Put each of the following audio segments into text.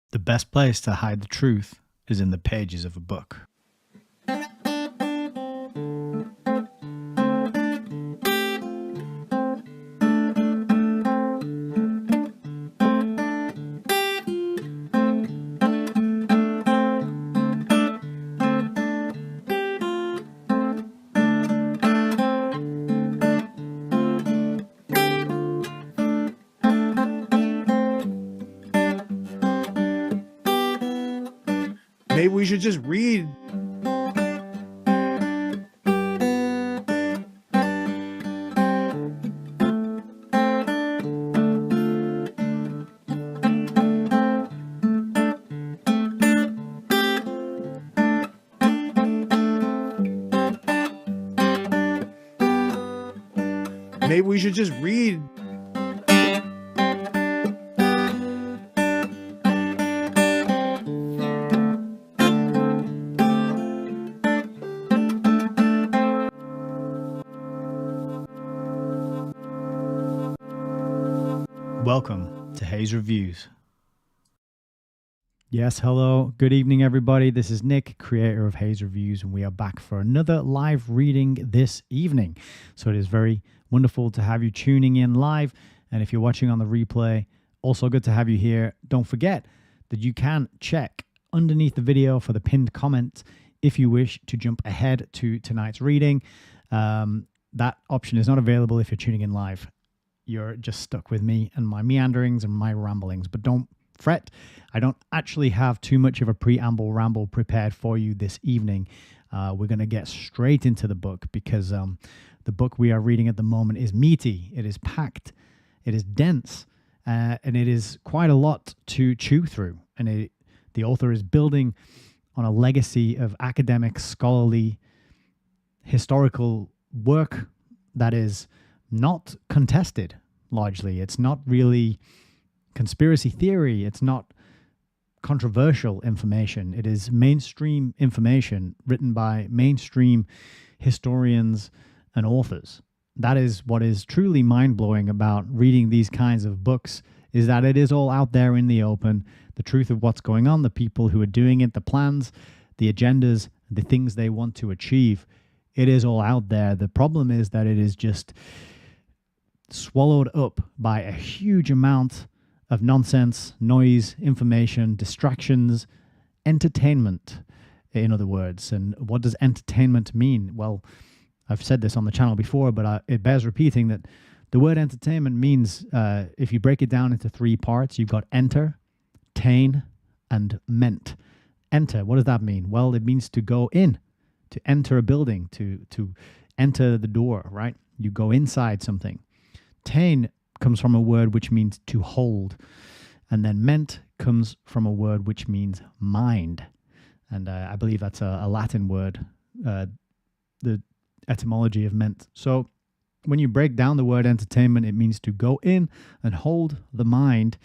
The best place to hide the truth is in the pages of a book. Maybe we should just read. Maybe we should just read. Welcome to Hayes Reviews. Yes, hello. Good evening, everybody. This is Nick, creator of Hayes Reviews, and we are back for another live reading this evening. So it is very wonderful to have you tuning in live. And if you're watching on the replay, also good to have you here. Don't forget that you can check underneath the video for the pinned comment if you wish to jump ahead to tonight's reading. That option is not available if you're tuning in live. You're just stuck with me and my meanderings and my ramblings. But don't fret. I don't actually have too much of a preamble ramble prepared for you this evening. We're going to get straight into the book because The book we are reading at the moment is meaty, it is packed, it is dense, and it is quite a lot to chew through. And the author is building on a legacy of academic, scholarly, historical work that is not contested largely. It's not really conspiracy theory. It's not controversial information. It is mainstream information written by mainstream historians and authors. That is what is truly mind-blowing about reading these kinds of books, is that it is all out there in the open. The truth of what's going on, the people who are doing it, the plans, the agendas, the things they want to achieve. It is all out there. The problem is that it is just swallowed up by a huge amount of nonsense, noise, information, distractions, entertainment, in other words. And what does entertainment mean? Well, I've said this on the channel before, but it bears repeating that the word entertainment means, if you break it down into three parts, you've got enter, tain, and ment. Enter, what does that mean? Well, it means to go in, to enter a building, to enter the door, right? You go inside something. Tain comes from a word which means to hold. And then ment comes from a word which means mind. And I believe that's a Latin word, the etymology of ment. So when you break down the word entertainment, it means to go in and hold the mind.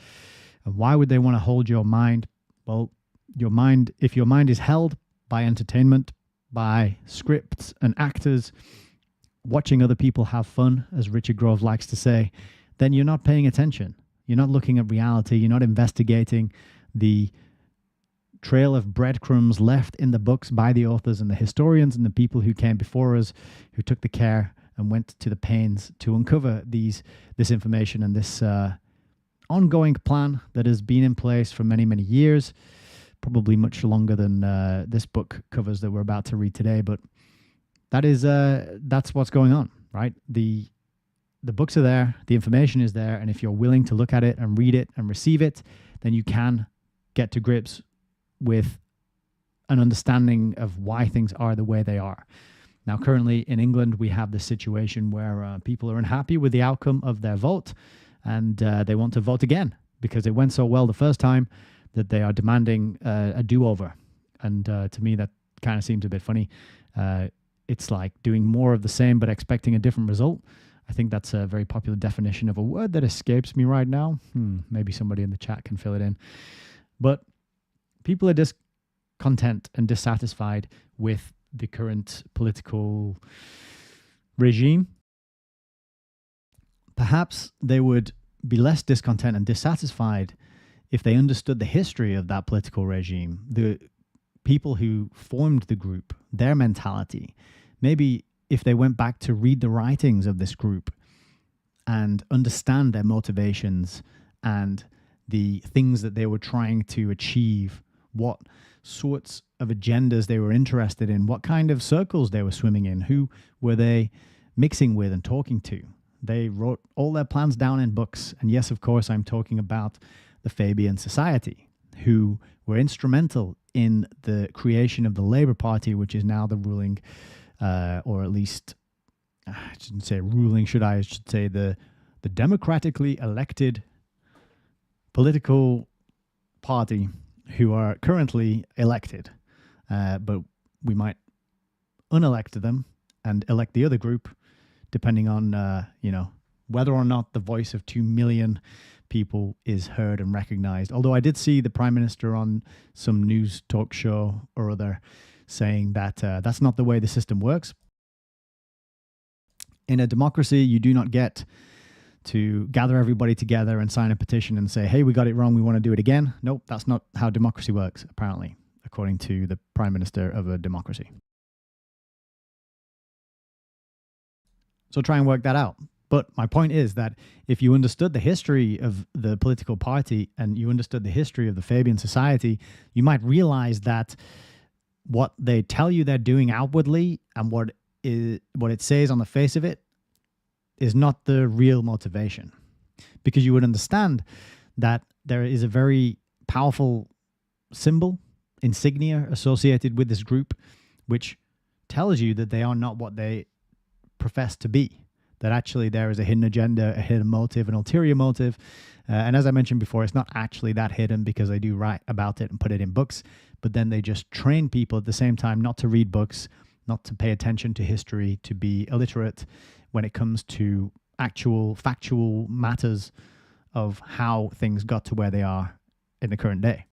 And why would they want to hold your mind? Well, your mind, if your mind is held by entertainment, by scripts and actors, watching other people have fun, as Richard Grove likes to say, then you're not paying attention. You're not looking at reality. You're not investigating the trail of breadcrumbs left in the books by the authors and the historians and the people who came before us, who took the care and went to the pains to uncover this information and this ongoing plan that has been in place for many, many years, probably much longer than this book covers that we're about to read today. But that's what's going on, right? The books are there, the information is there, and if you're willing to look at it and read it and receive it, then you can get to grips with an understanding of why things are the way they are. Now, currently in England, we have this situation where people are unhappy with the outcome of their vote, and they want to vote again because it went so well the first time that they are demanding a do-over. And to me, that kind of seems a bit funny. It's like doing more of the same but expecting a different result. I think that's a very popular definition of a word that escapes me right now. Maybe somebody in the chat can fill it in. But people are discontent and dissatisfied with the current political regime. Perhaps they would be less discontent and dissatisfied if they understood the history of that political regime, the people who formed the group, their mentality. Maybe if they went back to read the writings of this group and understand their motivations and the things that they were trying to achieve, what sorts of agendas they were interested in, what kind of circles they were swimming in, who were they mixing with and talking to. They wrote all their plans down in books. And yes, of course, I'm talking about the Fabian Society, who were instrumental in the creation of the Labour Party, which is now the ruling, or at least, I shouldn't say ruling, I should say the democratically elected political party who are currently elected. But we might unelect them and elect the other group, depending on, whether or not the voice of 2 million people is heard and recognized. Although I did see the Prime Minister on some news talk show or other saying that that's not the way the system works. In a democracy, you do not get to gather everybody together and sign a petition and say, hey, we got it wrong, we want to do it again. Nope, that's not how democracy works, apparently, according to the Prime Minister of a democracy. So try and work that out. But my point is that if you understood the history of the political party and you understood the history of the Fabian Society, you might realize that what they tell you they're doing outwardly and what it says on the face of it is not the real motivation. Because you would understand that there is a very powerful symbol, insignia associated with this group, which tells you that they are not what they profess to be. That actually there is a hidden agenda, a hidden motive, an ulterior motive. And as I mentioned before, it's not actually that hidden because they do write about it and put it in books, but then they just train people at the same time not to read books, not to pay attention to history, to be illiterate when it comes to actual factual matters of how things got to where they are in the current day.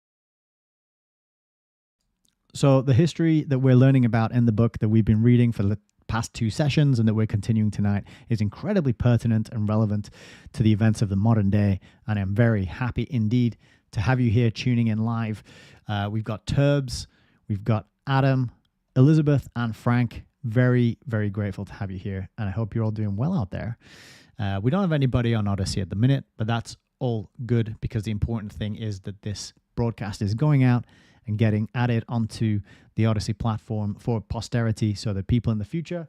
So the history that we're learning about in the book that we've been reading for the past 2 sessions and that we're continuing tonight is incredibly pertinent and relevant to the events of the modern day. And I'm very happy indeed to have you here tuning in live. We've got Turbs, we've got Adam, Elizabeth, and Frank. Very, very grateful to have you here. And I hope you're all doing well out there. We don't have anybody on Odyssey at the minute, but that's all good because the important thing is that this broadcast is going out and getting added onto the Odyssey platform for posterity so that people in the future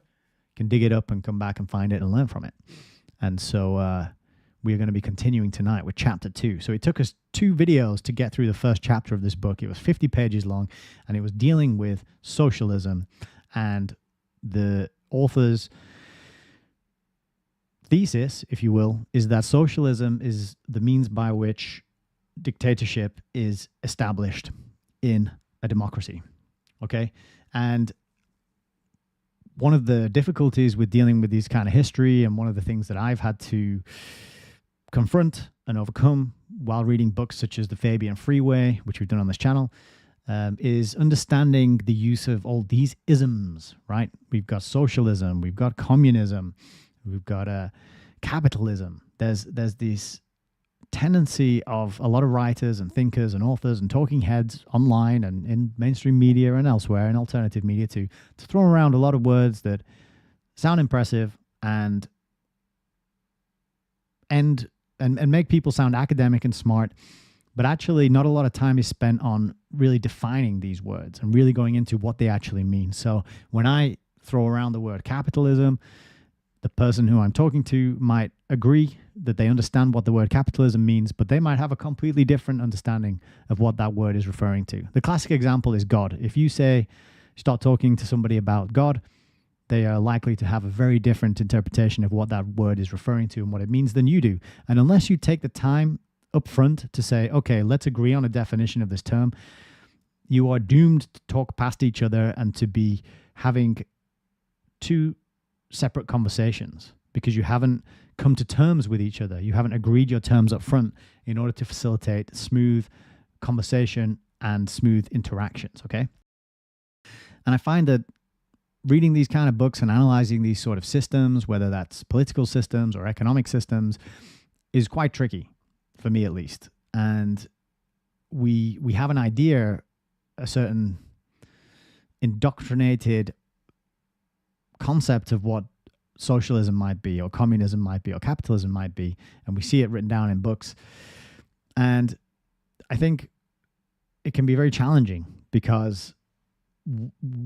can dig it up and come back and find it and learn from it. And so we're going to be continuing tonight with chapter 2. So it took us 2 videos to get through the first chapter of this book. It was 50 pages long, and it was dealing with socialism, and the author's thesis, if you will, is that socialism is the means by which dictatorship is established in a democracy. Okay. And one of the difficulties with dealing with these kind of history, and one of the things that I've had to confront and overcome while reading books such as The Fabian Freeway, which we've done on this channel, is understanding the use of all these isms, right? We've got socialism, we've got communism, we've got capitalism. There's this tendency of a lot of writers and thinkers and authors and talking heads online and in mainstream media and elsewhere in alternative media to throw around a lot of words that sound impressive and make people sound academic and smart, but actually not a lot of time is spent on really defining these words and really going into what they actually mean. So when I throw around the word capitalism, the person who I'm talking to might agree that they understand what the word capitalism means, but they might have a completely different understanding of what that word is referring to. The classic example is God. If you start talking to somebody about God, they are likely to have a very different interpretation of what that word is referring to and what it means than you do. And unless you take the time up front to say, okay, let's agree on a definition of this term, you are doomed to talk past each other and to be having 2 separate conversations because you haven't come to terms with each other. You haven't agreed your terms up front in order to facilitate smooth conversation and smooth interactions, okay? And I find that reading these kind of books and analyzing these sort of systems, whether that's political systems or economic systems, is quite tricky, for me at least. And we have an idea, a certain indoctrinated concept of what socialism might be, or communism might be, or capitalism might be, and we see it written down in books. And I think it can be very challenging because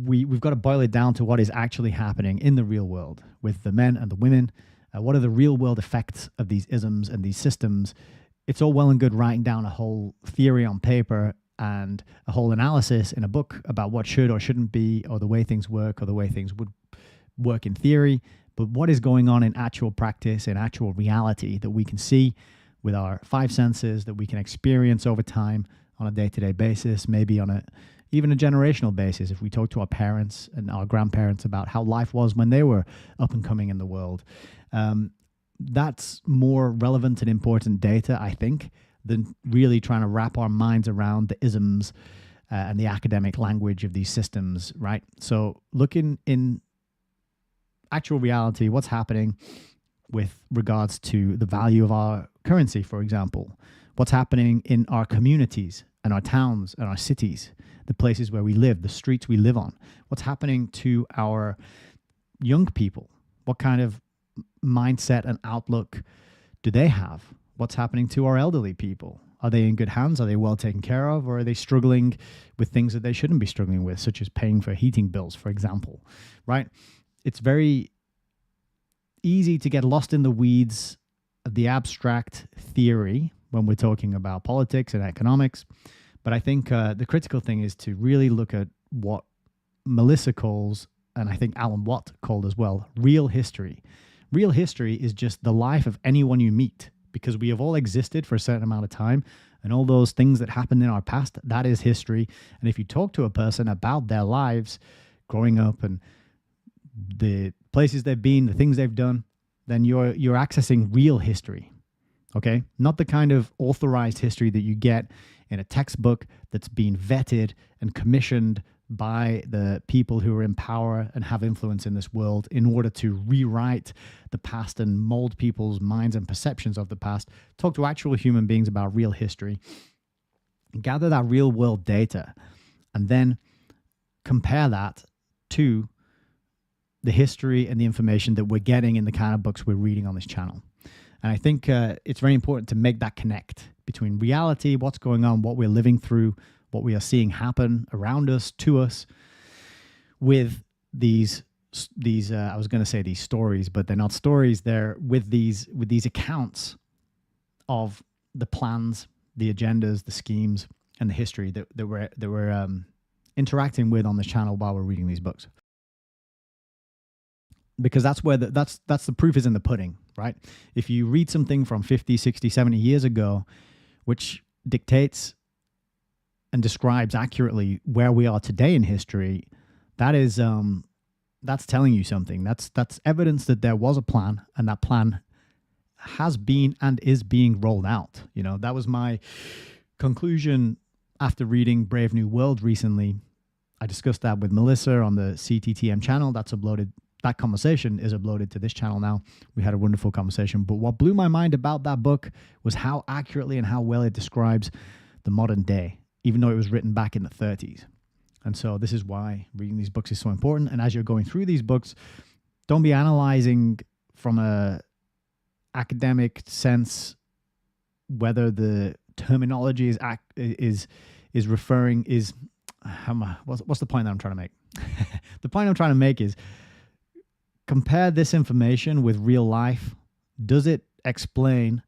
we've got to boil it down to what is actually happening in the real world with the men and the women. What are the real world effects of these isms and these systems? It's all well and good writing down a whole theory on paper and a whole analysis in a book about what should or shouldn't be, or the way things work, or the way things would work in theory. But what is going on in actual practice, in actual reality that we can see with our 5 senses, that we can experience over time on a day-to-day basis, maybe on even a generational basis, if we talk to our parents and our grandparents about how life was when they were up and coming in the world. That's more relevant and important data, I think, than really trying to wrap our minds around the isms and the academic language of these systems, right? So looking in actual reality, what's happening with regards to the value of our currency, for example, what's happening in our communities and our towns and our cities, the places where we live, the streets we live on, what's happening to our young people, what kind of mindset and outlook do they have? What's happening to our elderly people? Are they in good hands? Are they well taken care of? Or are they struggling with things that they shouldn't be struggling with, such as paying for heating bills, for example, right? It's very easy to get lost in the weeds of the abstract theory when we're talking about politics and economics. But I think the critical thing is to really look at what Melissa calls and I think Alan Watt called as well, real history. Real history is just the life of anyone you meet, because we have all existed for a certain amount of time, and all those things that happened in our past, that is history. And if you talk to a person about their lives growing up and the places they've been, the things they've done, then you're accessing real history. Okay? Not the kind of authorized history that you get in a textbook that's been vetted and commissioned by the people who are in power and have influence in this world in order to rewrite the past and mold people's minds and perceptions of the past. Talk to actual human beings about real history, gather that real world data, and then compare that to the history and the information that we're getting in the kind of books we're reading on this channel. And I think it's very important to make that connect between reality, what's going on, what we're living through, what we are seeing happen around us, to us, with these I was going to say these stories, but they're not stories. They're with these accounts of the plans, the agendas, the schemes, and the history that we're interacting with on this channel while we're reading these books. Because that's where that's the proof is in the pudding, right? If you read something from 50, 60, 70 years ago, which dictates and describes accurately where we are today in history, that is that's telling you something. That's evidence that there was a plan, and that plan has been and is being rolled out. You know, that was my conclusion after reading Brave New World recently. I discussed that with Melissa on the CTTM channel. That's uploaded. That conversation is uploaded to this channel now. We had a wonderful conversation. But what blew my mind about that book was how accurately and how well it describes the modern day, even though it was written back in the 30s. And so this is why reading these books is so important. And as you're going through these books, don't be analyzing from a academic sense whether the terminology is referring is what's the point that I'm trying to make? The point I'm trying to make is compare this information with real life. Does it explain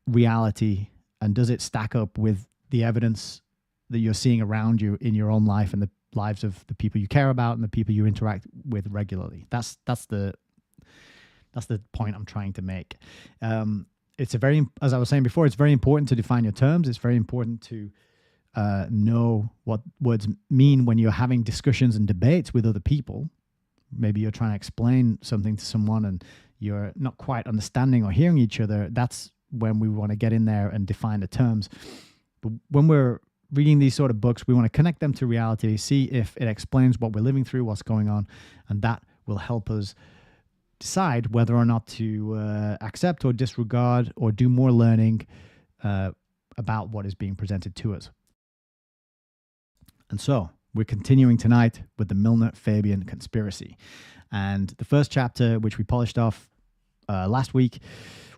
reality, and does it stack up with the evidence that you're seeing around you in your own life and the lives of the people you care about and the people you interact with regularly? That's the point I'm trying to make. It's as I was saying before, it's very important to define your terms. It's very important to know what words mean when you're having discussions and debates with other people. Maybe you're trying to explain something to someone and you're not quite understanding or hearing each other. That's when we want to get in there and define the terms. But when we're reading these sort of books, we want to connect them to reality, see if it explains what we're living through, what's going on, and that will help us decide whether or not to accept or disregard or do more learning about what is being presented to us. And so we're continuing tonight with the Milner-Fabian conspiracy. And the first chapter, which we polished off last week,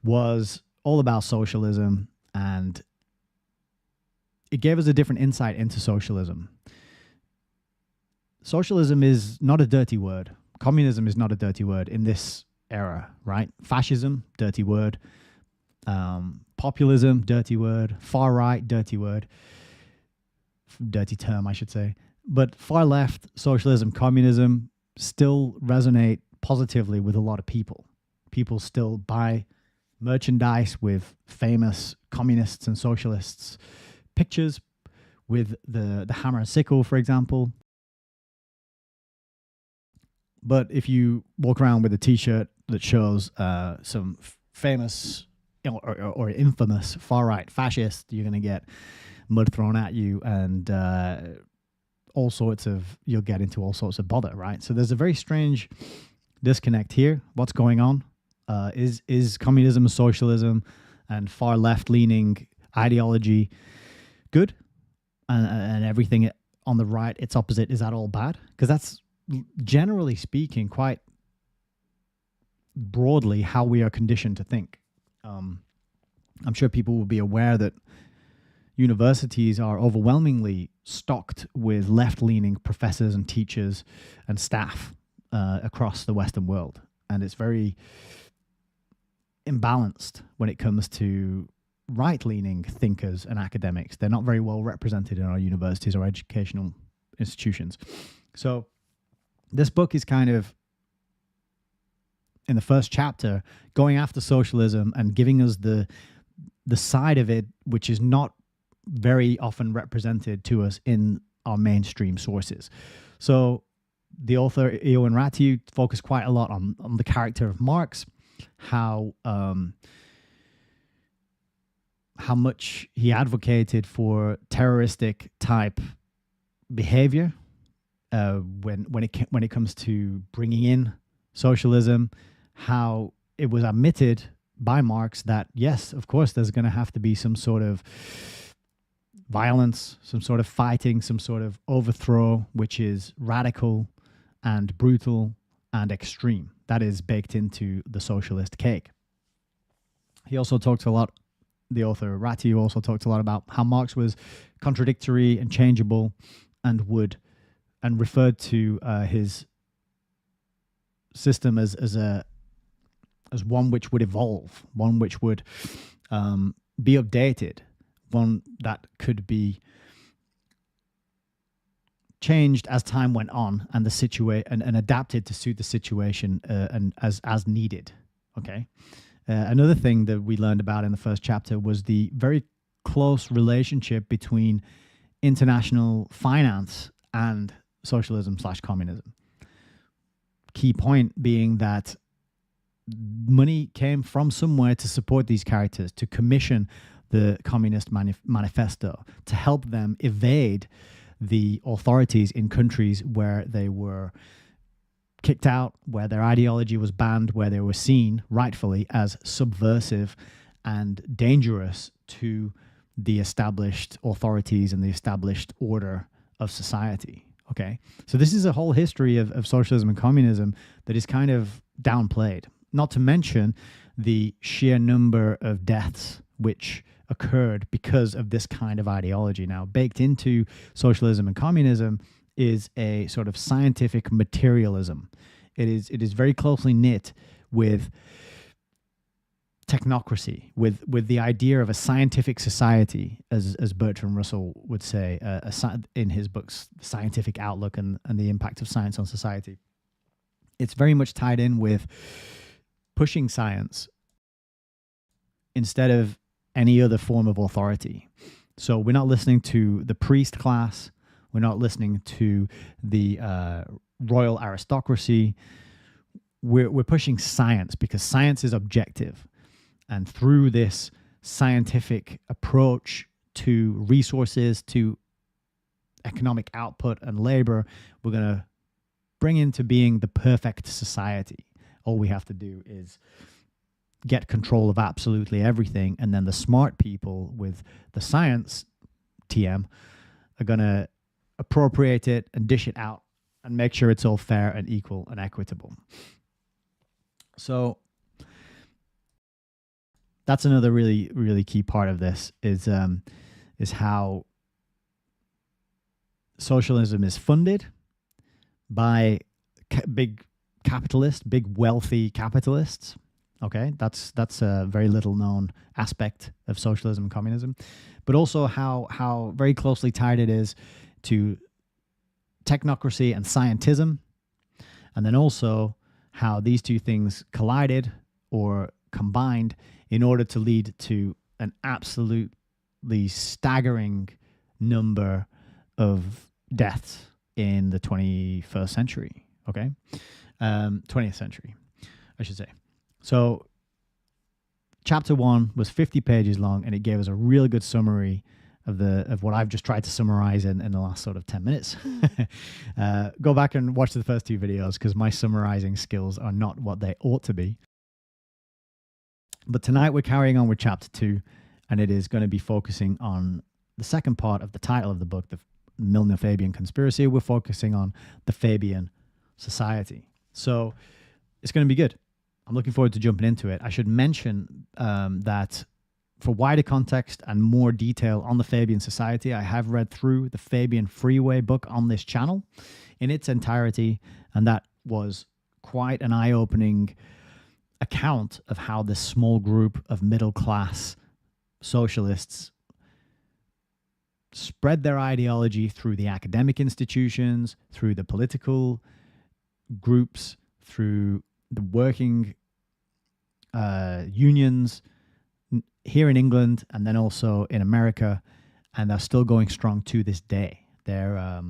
was all about socialism, and it gave us a different insight into socialism. Socialism is not a dirty word. Communism is not a dirty word in this era, right? Fascism, dirty word. Populism, dirty word. Far right, dirty word. Dirty term, I should say. But far left, socialism, communism still resonate positively with a lot of people. People still buy merchandise with famous communists and socialists pictures, with the hammer and sickle, for example. But if you walk around with a t-shirt that shows some famous or infamous far-right fascist, you're going to get mud thrown at you, and you'll get into all sorts of bother, right? So there's a very strange disconnect here. What's going on? Is communism, socialism, and far left-leaning ideology good? And everything on the right, its opposite, is that all bad? Because that's, generally speaking, quite broadly how we are conditioned to think. I'm sure people will be aware that universities are overwhelmingly stocked with left-leaning professors and teachers and staff across the Western world. And it's very imbalanced when it comes to right-leaning thinkers and academics. They're not very well represented in our universities or educational institutions. So this book is kind of, in the first chapter, going after socialism and giving us the side of it which is not very often represented to us in our mainstream sources. So the author Ioan Ratiu focused quite a lot on the character of Marx, how much he advocated for terroristic type behavior when it comes to bringing in socialism, how it was admitted by Marx that, yes, of course, there's going to have to be some sort of violence, some sort of fighting, some sort of overthrow, which is radical and brutal and extreme. That is baked into the socialist cake. He also talked a lot, the author Ratiu also talked a lot about how Marx was contradictory and changeable and referred to his system as one which would evolve, one which would be updated, one that could be changed as time went on and and adapted to suit the situation and as needed. Okay. Another thing that we learned about in the first chapter was the very close relationship between international finance and socialism/communism. Key point being that money came from somewhere to support these characters, to commission the Communist Manifesto, to help them evade the authorities in countries where they were kicked out, where their ideology was banned, where they were seen rightfully as subversive and dangerous to the established authorities and the established order of society. Okay, so this is a whole history of socialism and communism that is kind of downplayed. Not to mention the sheer number of deaths which occurred because of this kind of ideology. Now, baked into socialism and communism is a sort of scientific materialism. It is very closely knit with technocracy, with the idea of a scientific society, as Bertrand Russell would say in his books, Scientific Outlook and the Impact of Science on Society. It's very much tied in with pushing science instead of any other form of authority. So we're not listening to the priest class. We're not listening to the royal aristocracy. We're pushing science because science is objective. And through this scientific approach to resources, to economic output and labor, we're going to bring into being the perfect society. All we have to do is get control of absolutely everything. And then the smart people with the science TM are going to appropriate it and dish it out and make sure it's all fair and equal and equitable. So that's another really, really key part of this is how socialism is funded by big capitalists, big wealthy capitalists. Okay, that's a very little known aspect of socialism and communism, but also how very closely tied it is to technocracy and scientism, and then also how these two things collided or combined in order to lead to an absolutely staggering number of deaths in the 21st century. Okay, 20th century, I should say. So chapter 1 was 50 pages long, and it gave us a really good summary of what I've just tried to summarize in the last sort of 10 minutes. Go back and watch the first two videos because my summarizing skills are not what they ought to be. But tonight we're carrying on with chapter 2, and it is going to be focusing on the second part of the title of the book, the Milner-Fabian conspiracy. We're focusing on the Fabian Society. So it's going to be good. I'm looking forward to jumping into it. I should mention that for wider context and more detail on the Fabian Society, I have read through the Fabian Freeway book on this channel in its entirety, and that was quite an eye-opening account of how this small group of middle-class socialists spread their ideology through the academic institutions, through the political groups, through the working unions here in England and then also in America, and they're still going strong to this day. They're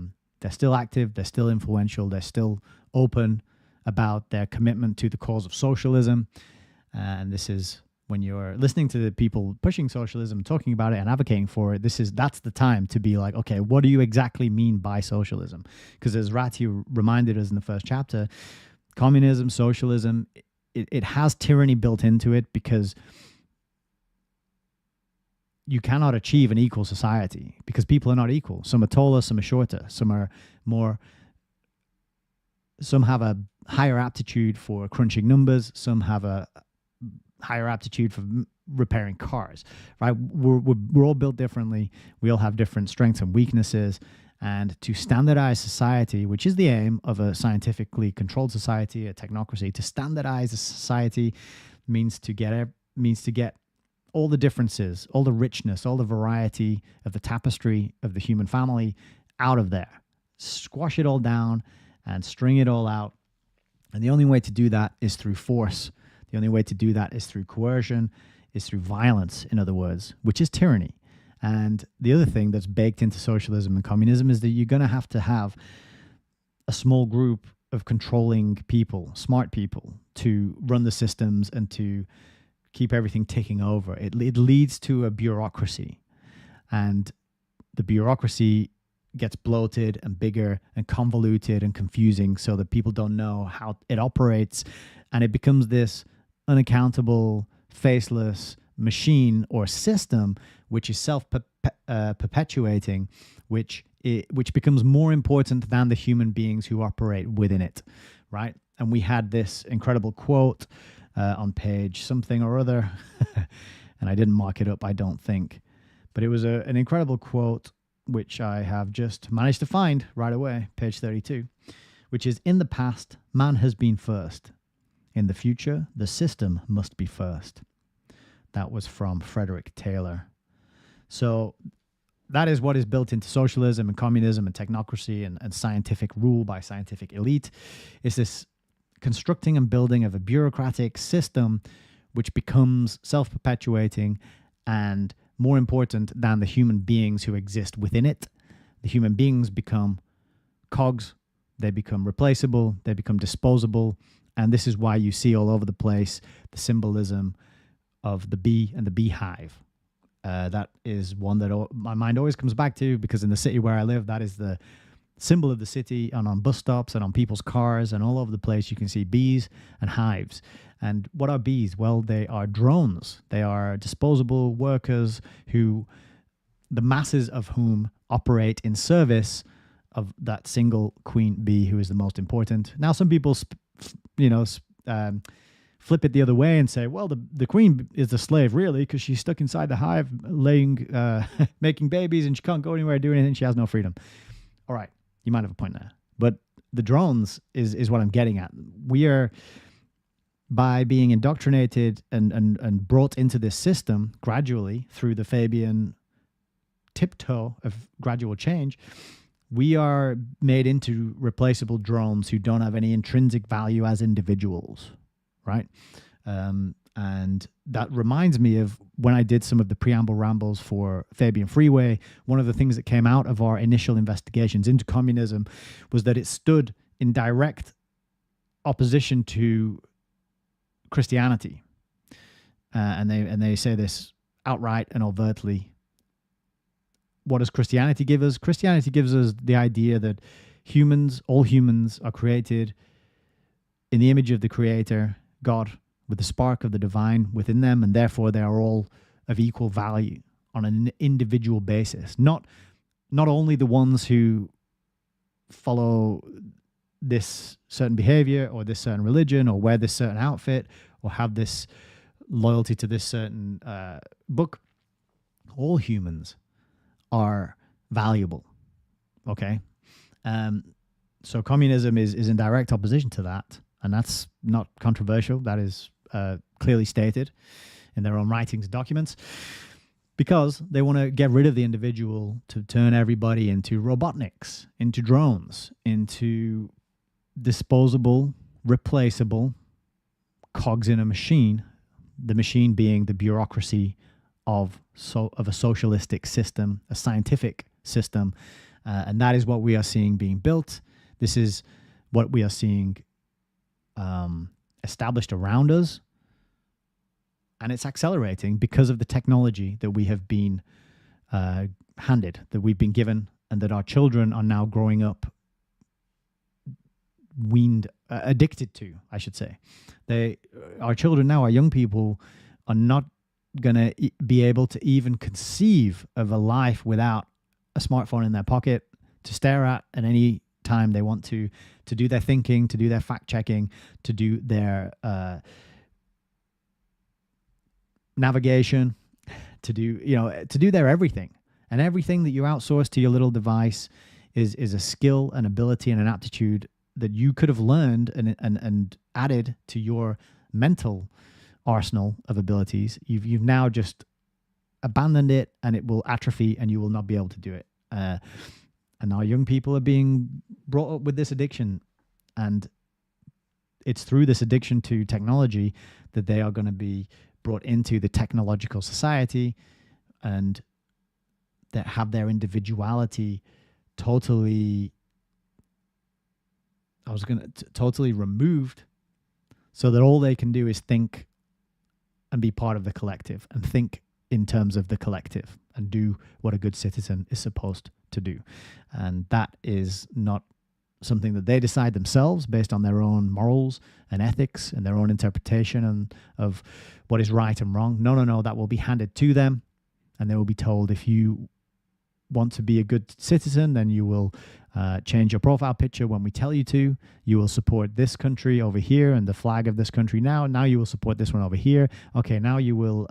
still active, they're still influential, they're still open about their commitment to the cause of socialism. And this is when you're listening to the people pushing socialism, talking about it and advocating for it, that's the time to be like, okay, what do you exactly mean by socialism? Because as Ratiu reminded us in the first chapter, communism, socialism, it has tyranny built into it, because you cannot achieve an equal society because people are not equal. Some are taller, some are shorter, some have a higher aptitude for crunching numbers, some have a higher aptitude for repairing cars, right? We're all built differently. We all have different strengths and weaknesses. And to standardize society, which is the aim of a scientifically controlled society, a technocracy, to standardize a society means to get all the differences, all the richness, all the variety of the tapestry of the human family out of there. Squash it all down and string it all out. And the only way to do that is through force. The only way to do that is through coercion, is through violence, in other words, which is tyranny. And the other thing that's baked into socialism and communism is that you're going to have a small group of controlling people, smart people, to run the systems and to keep everything ticking over. It leads to a bureaucracy. And the bureaucracy gets bloated and bigger and convoluted and confusing so that people don't know how it operates. And it becomes this unaccountable, faceless machine or system which is self-perpetuating, which becomes more important than the human beings who operate within it, right? And we had this incredible quote on page something or other, and I didn't mark it up, I don't think, but it was an incredible quote which I have just managed to find right away, page 32, which is, "In the past, man has been first. In the future, the system must be first." That was from Frederick Taylor. So that is what is built into socialism and communism and technocracy and scientific rule by scientific elite. It's this constructing and building of a bureaucratic system which becomes self-perpetuating and more important than the human beings who exist within it. The human beings become cogs, they become replaceable, they become disposable, and this is why you see all over the place the symbolism of the bee and the beehive. That is one that my mind always comes back to, because in the city where I live, that is the symbol of the city, and on bus stops and on people's cars and all over the place, you can see bees and hives. And what are bees? Well, they are drones. They are disposable workers the masses of whom operate in service of that single queen bee who is the most important. Now, some people, flip it the other way and say, well, the queen is the slave, really, because she's stuck inside the hive laying, making babies, and she can't go anywhere, do anything. She has no freedom. All right, you might have a point there. But the drones is what I'm getting at. We are, by being indoctrinated and brought into this system gradually through the Fabian tiptoe of gradual change, we are made into replaceable drones who don't have any intrinsic value as individuals. Right. And that reminds me of when I did some of the preamble rambles for Fabian Freeway. One of the things that came out of our initial investigations into communism was that it stood in direct opposition to Christianity. And they say this outright and overtly. What does Christianity give us? Christianity gives us the idea that all humans are created in the image of the Creator, God, with the spark of the divine within them, and therefore they are all of equal value on an individual basis. Not only the ones who follow this certain behavior or this certain religion or wear this certain outfit or have this loyalty to this certain book. All humans are valuable. Okay? So communism is in direct opposition to that. And that's not controversial. That is clearly stated in their own writings and documents, because they want to get rid of the individual to turn everybody into robotniks, into drones, into disposable, replaceable cogs in a machine, the machine being the bureaucracy of a socialistic system, a scientific system. And that is what we are seeing being built. This is what we are seeing established around us. And it's accelerating because of the technology that we have been handed, that we've been given, and that our children are now growing up addicted to, I should say. Our children now, our young people, are not going to be able to even conceive of a life without a smartphone in their pocket to stare at any time they want to do their thinking, to do their fact checking, to do their navigation, to do their everything. And everything that you outsource to your little device is a skill, an ability, and an aptitude that you could have learned and added to your mental arsenal of abilities. You've now just abandoned it, and it will atrophy, and you will not be able to do it. And our young people are being brought up with this addiction, and it's through this addiction to technology that they are going to be brought into the technological society, and that have their individuality totally removed, so that all they can do is think and be part of the collective, and think in terms of the collective, and do what a good citizen is supposed to do. And that is not something that they decide themselves based on their own morals and ethics and their own interpretation of what is right and wrong. No, that will be handed to them, and they will be told, if you want to be a good citizen, then you will change your profile picture when we tell you to. You will support this country over here and the flag of this country now. Now you will support this one over here. Okay, now you will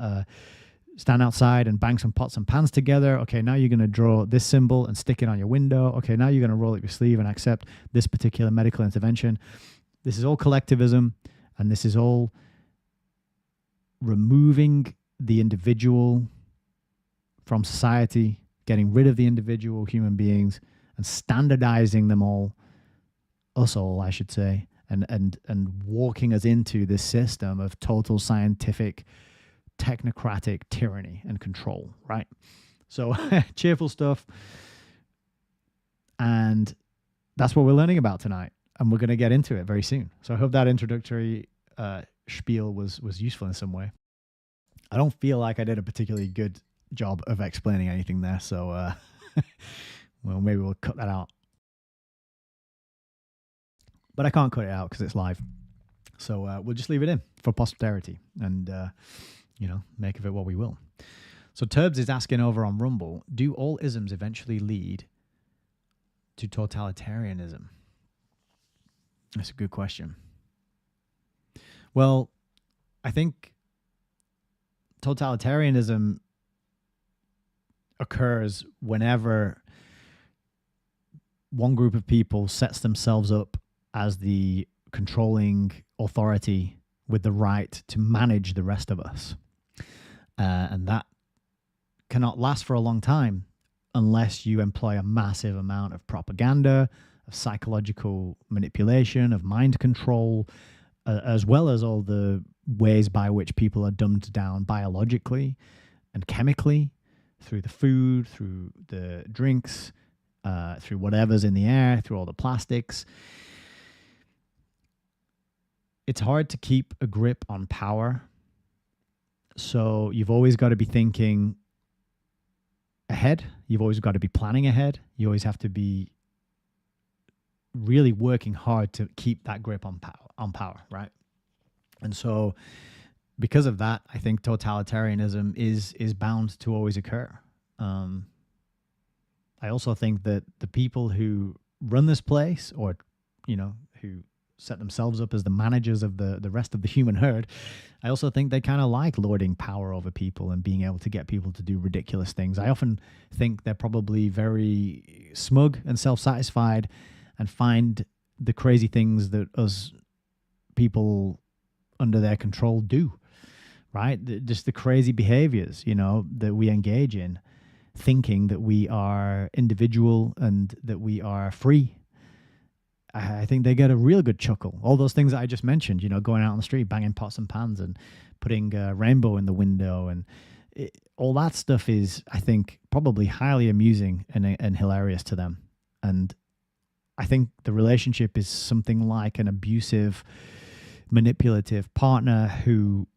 stand outside and bang some pots and pans together. Okay, now you're going to draw this symbol and stick it on your window. Okay, now you're going to roll up your sleeve and accept this particular medical intervention. This is all collectivism, and this is all removing the individual from society, getting rid of the individual human beings, and standardizing them all, us all, I should say, and walking us into this system of total scientific, technocratic tyranny and control, right? So cheerful stuff. And that's what we're learning about tonight. And we're going to get into it very soon. So I hope that introductory spiel was useful in some way. I don't feel like I did a particularly good job of explaining anything there. So, well, maybe we'll cut that out. But I can't cut it out because it's live. So we'll just leave it in for posterity and, make of it what we will. So Turbs is asking over on Rumble, do all isms eventually lead to totalitarianism? That's a good question. Well, I think totalitarianism occurs whenever one group of people sets themselves up as the controlling authority with the right to manage the rest of us. And that cannot last for a long time unless you employ a massive amount of propaganda, of psychological manipulation, of mind control, as well as all the ways by which people are dumbed down biologically and chemically, through the food, through the drinks, through whatever's in the air, through all the plastics. It's hard to keep a grip on power. So you've always got to be thinking ahead. You've always got to be planning ahead. You always have to be really working hard to keep that grip on power, right? And so because of that, I think totalitarianism is bound to always occur. I also think that the people who run this place, or, who set themselves up as the managers of the rest of the human herd, I also think they kind of like lording power over people and being able to get people to do ridiculous things. I often think they're probably very smug and self-satisfied and find the crazy things that us people under their control do, right? Just the crazy behaviors, that we engage in, thinking that we are individual and that we are free. I think they get a real good chuckle. All those things that I just mentioned, going out on the street, banging pots and pans and putting a rainbow in the window, and all that stuff is, I think, probably highly amusing and hilarious to them. And I think the relationship is something like an abusive, manipulative partner who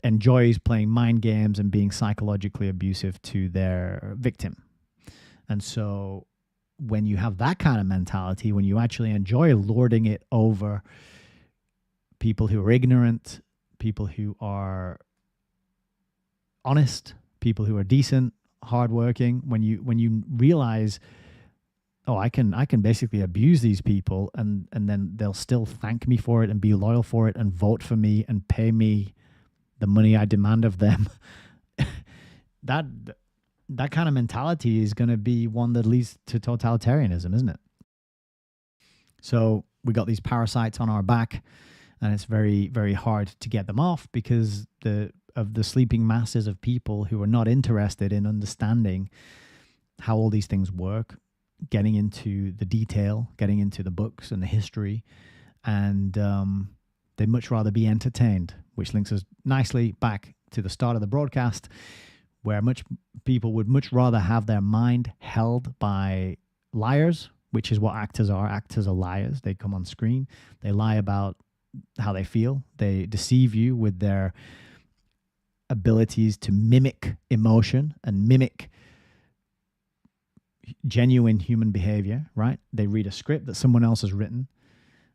enjoys playing mind games and being psychologically abusive to their victim. And so when you have that kind of mentality, when you actually enjoy lording it over people who are ignorant, people who are honest, people who are decent, hardworking, when you realize, oh, I can basically abuse these people and then they'll still thank me for it and be loyal for it and vote for me and pay me the money I demand of them. That kind of mentality is going to be one that leads to totalitarianism, isn't it? So we got these parasites on our back, and it's very, very hard to get them off because of the sleeping masses of people who are not interested in understanding how all these things work, getting into the detail, getting into the books and the history, and they'd much rather be entertained, which links us nicely back to the start of the broadcast, where people would much rather have their mind held by liars, which is what actors are. Actors are liars. They come on screen. They lie about how they feel. They deceive you with their abilities to mimic emotion and mimic genuine human behavior, right? They read a script that someone else has written,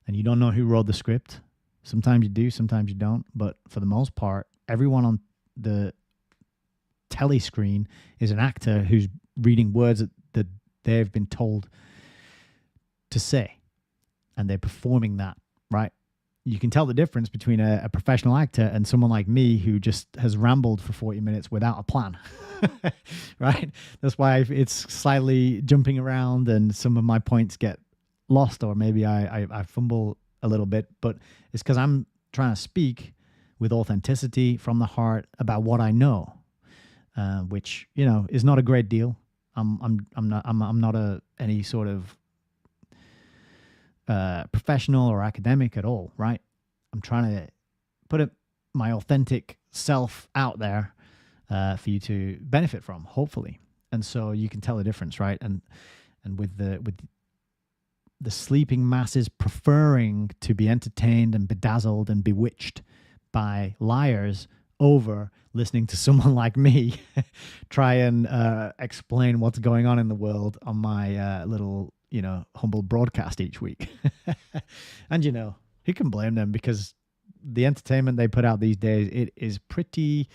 and you don't know who wrote the script. Sometimes you do, sometimes you don't. But for the most part, everyone on the telly screen is an actor who's reading words that they've been told to say, and they're performing that, right? You can tell the difference between a professional actor and someone like me who just has rambled for 40 minutes without a plan, right? That's why it's slightly jumping around and some of my points get lost, or maybe I fumble a little bit, but it's because I'm trying to speak with authenticity from the heart about what I know. Which is not a great deal. I'm not any sort of professional or academic at all, right? I'm trying to put my authentic self out there for you to benefit from, hopefully. And so you can tell the difference, right? And with the sleeping masses preferring to be entertained and bedazzled and bewitched by liars over listening to someone like me try and explain what's going on in the world on my little, humble broadcast each week. And, who can blame them? Because the entertainment they put out these days, it is pretty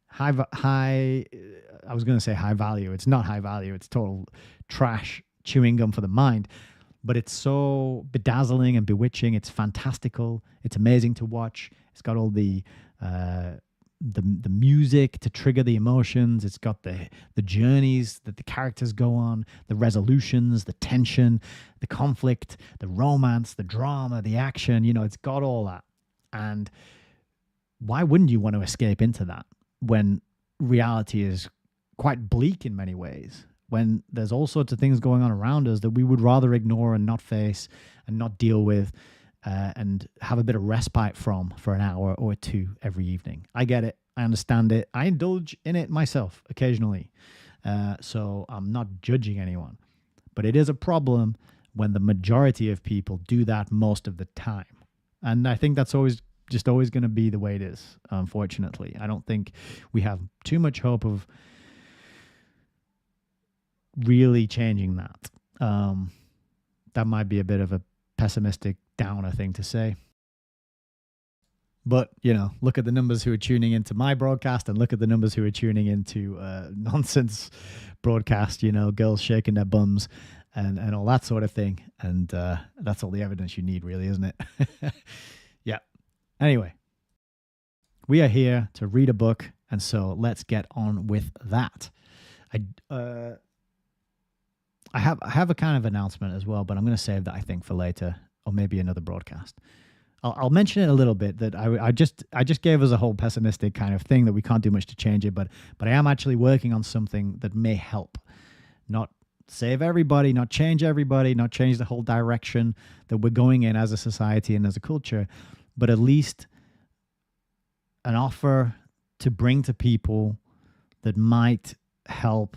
high. I was going to say high value. It's not high value. It's total trash chewing gum for the mind. But it's so bedazzling and bewitching. It's fantastical. It's amazing to watch. It's got all the music to trigger the emotions. It's got the journeys that the characters go on, the resolutions, the tension, the conflict, the romance, the drama, the action. It's got all that. And why wouldn't you want to escape into that when reality is quite bleak in many ways? When there's all sorts of things going on around us that we would rather ignore and not face and not deal with, and have a bit of respite from for an hour or two every evening. I get it. I understand it. I indulge in it myself occasionally. So I'm not judging anyone. But it is a problem when the majority of people do that most of the time. And I think that's always going to be the way it is, unfortunately. I don't think we have too much hope of really changing that. That might be a bit of a pessimistic downer thing to say. But, look at the numbers who are tuning into my broadcast and look at the numbers who are tuning into nonsense broadcast, girls shaking their bums and all that sort of thing. And that's all the evidence you need, really, isn't it? Yeah. Anyway, we are here to read a book. And so let's get on with that. I have a kind of announcement as well, but I'm going to save that, I think, for later or maybe another broadcast. I'll mention it a little bit that I just gave us a whole pessimistic kind of thing that we can't do much to change it, but I am actually working on something that may help. Not save everybody, not change everybody, not change the whole direction that we're going in as a society and as a culture, but at least an offer to bring to people that might help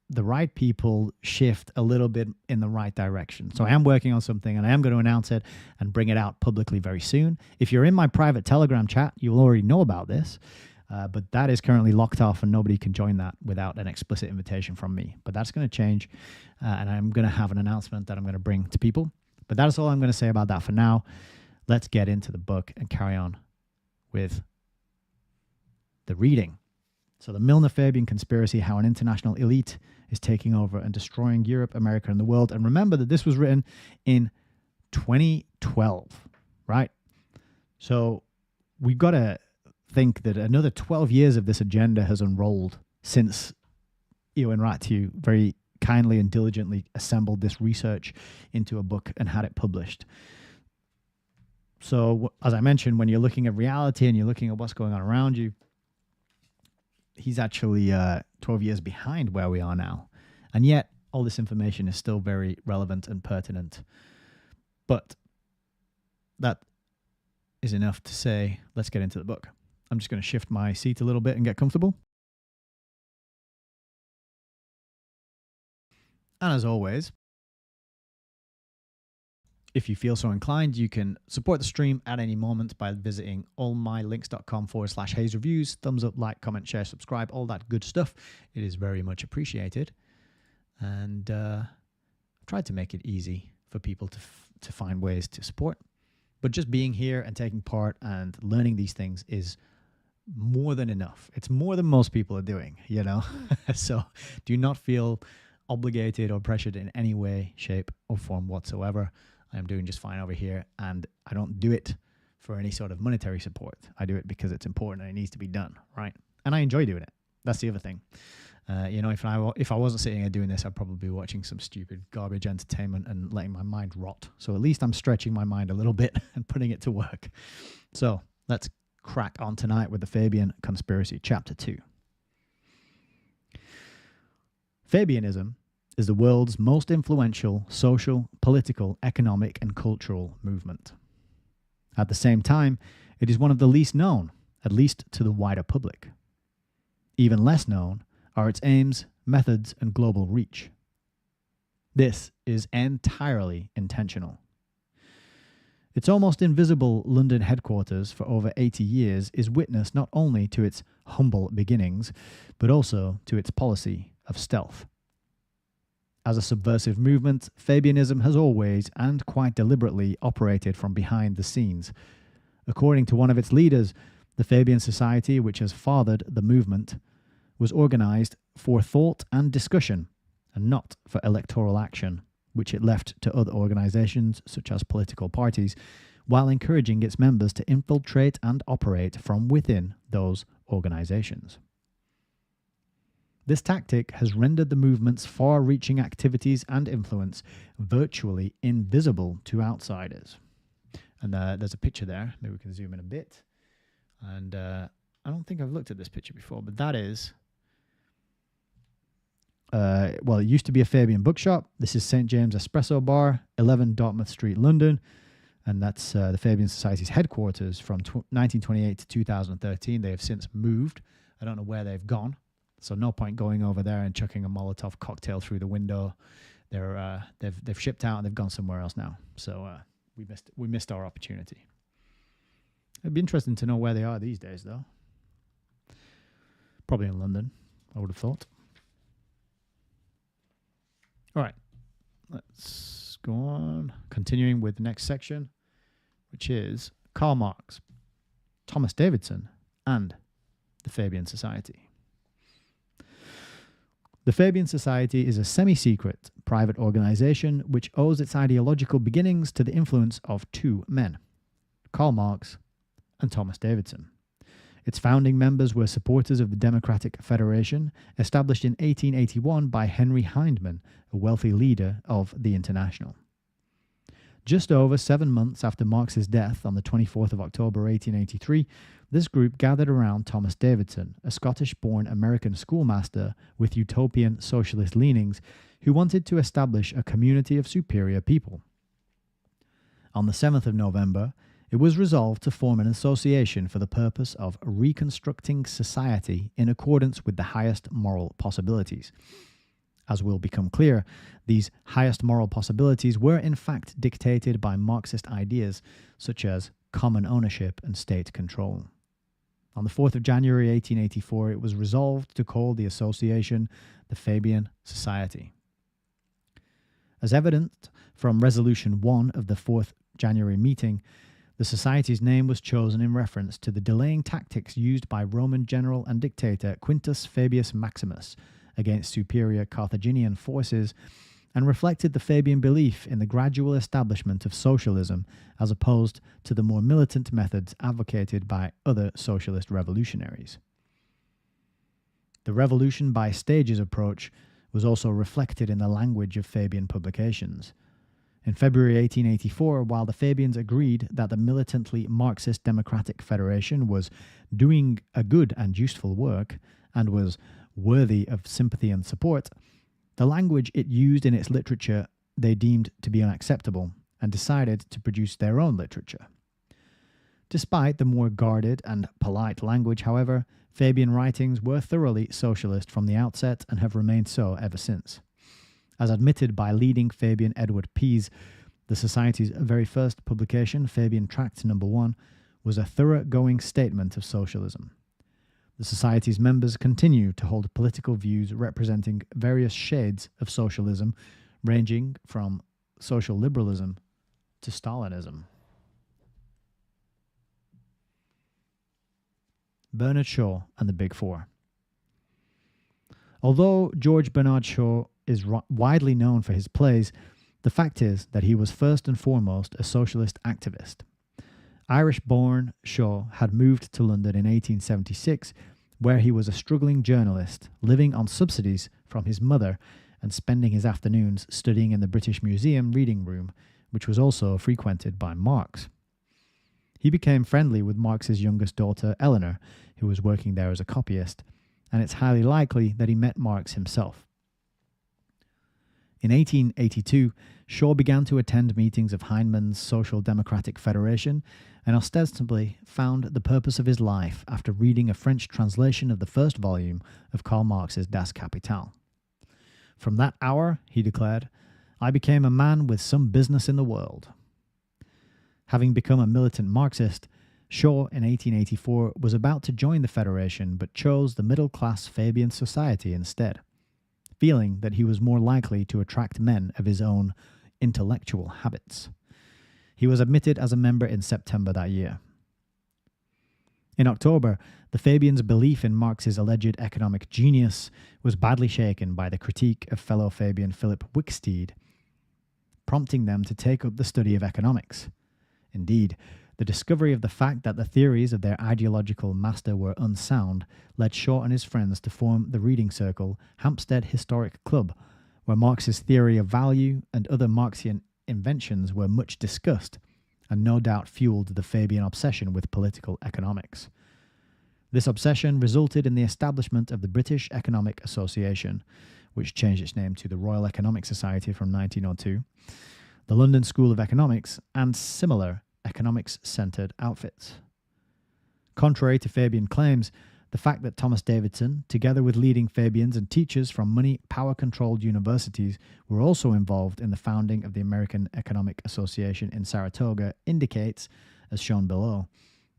the right people shift a little bit in the right direction. So I am working on something, and I am going to announce it and bring it out publicly very soon. If you're in my private Telegram chat, you'll already know about this, but that is currently locked off and nobody can join that without an explicit invitation from me. But that's going to change, and I'm going to have an announcement that I'm going to bring to people. But that's all I'm going to say about that for now. Let's get into the book and carry on with the reading. So the Milner-Fabian conspiracy, how an international elite is taking over and destroying Europe, America, and the world. And remember that this was written in 2012, right? So we've got to think that another 12 years of this agenda has unrolled since Ioan Ratiu very kindly and diligently assembled this research into a book and had it published. So as I mentioned, when you're looking at reality and you're looking at what's going on around you, he's actually 12 years behind where we are now. And yet, all this information is still very relevant and pertinent. But that is enough to say, let's get into the book. I'm just going to shift my seat a little bit and get comfortable. And as always, if you feel so inclined, you can support the stream at any moment by visiting allmylinks.com/HazeReviews. Thumbs up, like, comment, share, subscribe, all that good stuff. It is very much appreciated. And I've tried to make it easy for people to find ways to support. But just being here and taking part and learning these things is more than enough. It's more than most people are doing, you know? So do not feel obligated or pressured in any way, shape, or form whatsoever. I am doing just fine over here, and I don't do it for any sort of monetary support. I do it because it's important and it needs to be done, right? And I enjoy doing it. That's the other thing. You know, if I wasn't sitting here doing this, I'd probably be watching some stupid garbage entertainment and letting my mind rot. So at least I'm stretching my mind a little bit and putting it to work. So let's crack on tonight with the Fabian Conspiracy, Chapter 2. Fabianism is the world's most influential social, political, economic, and cultural movement. At the same time, it is one of the least known, at least to the wider public. Even less known are its aims, methods, and global reach. This is entirely intentional. Its almost invisible London headquarters for over 80 years is witness not only to its humble beginnings, but also to its policy of stealth. As a subversive movement, Fabianism has always, and quite deliberately, operated from behind the scenes. According to one of its leaders, the Fabian Society, which has fathered the movement, was organized for thought and discussion, and not for electoral action, which it left to other organizations, such as political parties, while encouraging its members to infiltrate and operate from within those organizations. This tactic has rendered the movement's far-reaching activities and influence virtually invisible to outsiders. And there's a picture there. Maybe we can zoom in a bit. And I don't think I've looked at this picture before, but that is... well, it used to be a Fabian bookshop. This is St. James Espresso Bar, 11 Dartmouth Street, London. And that's the Fabian Society's headquarters from 1928 to 2013. They have since moved. I don't know where they've gone. So no point going over there and chucking a Molotov cocktail through the window. They've shipped out and they've gone somewhere else now. So we missed our opportunity. It'd be interesting to know where they are these days, though. Probably in London, I would have thought. All right, let's go on. Continuing with the next section, which is Karl Marx, Thomas Davidson, and the Fabian Society. The Fabian Society is a semi-secret private organization which owes its ideological beginnings to the influence of two men, Karl Marx and Thomas Davidson. Its founding members were supporters of the Democratic Federation, established in 1881 by Henry Hindman, a wealthy leader of the International. Just over 7 months after Marx's death on the 24th of October 1883, this group gathered around Thomas Davidson, a Scottish-born American schoolmaster with utopian socialist leanings, who wanted to establish a community of superior people. On the 7th of November, it was resolved to form an association for the purpose of reconstructing society in accordance with the highest moral possibilities. As will become clear, these highest moral possibilities were in fact dictated by Marxist ideas such as common ownership and state control. On the 4th of January 1884, it was resolved to call the association the Fabian Society. As evident from Resolution 1 of the 4th January meeting, the Society's name was chosen in reference to the delaying tactics used by Roman general and dictator Quintus Fabius Maximus against superior Carthaginian forces, and reflected the Fabian belief in the gradual establishment of socialism as opposed to the more militant methods advocated by other socialist revolutionaries. The revolution by stages approach was also reflected in the language of Fabian publications. In February 1884, while the Fabians agreed that the militantly Marxist Democratic Federation was doing a good and useful work and was worthy of sympathy and support, the language it used in its literature they deemed to be unacceptable and decided to produce their own literature. Despite the more guarded and polite language, however, Fabian writings were thoroughly socialist from the outset and have remained so ever since. As admitted by leading Fabian Edward Pease, the Society's very first publication, Fabian Tract No. 1, was a thoroughgoing statement of socialism. The Society's members continue to hold political views representing various shades of socialism, ranging from social liberalism to Stalinism. Bernard Shaw and the Big Four. Although George Bernard Shaw is widely known for his plays, the fact is that he was first and foremost a socialist activist. Irish-born, Shaw had moved to London in 1876, where he was a struggling journalist, living on subsidies from his mother and spending his afternoons studying in the British Museum reading room, which was also frequented by Marx. He became friendly with Marx's youngest daughter, Eleanor, who was working there as a copyist, and it's highly likely that he met Marx himself. In 1882, Shaw began to attend meetings of Heineman's Social Democratic Federation and ostensibly found the purpose of his life after reading a French translation of the first volume of Karl Marx's Das Kapital. From that hour, he declared, I became a man with some business in the world. Having become a militant Marxist, Shaw in 1884 was about to join the Federation but chose the middle-class Fabian Society instead, feeling that he was more likely to attract men of his own intellectual habits. He was admitted as a member in September that year. In October, the Fabians' belief in Marx's alleged economic genius was badly shaken by the critique of fellow Fabian Philip Wicksteed, prompting them to take up the study of economics. Indeed, the discovery of the fact that the theories of their ideological master were unsound led Shaw and his friends to form the reading circle Hampstead Historic Club, where Marx's theory of value and other Marxian inventions were much discussed and no doubt fueled the Fabian obsession with political economics. This obsession resulted in the establishment of the British Economic Association, which changed its name to the Royal Economic Society from 1902, the London School of Economics, and similar economics-centered outfits. Contrary to Fabian claims, the fact that Thomas Davidson, together with leading Fabians and teachers from money power-controlled universities, were also involved in the founding of the American Economic Association in Saratoga indicates, as shown below,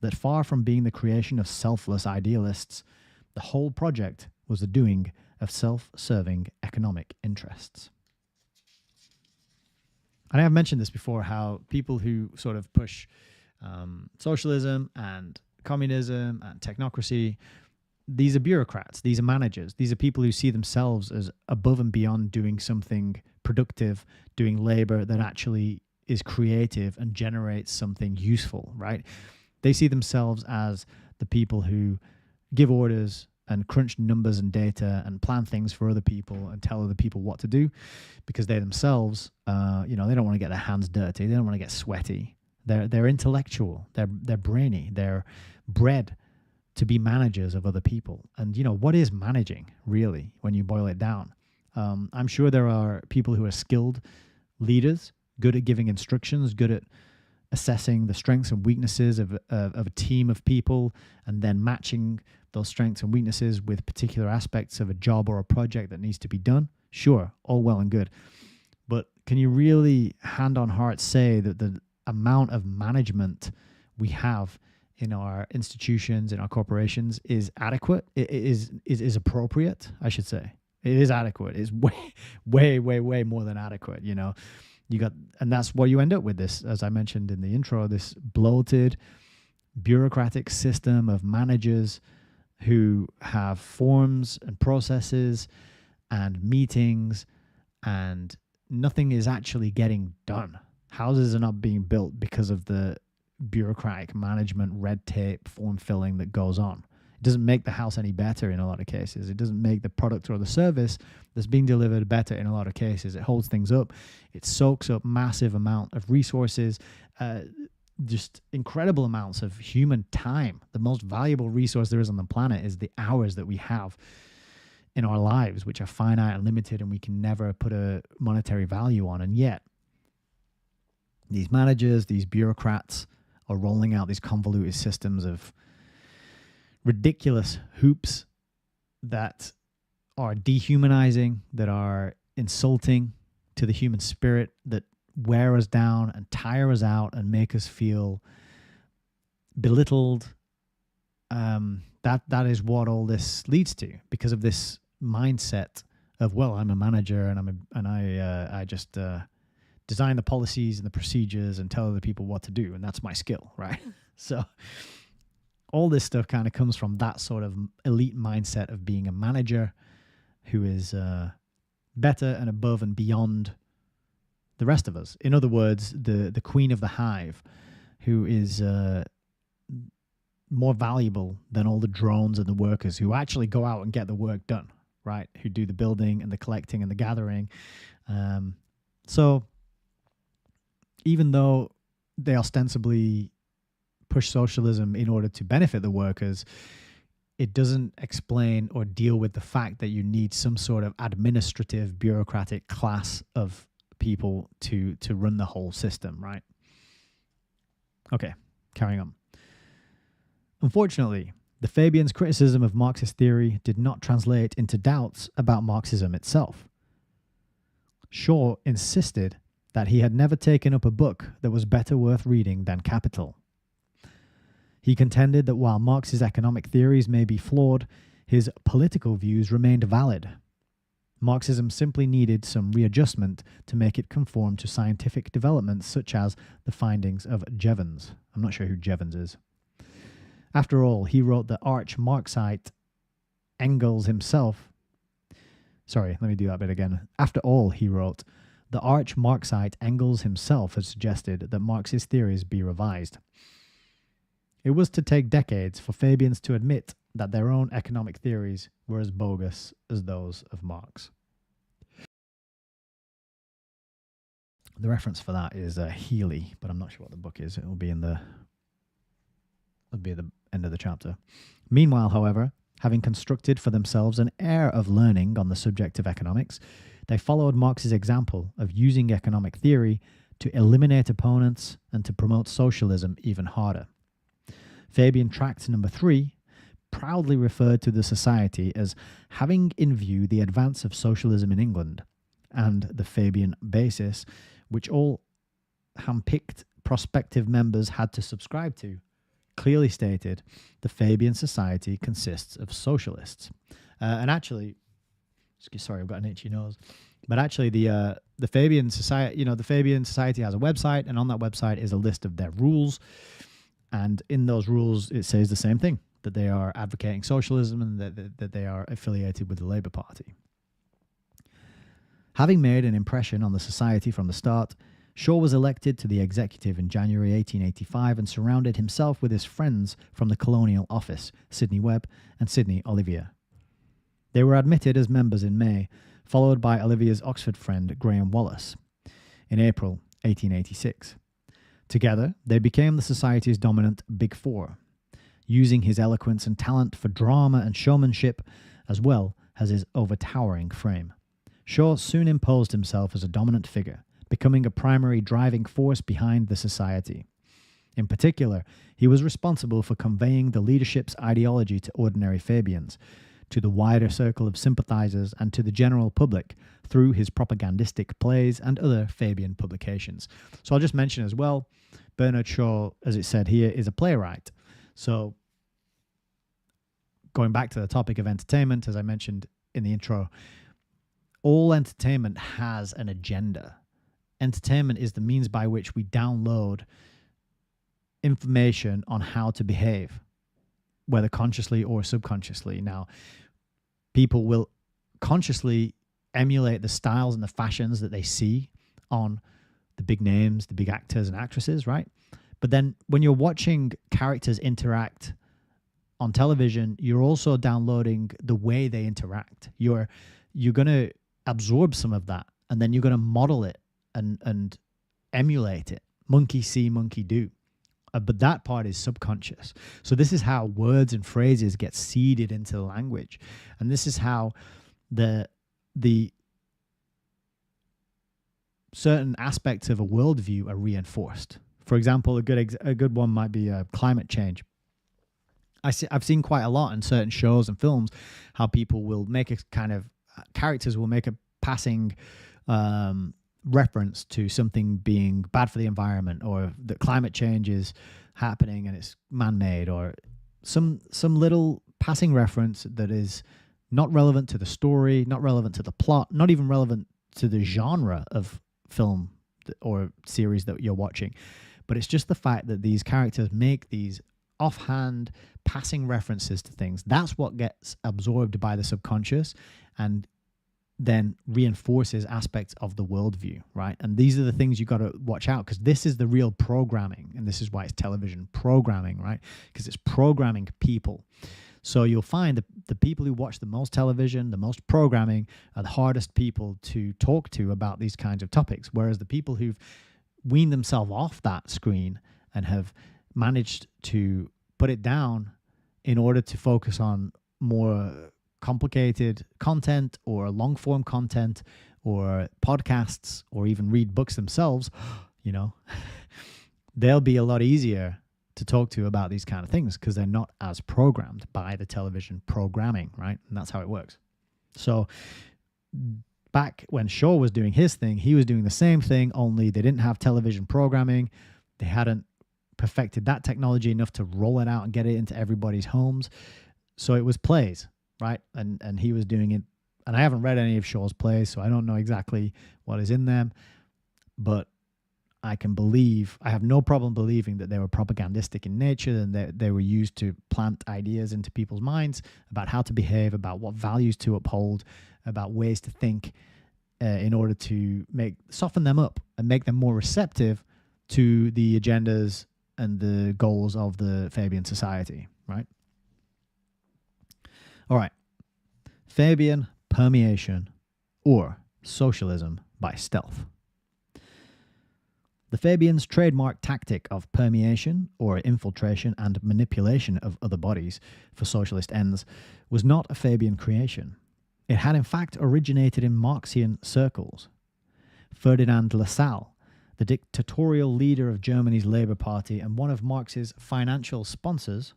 that far from being the creation of selfless idealists, the whole project was the doing of self-serving economic interests. And I have mentioned this before, how people who sort of push socialism and communism and technocracy, these are bureaucrats, these are managers, these are people who see themselves as above and beyond doing something productive, doing labor that actually is creative and generates something useful, right? They see themselves as the people who give orders and crunch numbers and data and plan things for other people and tell other people what to do, because they themselves, they don't want to get their hands dirty. They don't want to get sweaty. They're intellectual. They're brainy. They're bred to be managers of other people. And what is managing really when you boil it down? I'm sure there are people who are skilled leaders, good at giving instructions, good at assessing the strengths and weaknesses of a team of people, and then matching those strengths and weaknesses with particular aspects of a job or a project that needs to be done. Sure, all well and good. But can you really, hand on heart, say that the amount of management we have in our institutions, in our corporations, is adequate? It is appropriate, I should say. It is adequate. It's way more than adequate. You know, and that's what you end up with. This, as I mentioned in the intro, this bloated bureaucratic system of managers who have forms and processes and meetings, and nothing is actually getting done. Houses are not being built because of the bureaucratic management, red tape, form filling that goes on. It doesn't make the house any better in a lot of cases. It doesn't make the product or the service that's being delivered better in a lot of cases. It holds things up. It soaks up massive amount of resources, just incredible amounts of human time. The most valuable resource there is on the planet is the hours that we have in our lives, which are finite and limited, and we can never put a monetary value on. And yet, these managers, these bureaucrats are rolling out these convoluted systems of ridiculous hoops that are dehumanizing, that are insulting to the human spirit, that wear us down and tire us out and make us feel belittled. That is what all this leads to, because of this mindset of, well, I'm a manager and I just design the policies and the procedures and tell other people what to do, and that's my skill, right? So all this stuff kind of comes from that sort of elite mindset of being a manager who is better and above and beyond the rest of us. In other words, the queen of the hive, who is more valuable than all the drones and the workers who actually go out and get the work done, right? Who do the building and the collecting and the gathering. So even though they ostensibly push socialism in order to benefit the workers, it doesn't explain or deal with the fact that you need some sort of administrative, bureaucratic class of people to run the whole system, right? Okay, carrying on. Unfortunately, the Fabians' criticism of Marxist theory did not translate into doubts about Marxism itself. Shaw insisted that he had never taken up a book that was better worth reading than Capital. He contended that while Marx's economic theories may be flawed, his political views remained valid. Marxism simply needed some readjustment to make it conform to scientific developments such as the findings of Jevons. I'm not sure who Jevons is. After all, he wrote the arch-Marxite Engels himself. Sorry, let me do that bit again. After all, he wrote, the arch-Marxite Engels himself had suggested that Marx's theories be revised. It was to take decades for Fabians to admit that their own economic theories were as bogus as those of Marx. The reference for that is Healy, but I'm not sure what the book is. It'll be at the end of the chapter. Meanwhile, however, having constructed for themselves an air of learning on the subject of economics, they followed Marx's example of using economic theory to eliminate opponents and to promote socialism even harder. Fabian Tract number 3 proudly referred to the Society as having in view the advance of socialism in England, and the Fabian basis, which all handpicked prospective members had to subscribe to, clearly stated the Fabian Society consists of socialists. And actually, sorry, I've got an itchy nose. But actually, the Fabian Society, the Fabian Society has a website, and on that website is a list of their rules. And in those rules, it says the same thing, that they are advocating socialism and that they are affiliated with the Labour Party. Having made an impression on the Society from the start, Shaw was elected to the executive in January 1885 and surrounded himself with his friends from the Colonial Office, Sidney Webb and Sidney Olivier. They were admitted as members in May, followed by Olivier's Oxford friend Graham Wallace in April 1886. Together, they became the Society's dominant Big Four, using his eloquence and talent for drama and showmanship, as well as his overtowering frame. Shaw soon imposed himself as a dominant figure, becoming a primary driving force behind the society. In particular, he was responsible for conveying the leadership's ideology to ordinary Fabians, to the wider circle of sympathizers, and to the general public through his propagandistic plays and other Fabian publications. So I'll just mention as well, Bernard Shaw, as it said here, is a playwright. So going back to the topic of entertainment, as I mentioned in the intro, all entertainment has an agenda. Entertainment is the means by which we download information on how to behave, whether consciously or subconsciously. Now, people will consciously emulate the styles and the fashions that they see on the big names, the big actors and actresses, right? But then when you're watching characters interact on television, you're also downloading the way they interact. You're going to absorb some of that, and then you're going to model it and emulate it. Monkey see, monkey do. But that part is subconscious. So this is how words and phrases get seeded into the language. And this is how the certain aspects of a worldview are reinforced. For example, a good one might be climate change. I've seen quite a lot in certain shows and films how people will make a kind of characters will make a passing reference to something being bad for the environment, or that climate change is happening and it's man-made, or some little passing reference that is not relevant to the story, not relevant to the plot, not even relevant to the genre of film or series that you're watching. But it's just the fact that these characters make these offhand passing references to things. That's what gets absorbed by the subconscious and then reinforces aspects of the worldview, right? And these are the things you got to watch out, because this is the real programming, and this is why it's television programming, right? Because it's programming people. So you'll find the people who watch the most television, the most programming, are the hardest people to talk to about these kinds of topics, whereas the people who've weaned themselves off that screen and have managed to put it down in order to focus on more complicated content or long form content or podcasts or even read books themselves, you know, they'll be a lot easier to talk to about these kind of things because they're not as programmed by the television programming, right? And that's how it works. So back when Shaw was doing his thing, he was doing the same thing, only they didn't have television programming. They hadn't perfected that technology enough to roll it out and get it into everybody's homes. So it was plays, right? And he was doing it. And I haven't read any of Shaw's plays, so I don't know exactly what is in them. But I have no problem believing that they were propagandistic in nature, and that they were used to plant ideas into people's minds about how to behave, about what values to uphold, about ways to think in order to soften them up and make them more receptive to the agendas and the goals of the Fabian Society, right? All right. Fabian permeation, or socialism by stealth. The Fabians' trademark tactic of permeation, or infiltration and manipulation of other bodies for socialist ends, was not a Fabian creation. It had in fact originated in Marxian circles. Ferdinand Lassalle, the dictatorial leader of Germany's Labour Party and one of Marx's financial sponsors,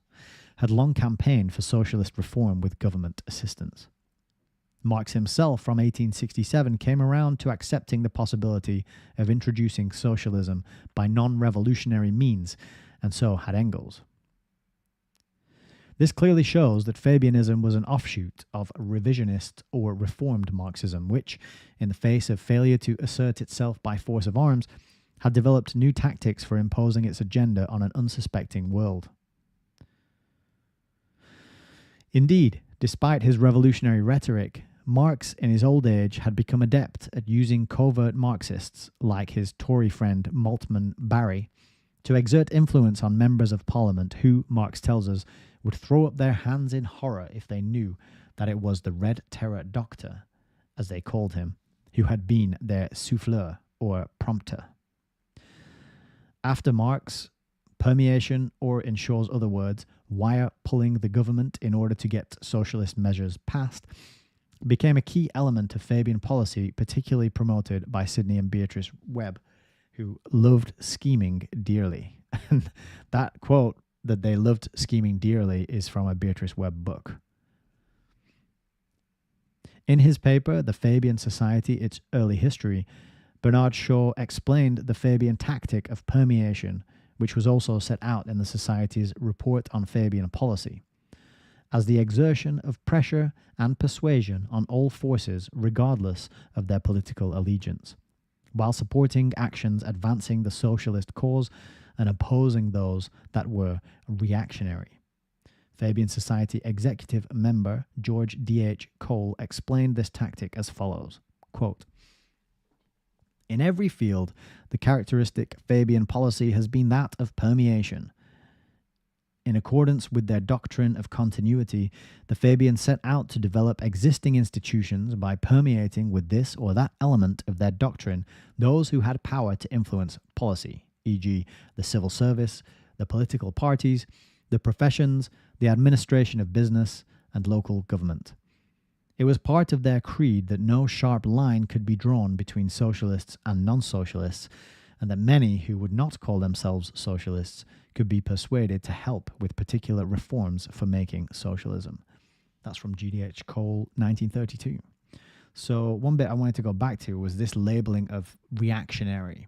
had long campaigned for socialist reform with government assistance. Marx himself, from 1867, came around to accepting the possibility of introducing socialism by non-revolutionary means, and so had Engels. This clearly shows that Fabianism was an offshoot of revisionist or reformed Marxism, which, in the face of failure to assert itself by force of arms, had developed new tactics for imposing its agenda on an unsuspecting world. Indeed, despite his revolutionary rhetoric, Marx in his old age had become adept at using covert Marxists, like his Tory friend Maltman Barry, to exert influence on members of parliament who, Marx tells us, would throw up their hands in horror if they knew that it was the Red Terror Doctor, as they called him, who had been their souffleur or prompter. After Marx, permeation, or in Shaw's other words, wire pulling the government in order to get socialist measures passed, became a key element of Fabian policy, particularly promoted by Sidney and Beatrice Webb, who loved scheming dearly. And that quote, that they loved scheming dearly, is from a Beatrice Webb book. In his paper, The Fabian Society, Its Early History, Bernard Shaw explained the Fabian tactic of permeation, which was also set out in the Society's report on Fabian policy, as the exertion of pressure and persuasion on all forces regardless of their political allegiance, while supporting actions advancing the socialist cause and opposing those that were reactionary. Fabian Society executive member George D.H. Cole explained this tactic as follows, quote, "In every field, the characteristic Fabian policy has been that of permeation. In accordance with their doctrine of continuity, the Fabians set out to develop existing institutions by permeating with this or that element of their doctrine those who had power to influence policy, e.g., the civil service, the political parties, the professions, the administration of business, and local government. It was part of their creed that no sharp line could be drawn between socialists and non-socialists, and that many who would not call themselves socialists could be persuaded to help with particular reforms for making socialism." That's from G.D.H. Cole, 1932. So one bit I wanted to go back to was this labeling of reactionary.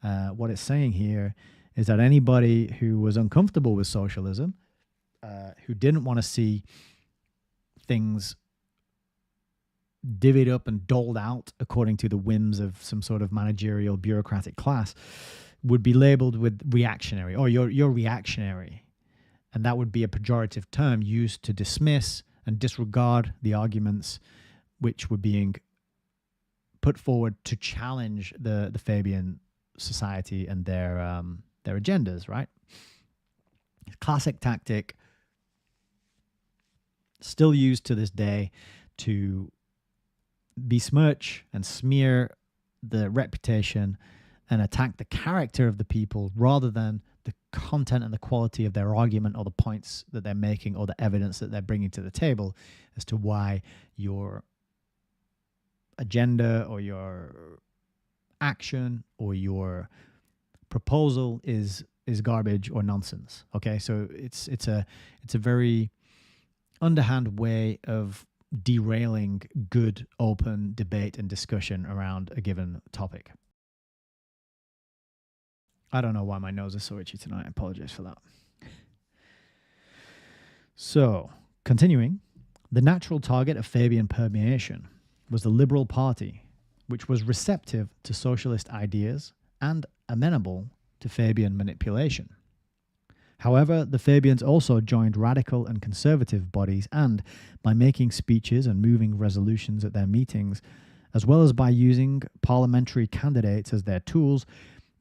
What it's saying here is that anybody who was uncomfortable with socialism, who didn't want to see things divvied up and doled out according to the whims of some sort of managerial bureaucratic class, would be labeled with reactionary, or you're reactionary. And that would be a pejorative term used to dismiss and disregard the arguments which were being put forward to challenge the Fabian Society and their agendas, right? Classic tactic, still used to this day to besmirch and smear the reputation and attack the character of the people rather than the content and the quality of their argument or the points that they're making or the evidence that they're bringing to the table as to why your agenda or your action or your proposal is garbage or nonsense. Okay, so it's a very underhand way of derailing good open debate and discussion around a given topic. I don't know why my nose is so itchy tonight. I apologize for that. So, continuing, the natural target of Fabian permeation was the Liberal Party, which was receptive to socialist ideas and amenable to Fabian manipulation. However, the Fabians also joined radical and conservative bodies and, by making speeches and moving resolutions at their meetings, as well as by using parliamentary candidates as their tools,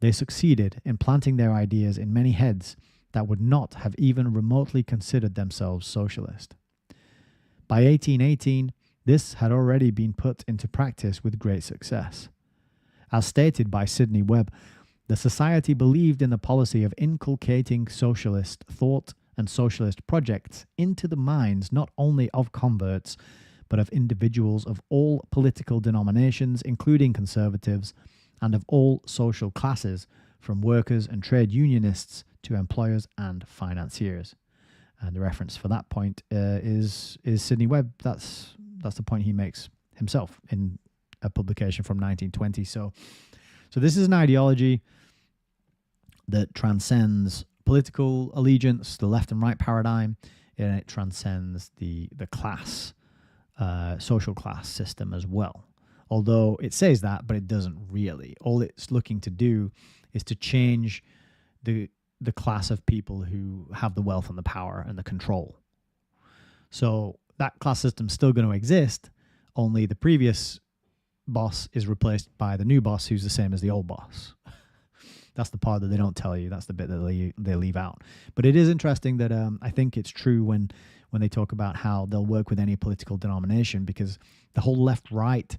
they succeeded in planting their ideas in many heads that would not have even remotely considered themselves socialist. By 1818, this had already been put into practice with great success. As stated by Sidney Webb, the Society believed in the policy of inculcating socialist thought and socialist projects into the minds not only of converts, but of individuals of all political denominations, including conservatives, and of all social classes, from workers and trade unionists to employers and financiers. And the reference for that point is Sidney Webb. That's the point he makes himself in a publication from 1920. So this is an ideology that transcends political allegiance, the left and right paradigm, and it transcends the class, social class system as well. Although it says that, but it doesn't really. All it's looking to do is to change the class of people who have the wealth and the power and the control. So that class system's still going to exist, only the previous boss is replaced by the new boss who's the same as the old boss. That's the part that they don't tell you. That's the bit that they leave out. But it is interesting that I think it's true when they talk about how they'll work with any political denomination, because the whole left-right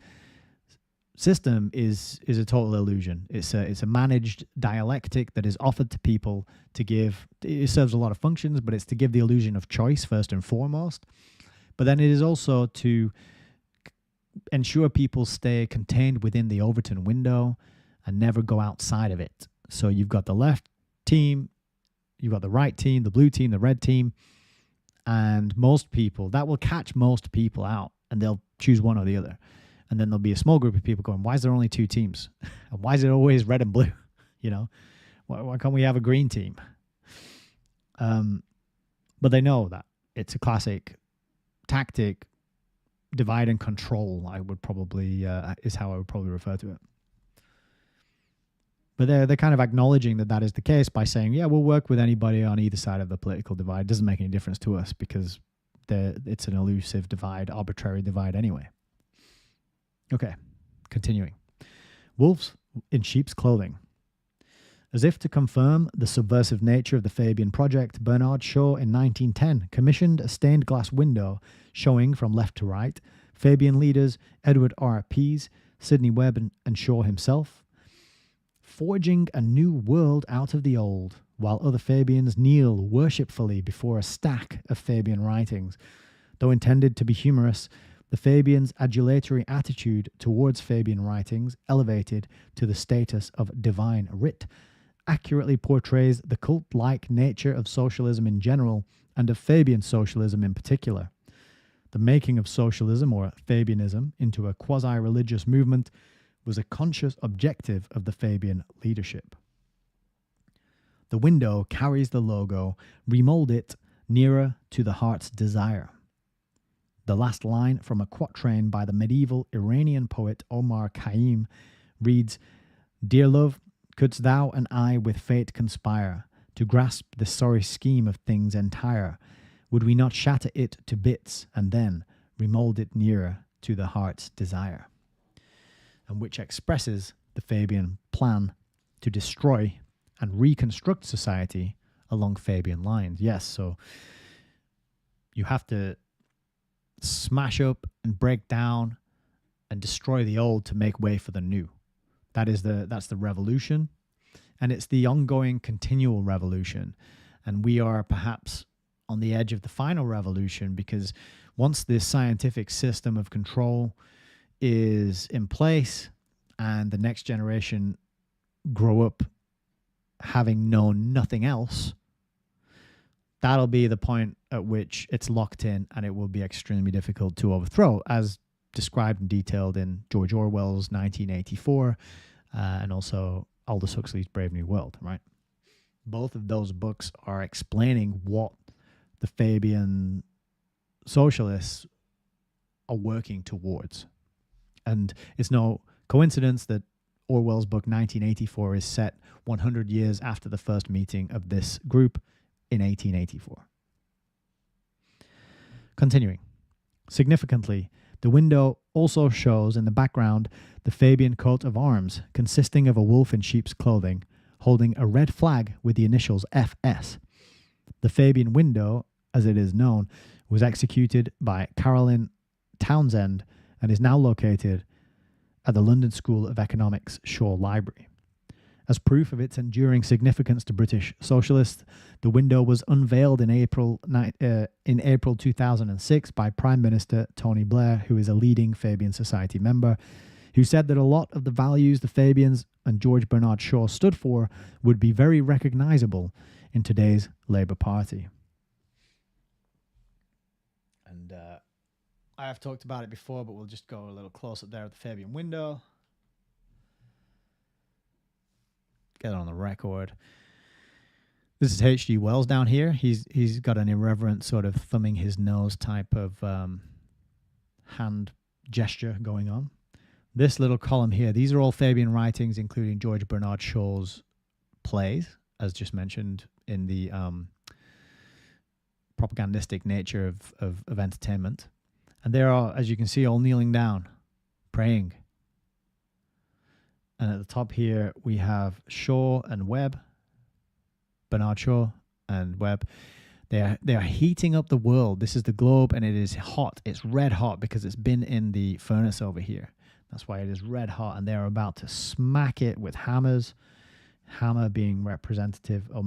system is a total illusion. It's a managed dialectic that is offered to people to give. It serves a lot of functions, but it's to give the illusion of choice first and foremost. But then it is also to ensure people stay contained within the Overton window and never go outside of it. So you've got the left team, you've got the right team, the blue team, the red team, and most people, that will catch most people out, and they'll choose one or the other. And then there'll be a small group of people going, why is there only two teams? And why is it always red and blue? You know, why can't we have a green team? But they know that it's a classic tactic, divide and control, I would probably, is how I would probably refer to it. But they're kind of acknowledging that is the case by saying, yeah, we'll work with anybody on either side of the political divide. It doesn't make any difference to us because it's an elusive divide, arbitrary divide anyway. Okay, continuing. Wolves in sheep's clothing. As if to confirm the subversive nature of the Fabian project, Bernard Shaw in 1910 commissioned a stained glass window showing from left to right Fabian leaders Edward R. Pease, Sidney Webb and Shaw himself, forging a new world out of the old, while other Fabians kneel worshipfully before a stack of Fabian writings. Though intended to be humorous, the Fabians' adulatory attitude towards Fabian writings, elevated to the status of divine writ, accurately portrays the cult-like nature of socialism in general and of Fabian socialism in particular. The making of socialism, or Fabianism, into a quasi-religious movement was a conscious objective of the Fabian leadership. The window carries the logo, remold it nearer to the heart's desire. The last line from a quatrain by the medieval Iranian poet Omar Khayyam reads, "Dear love, couldst thou and I with fate conspire to grasp the sorry scheme of things entire, would we not shatter it to bits and then remold it nearer to the heart's desire?" And which expresses the Fabian plan to destroy and reconstruct society along Fabian lines. Yes, so you have to smash up and break down and destroy the old to make way for the new. That's the revolution, and it's the ongoing continual revolution. And we are perhaps on the edge of the final revolution, because once this scientific system of control is in place and the next generation grow up having known nothing else, that'll be the point at which it's locked in and it will be extremely difficult to overthrow, as described and detailed in George Orwell's 1984 and also Aldous Huxley's Brave New World, right? Both of those books are explaining what the Fabian socialists are working towards. And it's no coincidence that Orwell's book 1984 is set 100 years after the first meeting of this group in 1884. Continuing. Significantly, the window also shows in the background the Fabian coat of arms, consisting of a wolf in sheep's clothing, holding a red flag with the initials FS. The Fabian window, as it is known, was executed by Caroline Townsend and is now located at the London School of Economics Shaw Library. As proof of its enduring significance to British socialists, the window was unveiled in April 2006 by Prime Minister Tony Blair, who is a leading Fabian Society member, who said that a lot of the values the Fabians and George Bernard Shaw stood for would be very recognizable in today's Labour Party. And I have talked about it before, but we'll just go a little close up there at the Fabian window. Get it on the record. This is H.G. Wells down here. He's got an irreverent sort of thumbing his nose type of hand gesture going on. This little column here, these are all Fabian writings, including George Bernard Shaw's plays, as just mentioned in the propagandistic nature of entertainment. And they are, as you can see, all kneeling down, praying. And at the top here, we have Shaw and Webb, Bernard Shaw and Webb. They are heating up the world. This is the globe, and it is hot. It's red hot because it's been in the furnace over here. That's why it is red hot, and they are about to smack it with hammers. Hammer being representative or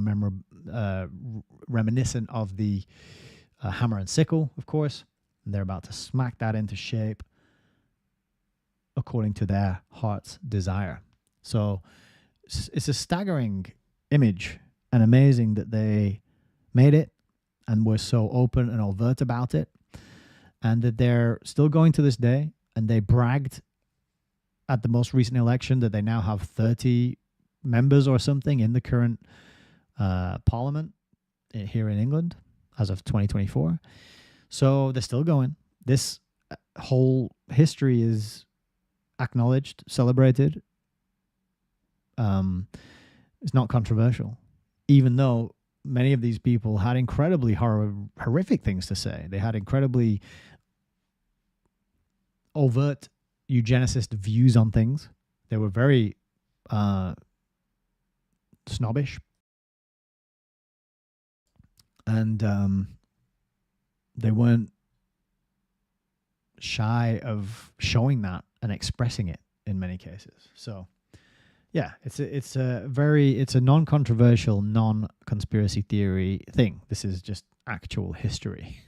reminiscent of the hammer and sickle, of course. And they're about to smack that into shape. according to their heart's desire. So it's a staggering image, and amazing that they made it and were so open and overt about it, and that they're still going to this day. And they bragged at the most recent election that they now have 30 members or something in the current parliament here in England as of 2024. So they're still going. This whole history is acknowledged, celebrated. It's not controversial, even though many of these people had incredibly horrific things to say. They had incredibly overt eugenicist views on things. They were very snobbish, and they weren't shy of showing that and expressing it in many cases. So yeah, it's a non-controversial, non-conspiracy theory thing. This is just actual history.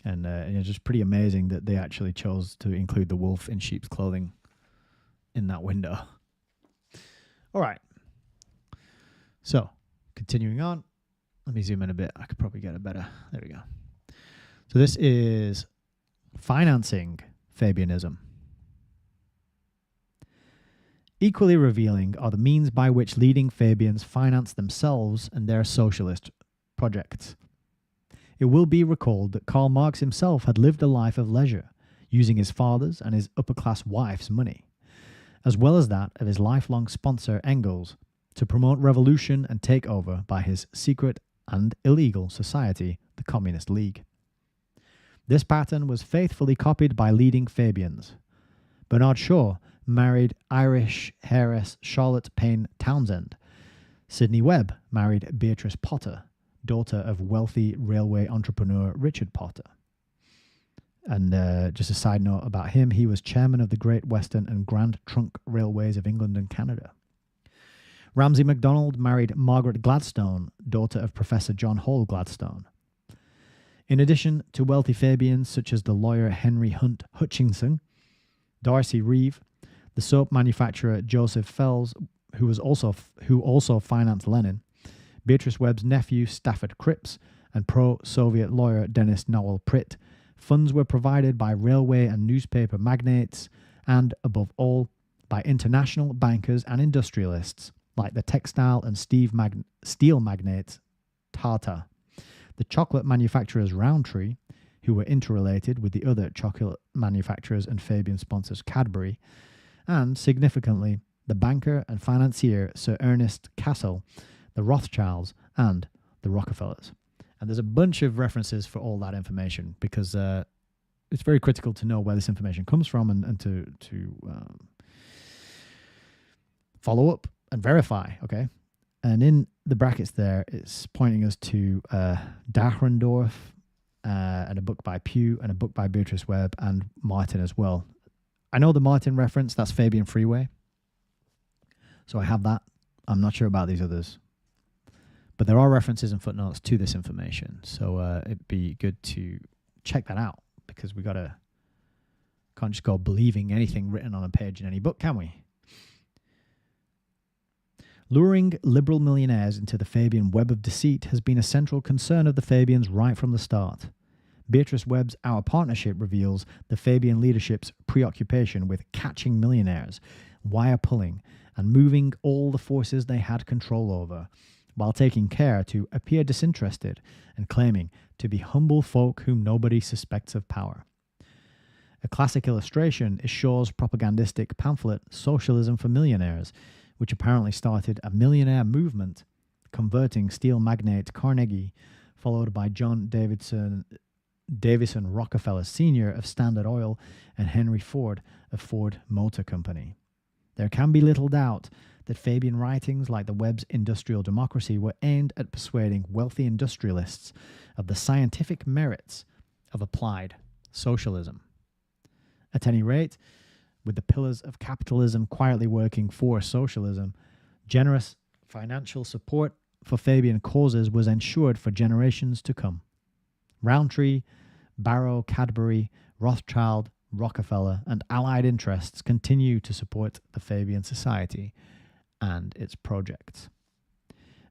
And it's just pretty amazing that they actually chose to include the wolf in sheep's clothing in that window. All right. So, continuing on. Let me zoom in a bit. I could probably get a better. There we go. So this is financing Fabianism. Equally revealing are the means by which leading Fabians finance themselves and their socialist projects. It will be recalled that Karl Marx himself had lived a life of leisure, using his father's and his upper-class wife's money, as well as that of his lifelong sponsor Engels, to promote revolution and take over by his secret and illegal society, the Communist League. This pattern was faithfully copied by leading Fabians. Bernard Shaw married Irish heiress Charlotte Payne Townsend. Sidney Webb married Beatrice Potter, daughter of wealthy railway entrepreneur Richard Potter. And just a side note about him, he was chairman of the Great Western and Grand Trunk Railways of England and Canada. Ramsay MacDonald married Margaret Gladstone, daughter of Professor John Hall Gladstone. In addition to wealthy Fabians such as the lawyer Henry Hunt Hutchinson, Darcy Reeve, the soap manufacturer Joseph Fels, who also financed Lenin, Beatrice Webb's nephew Stafford Cripps, and pro-Soviet lawyer Dennis Nowell Pritt, funds were provided by railway and newspaper magnates and, above all, by international bankers and industrialists like the textile and steel magnates Tata, the chocolate manufacturers Rowntree, who were interrelated with the other chocolate manufacturers and Fabian sponsors Cadbury, and, significantly, the banker and financier Sir Ernest Cassel, the Rothschilds, and the Rockefellers. And there's a bunch of references for all that information because it's very critical to know where this information comes from and to follow up and verify, okay? And in the brackets there, it's pointing us to Dahrendorf and a book by Pugh and a book by Beatrice Webb and Martin as well. I know the Martin reference, that's Fabian Freeway. So I have that. I'm not sure about these others. But there are references and footnotes to this information. So it'd be good to check that out because can't just go believing anything written on a page in any book, can we? Luring liberal millionaires into the Fabian web of deceit has been a central concern of the Fabians right from the start. Beatrice Webb's Our Partnership reveals the Fabian leadership's preoccupation with catching millionaires, wire pulling, and moving all the forces they had control over, while taking care to appear disinterested and claiming to be humble folk whom nobody suspects of power. A classic illustration is Shaw's propagandistic pamphlet Socialism for Millionaires, which apparently started a millionaire movement converting steel magnate Carnegie, followed by John Davison Rockefeller Sr. of Standard Oil and Henry Ford of Ford Motor Company. There can be little doubt that Fabian writings like the Webb's Industrial Democracy were aimed at persuading wealthy industrialists of the scientific merits of applied socialism. At any rate, with the pillars of capitalism quietly working for socialism, generous financial support for Fabian causes was ensured for generations to come. Rowntree, Barrow, Cadbury, Rothschild, Rockefeller, and allied interests continue to support the Fabian Society and its projects.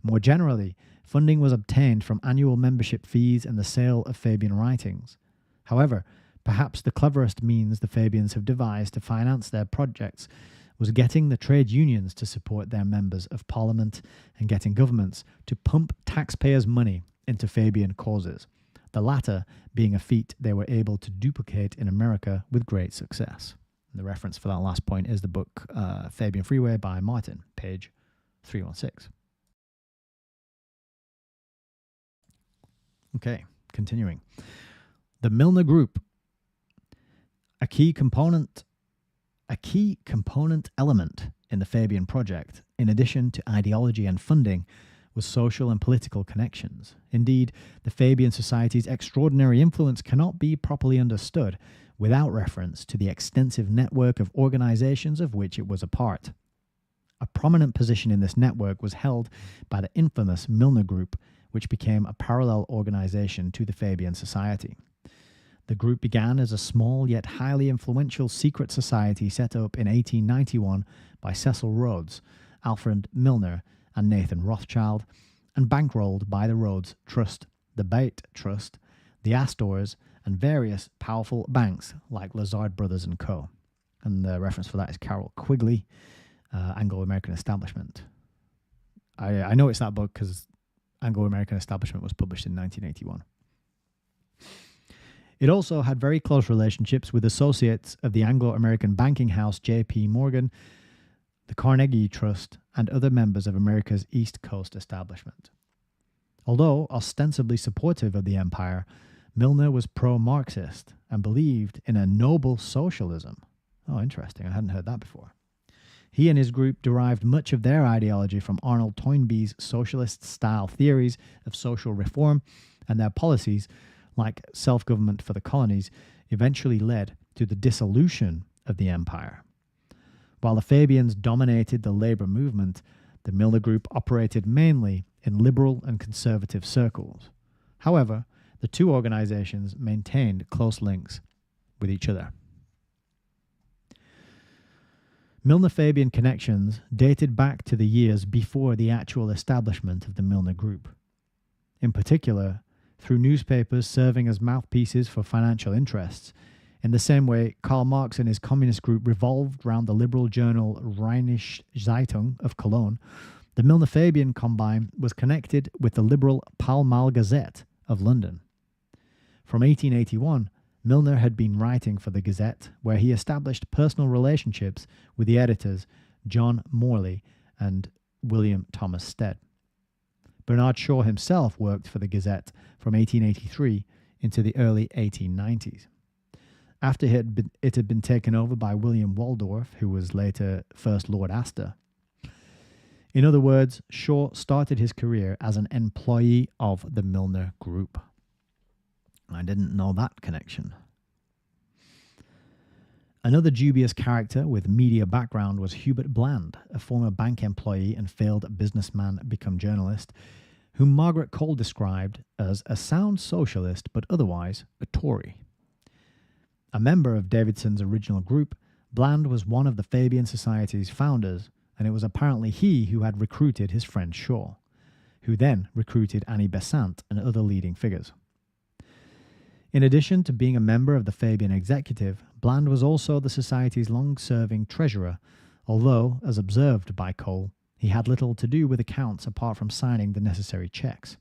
More generally, funding was obtained from annual membership fees and the sale of Fabian writings. However, perhaps the cleverest means the Fabians have devised to finance their projects was getting the trade unions to support their members of parliament and getting governments to pump taxpayers' money into Fabian causes, the latter being a feat they were able to duplicate in America with great success. And the reference for that last point is the book Fabian Freeway by Martin, page 316. Okay, continuing. The Milner Group. A key component element in the Fabian project, in addition to ideology and funding, was social and political connections. Indeed, the Fabian Society's extraordinary influence cannot be properly understood without reference to the extensive network of organizations of which it was a part. A prominent position in this network was held by the infamous Milner Group, which became a parallel organization to the Fabian Society. The group began as a small yet highly influential secret society set up in 1891 by Cecil Rhodes, Alfred Milner, and Nathan Rothschild, and bankrolled by the Rhodes Trust, the Bate Trust, the Astors, and various powerful banks like Lazard Brothers and Co. And the reference for that is Carroll Quigley, Anglo-American Establishment. I know it's that book because Anglo-American Establishment was published in 1981. It also had very close relationships with associates of the Anglo-American banking house J.P. Morgan, the Carnegie Trust, and other members of America's East Coast establishment. Although ostensibly supportive of the empire, Milner was pro-Marxist and believed in a noble socialism. Oh, interesting. I hadn't heard that before. He and his group derived much of their ideology from Arnold Toynbee's socialist-style theories of social reform, and their policies, like self-government for the colonies, eventually led to the dissolution of the empire. While the Fabians dominated the labor movement, the Milner Group operated mainly in liberal and conservative circles. However, the two organizations maintained close links with each other. Milner-Fabian connections dated back to the years before the actual establishment of the Milner Group. In particular, through newspapers serving as mouthpieces for financial interests, in the same way Karl Marx and his communist group revolved around the liberal journal Rheinische Zeitung of Cologne, the Milner-Fabian combine was connected with the liberal Pall Mall Gazette of London. From 1881, Milner had been writing for the Gazette, where he established personal relationships with the editors John Morley and William Thomas Stead. Bernard Shaw himself worked for the Gazette from 1883 into the early 1890s. After it had been taken over by William Waldorf, who was later First Lord Astor. In other words, Shaw started his career as an employee of the Milner Group. I didn't know that connection. Another dubious character with media background was Hubert Bland, a former bank employee and failed businessman become journalist, whom Margaret Cole described as a sound socialist but otherwise a Tory. A member of Davidson's original group, Bland was one of the Fabian Society's founders, and it was apparently he who had recruited his friend Shaw, who then recruited Annie Besant and other leading figures. In addition to being a member of the Fabian executive, Bland was also the Society's long-serving treasurer, although, as observed by Cole, he had little to do with accounts apart from signing the necessary checks.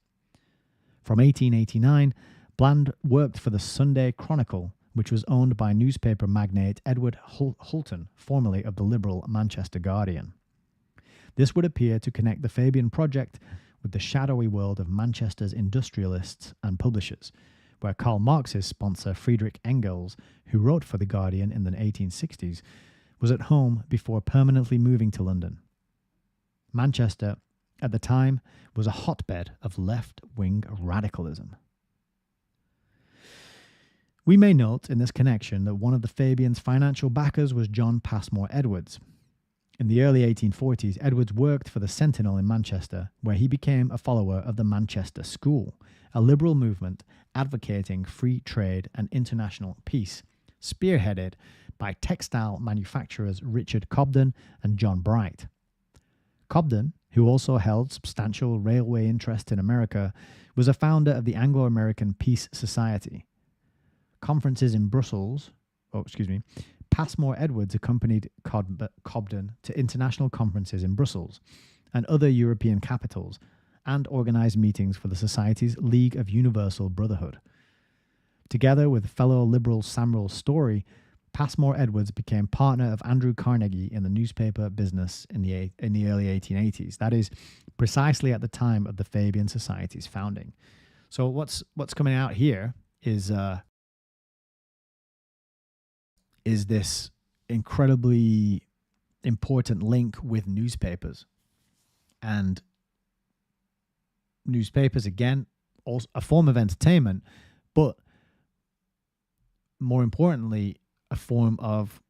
From 1889, Bland worked for the Sunday Chronicle, which was owned by newspaper magnate Edward Hulton, formerly of the liberal Manchester Guardian. This would appear to connect the Fabian project with the shadowy world of Manchester's industrialists and publishers, where Karl Marx's sponsor Friedrich Engels, who wrote for The Guardian in the 1860s, was at home before permanently moving to London. Manchester, at the time, was a hotbed of left-wing radicalism. We may note in this connection that one of the Fabians' financial backers was John Passmore Edwards. In the early 1840s, Edwards worked for the Sentinel in Manchester, where he became a follower of the Manchester School, a liberal movement advocating free trade and international peace, spearheaded by textile manufacturers Richard Cobden and John Bright. Cobden, who also held substantial railway interest in America, was a founder of the Anglo-American Peace Society. Conferences in Brussels, Passmore Edwards accompanied Cobden to international conferences in Brussels and other European capitals and organized meetings for the Society's League of Universal Brotherhood. Together with fellow liberal Samuel Storey, Passmore Edwards became partner of Andrew Carnegie in the newspaper business in the early 1880s. That is precisely at the time of the Fabian Society's founding. So what's coming out here is this incredibly important link with newspapers. And newspapers, again, also a form of entertainment, but more importantly, a form of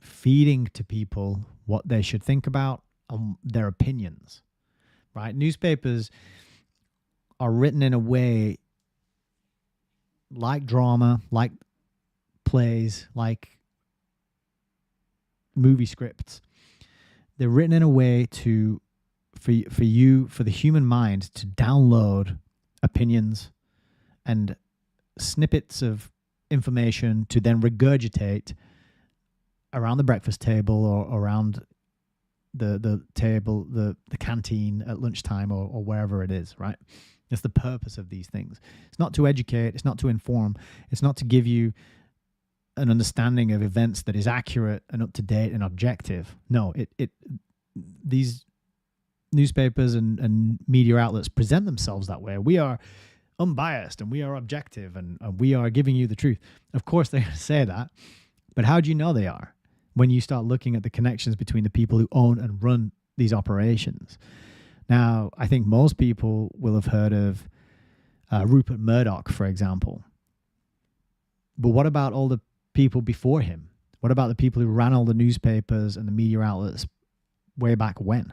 feeding to people what they should think about and their opinions, right? Newspapers are written in a way like drama, like plays, like movie scripts. They're written in a way for the human mind to download opinions and snippets of information to then regurgitate around the breakfast table or around the table, the canteen at lunchtime or wherever it is, right? That's the purpose of these things. It's not to educate, it's not to inform, it's not to give you an understanding of events that is accurate and up to date and objective. No, these newspapers and media outlets present themselves that way. We are unbiased and we are objective and we are giving you the truth. Of course they're going to say that, but how do you know they are when you start looking at the connections between the people who own and run these operations? Now, I think most people will have heard of Rupert Murdoch, for example. But what about all the people before him? What about the people who ran all the newspapers and the media outlets way back when?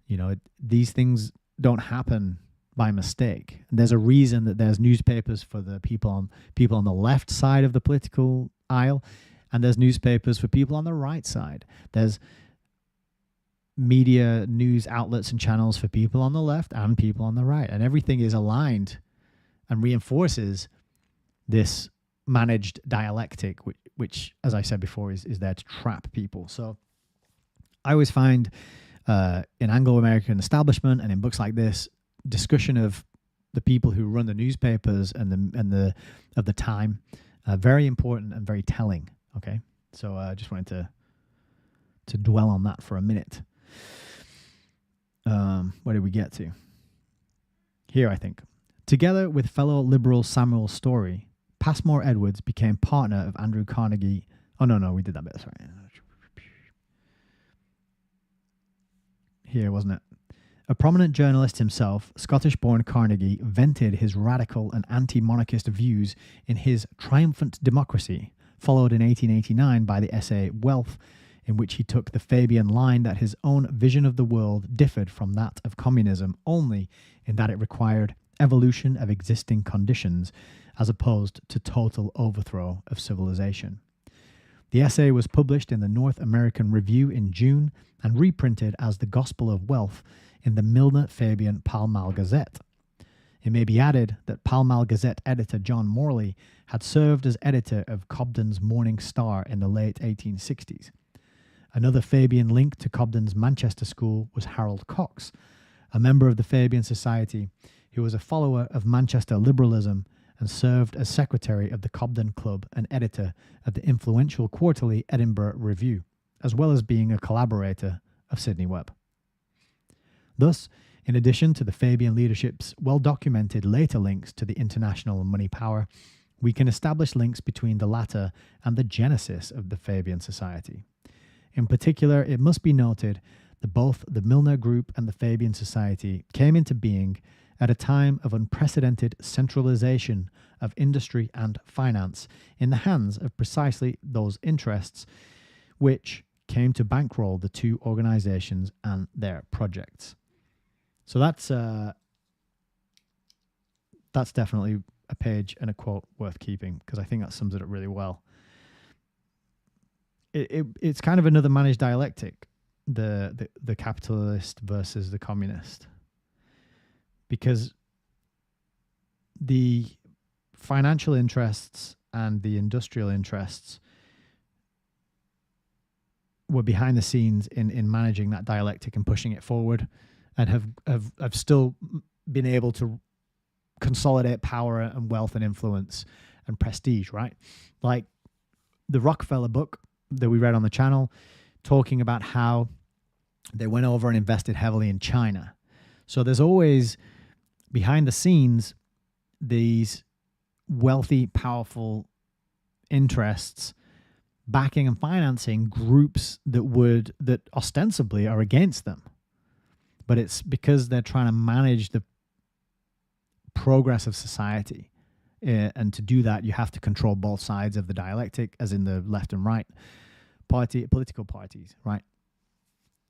You know, these things don't happen by mistake. And there's a reason that there's newspapers for the people on the left side of the political aisle, and there's newspapers for people on the right side. There's media news outlets and channels for people on the left and people on the right, and everything is aligned and reinforces this managed dialectic, which as I said before, is there to trap people. So I always find in Anglo-American establishment and in books like this, discussion of the people who run the newspapers and the of the time very important and very telling. Okay, so I just wanted to dwell on that for a minute. Where did we get to? Here, I think. Together with fellow liberal Samuel Storey, Passmore Edwards became partner of Andrew Carnegie. Oh, no, we did that bit. Sorry. Here, wasn't it? A prominent journalist himself, Scottish-born Carnegie vented his radical and anti-monarchist views in his Triumphant Democracy, followed in 1889 by the essay Wealth, in which he took the Fabian line that his own vision of the world differed from that of communism only in that it required evolution of existing conditions as opposed to total overthrow of civilization. The essay was published in the North American Review in June and reprinted as The Gospel of Wealth in the Milner-Fabian Pall Mall Gazette. It may be added that Pall Mall Gazette editor John Morley had served as editor of Cobden's Morning Star in the late 1860s. Another Fabian link to Cobden's Manchester school was Harold Cox, a member of the Fabian Society who was a follower of Manchester liberalism and served as secretary of the Cobden Club and editor of the influential quarterly Edinburgh Review, as well as being a collaborator of Sidney Webb. Thus, in addition to the Fabian leadership's well-documented later links to the international money power, we can establish links between the latter and the genesis of the Fabian Society. In particular, it must be noted that both the Milner Group and the Fabian Society came into being at a time of unprecedented centralization of industry and finance in the hands of precisely those interests which came to bankroll the two organizations and their projects. So that's definitely a page and a quote worth keeping because I think that sums it up really well. It's kind of another managed dialectic, the capitalist versus the communist, because the financial interests and the industrial interests were behind the scenes in managing that dialectic and pushing it forward, and have still been able to consolidate power and wealth and influence and prestige, right? Like the Rockefeller book that we read on the channel, talking about how they went over and invested heavily in China. So there's always behind the scenes these wealthy, powerful interests backing and financing groups that ostensibly are against them. But it's because they're trying to manage the progress of society. And to do that, you have to control both sides of the dialectic, as in the left and right political parties, right?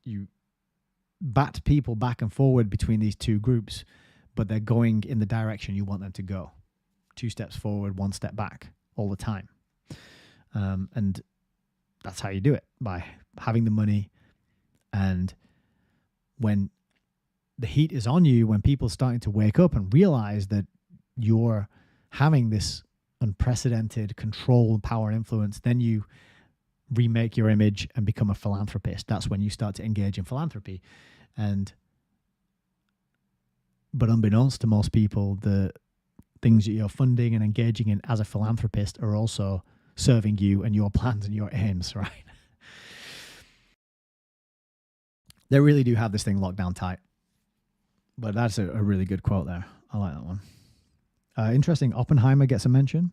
You bat people back and forward between these two groups, but they're going in the direction you want them to go. 2 steps forward, 1 step back all the time. And that's how you do it, by having the money. And when the heat is on you, when people are starting to wake up and realize that you're having this unprecedented control, power, and influence, then you remake your image and become a philanthropist. That's when you start to engage in philanthropy. But unbeknownst to most people, the things that you're funding and engaging in as a philanthropist are also serving you and your plans and your aims, right? They really do have this thing locked down tight. But that's a really good quote there. I like that one. Interesting, Oppenheimer gets a mention.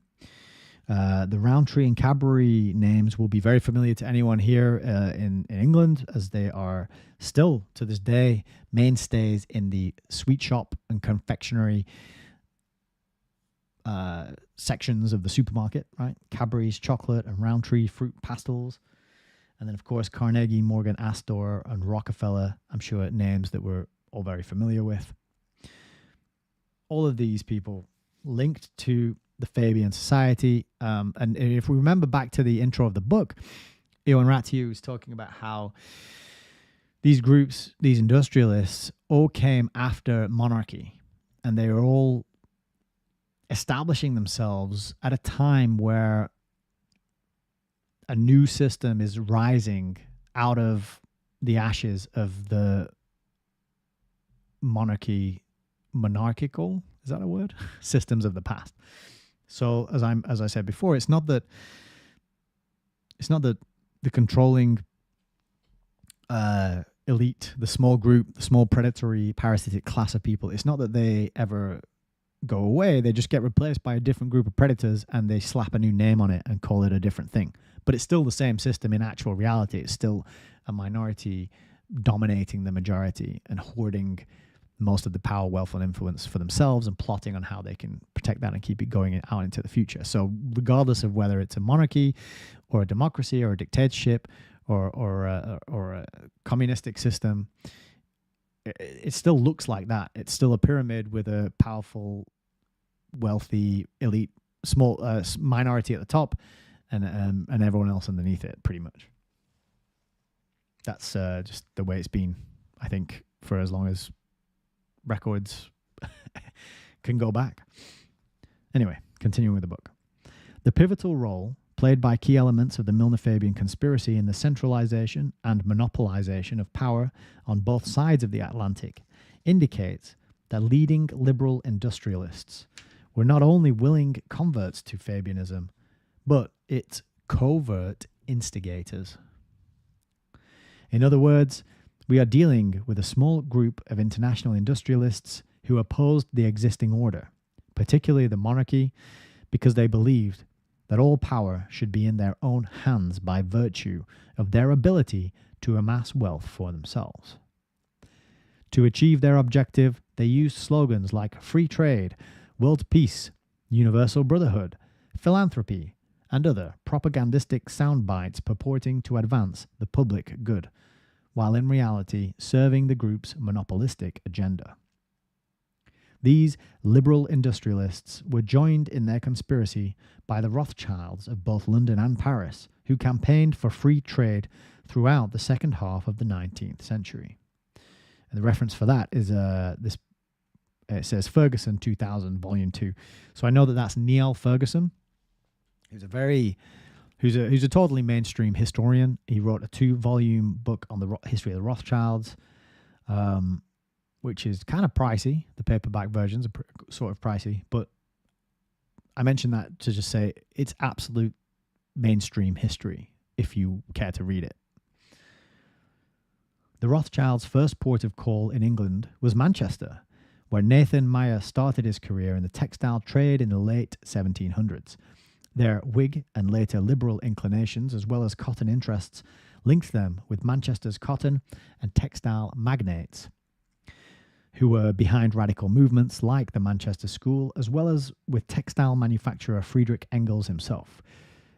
The Roundtree and Cadbury names will be very familiar to anyone here in England, as they are still, to this day, mainstays in the sweet shop and confectionery sections of the supermarket, right? Cadbury's chocolate and Roundtree fruit pastels. And then, of course, Carnegie, Morgan, Astor, and Rockefeller, I'm sure names that we're all very familiar with. All of these people linked to the Fabian Society. And if we remember back to the intro of the book, Ioan Ratiu was talking about how these groups, these industrialists, all came after monarchy. And they were all establishing themselves at a time where a new system is rising out of the ashes of the monarchical, is that a word? Systems of the past. So as I said before, it's not that the controlling elite, the small group, the small predatory parasitic class of people, it's not that they ever go away. They just get replaced by a different group of predators, and they slap a new name on it and call it a different thing. But it's still the same system in actual reality. It's still a minority dominating the majority and hoarding most of the power, wealth, and influence for themselves, and plotting on how they can protect that and keep it going out into the future. So regardless of whether it's a monarchy or a democracy or a dictatorship or a communistic system, it still looks like that. It's still a pyramid with a powerful, wealthy, elite, small minority at the top, and everyone else underneath it, pretty much. That's just the way it's been, I think, for as long as records can go back. Anyway, continuing with the book. The pivotal role played by key elements of the Milner-Fabian conspiracy in the centralization and monopolization of power on both sides of the Atlantic indicates that leading liberal industrialists were not only willing converts to Fabianism, but its covert instigators. In other words, we are dealing with a small group of international industrialists who opposed the existing order, particularly the monarchy, because they believed that all power should be in their own hands by virtue of their ability to amass wealth for themselves. To achieve their objective, they used slogans like free trade, world peace, universal brotherhood, philanthropy, and other propagandistic sound bites purporting to advance the public good, while in reality serving the group's monopolistic agenda. These liberal industrialists were joined in their conspiracy by the Rothschilds of both London and Paris, who campaigned for free trade throughout the second half of the 19th century. And the reference for that is this. It says Ferguson 2000, Volume 2. So I know that that's Neil Ferguson, who's a totally mainstream historian. He wrote a 2-volume book on the history of the Rothschilds, which is kind of pricey. The paperback versions are sort of pricey, but I mentioned that to just say it's absolute mainstream history if you care to read it. The Rothschilds' first port of call in England was Manchester, where Nathan Meyer started his career in the textile trade in the late 1700s. Their Whig and later Liberal inclinations, as well as cotton interests, linked them with Manchester's cotton and textile magnates, who were behind radical movements like the Manchester School, as well as with textile manufacturer Friedrich Engels himself.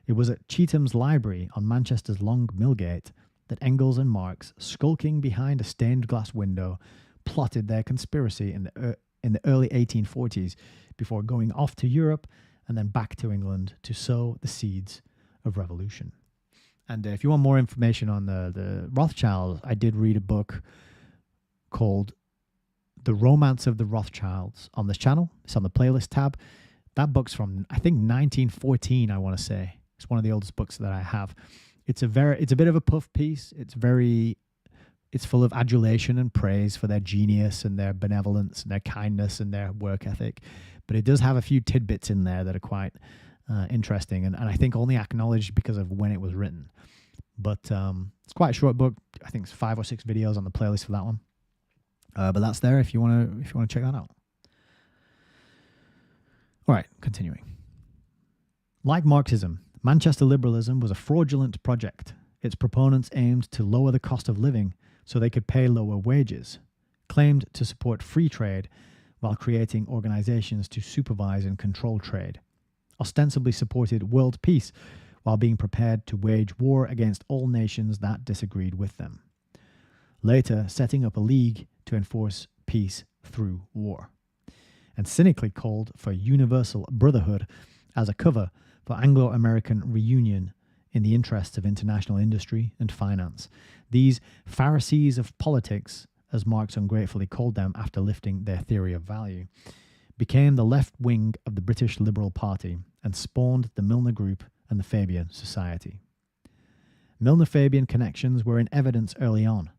It was at Chetham's Library on Manchester's Long Millgate that Engels and Marx, skulking behind a stained glass window, plotted their conspiracy in the early 1840s before going off to Europe and then back to England to sow the seeds of revolution. And if you want more information on the Rothschilds, I did read a book called The Romance of the Rothschilds on this channel. It's on the playlist tab. That book's from, I think, 1914, I want to say. It's one of the oldest books that I have. It's a bit of a puff piece. It's full of adulation and praise for their genius and their benevolence and their kindness and their work ethic. But it does have a few tidbits in there that are quite interesting and I think only acknowledged because of when it was written. But it's quite a short book. I think it's 5 or 6 videos on the playlist for that one. But that's there if you want to check that out. All right, continuing. Like Marxism, Manchester liberalism was a fraudulent project. Its proponents aimed to lower the cost of living so they could pay lower wages, claimed to support free trade while creating organizations to supervise and control trade, ostensibly supported world peace while being prepared to wage war against all nations that disagreed with them, later setting up a league to enforce peace through war, and cynically called for universal brotherhood as a cover for Anglo-American reunion in the interests of international industry and finance. These Pharisees of politics, as Marx ungratefully called them after lifting their theory of value, became the left wing of the British Liberal Party and spawned the Milner Group and the Fabian Society. Milner-Fabian connections were in evidence early on.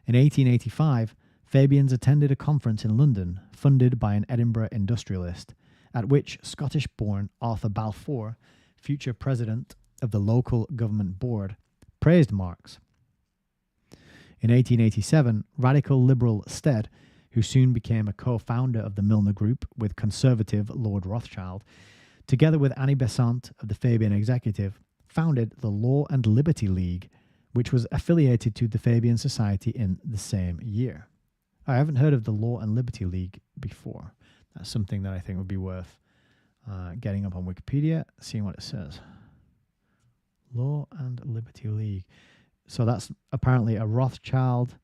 In 1885, Fabians attended a conference in London funded by an Edinburgh industrialist, at which Scottish-born Arthur Balfour, future president of the local government board, praised Marx. In 1887, radical liberal Stead, who soon became a co-founder of the Milner Group with conservative Lord Rothschild, together with Annie Besant of the Fabian Executive, founded the Law and Liberty League, which was affiliated to the Fabian Society in the same year. I haven't heard of the Law and Liberty League before. That's something that I think would be worth getting up on Wikipedia, seeing what it says. Law and Liberty League. So that's apparently a Rothschild,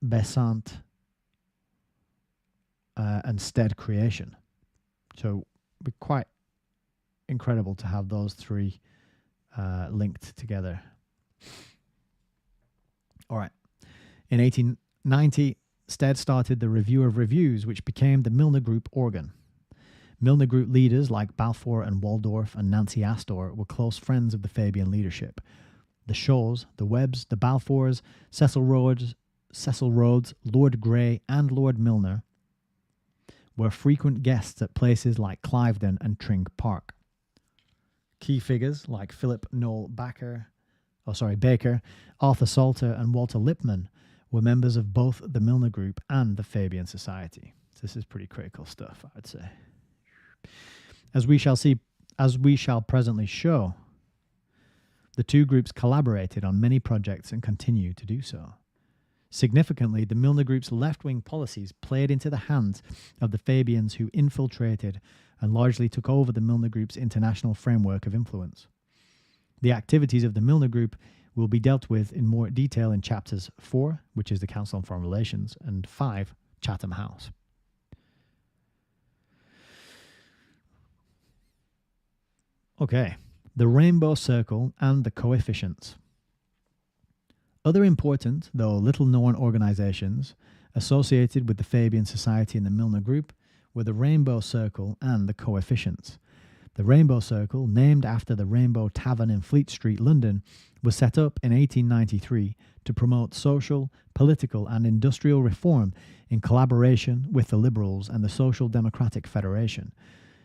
Besant, and Stead creation. So it'd be quite incredible to have those three linked together. All right. In 1890, Stead started the Review of Reviews, which became the Milner Group organ. Milner Group leaders like Balfour and Waldorf and Nancy Astor were close friends of the Fabian leadership. The Shaws, the Webbs, the Balfours, Cecil Rhodes, Lord Grey, and Lord Milner were frequent guests at places like Cliveden and Tring Park. Key figures like Philip Noel Baker, Arthur Salter, and Walter Lippmann were members of both the Milner Group and the Fabian Society. So this is pretty critical stuff, I'd say. As we shall presently show, the two groups collaborated on many projects and continue to do so. Significantly, the Milner Group's left-wing policies played into the hands of the Fabians, who infiltrated and largely took over the Milner Group's international framework of influence. The activities of the Milner Group will be dealt with in more detail in chapters 4, which is the Council on Foreign Relations, and 5, Chatham House. Okay, the rainbow circle and the coefficients. Other important, though little known organizations associated with the Fabian Society and the Milner Group were the Rainbow Circle and the Coefficients. The Rainbow Circle, named after the Rainbow Tavern in Fleet Street, London, was set up in 1893 to promote social, political, and industrial reform in collaboration with the Liberals and the Social Democratic Federation.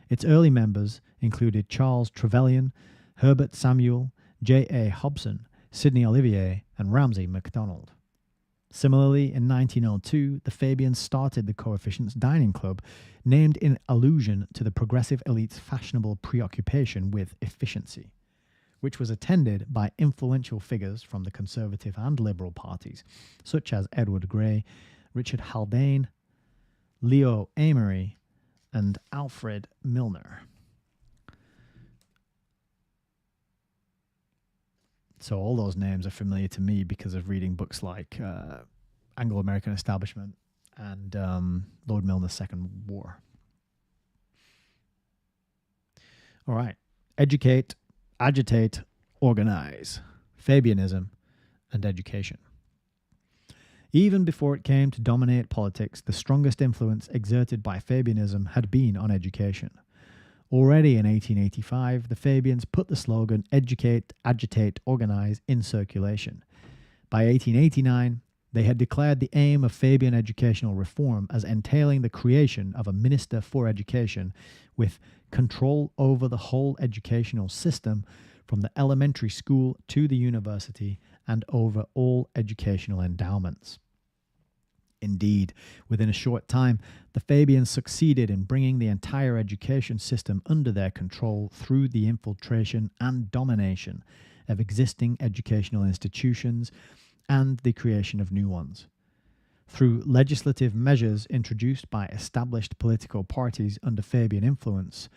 Its early members included Charles Trevelyan, Herbert Samuel, J.A. Hobson, Sidney Olivier, and Ramsay MacDonald. Similarly, in 1902, the Fabians started the Coefficients Dining Club, named in allusion to the progressive elite's fashionable preoccupation with efficiency, which was attended by influential figures from the Conservative and Liberal parties, such as Edward Grey, Richard Haldane, Leo Amery, and Alfred Milner. So all those names are familiar to me because of reading books like Anglo-American Establishment and Lord Milner's Second War. All right. Educate, agitate, organize. Fabianism and education. Even before it came to dominate politics, the strongest influence exerted by Fabianism had been on education. Already in 1885, the Fabians put the slogan "Educate, Agitate, Organize" in circulation. By 1889, they had declared the aim of Fabian educational reform as entailing the creation of a minister for education with control over the whole educational system from the elementary school to the university and over all educational endowments. Indeed, within a short time, the Fabians succeeded in bringing the entire education system under their control through the infiltration and domination of existing educational institutions and the creation of new ones. Through legislative measures introduced by established political parties under Fabian influence,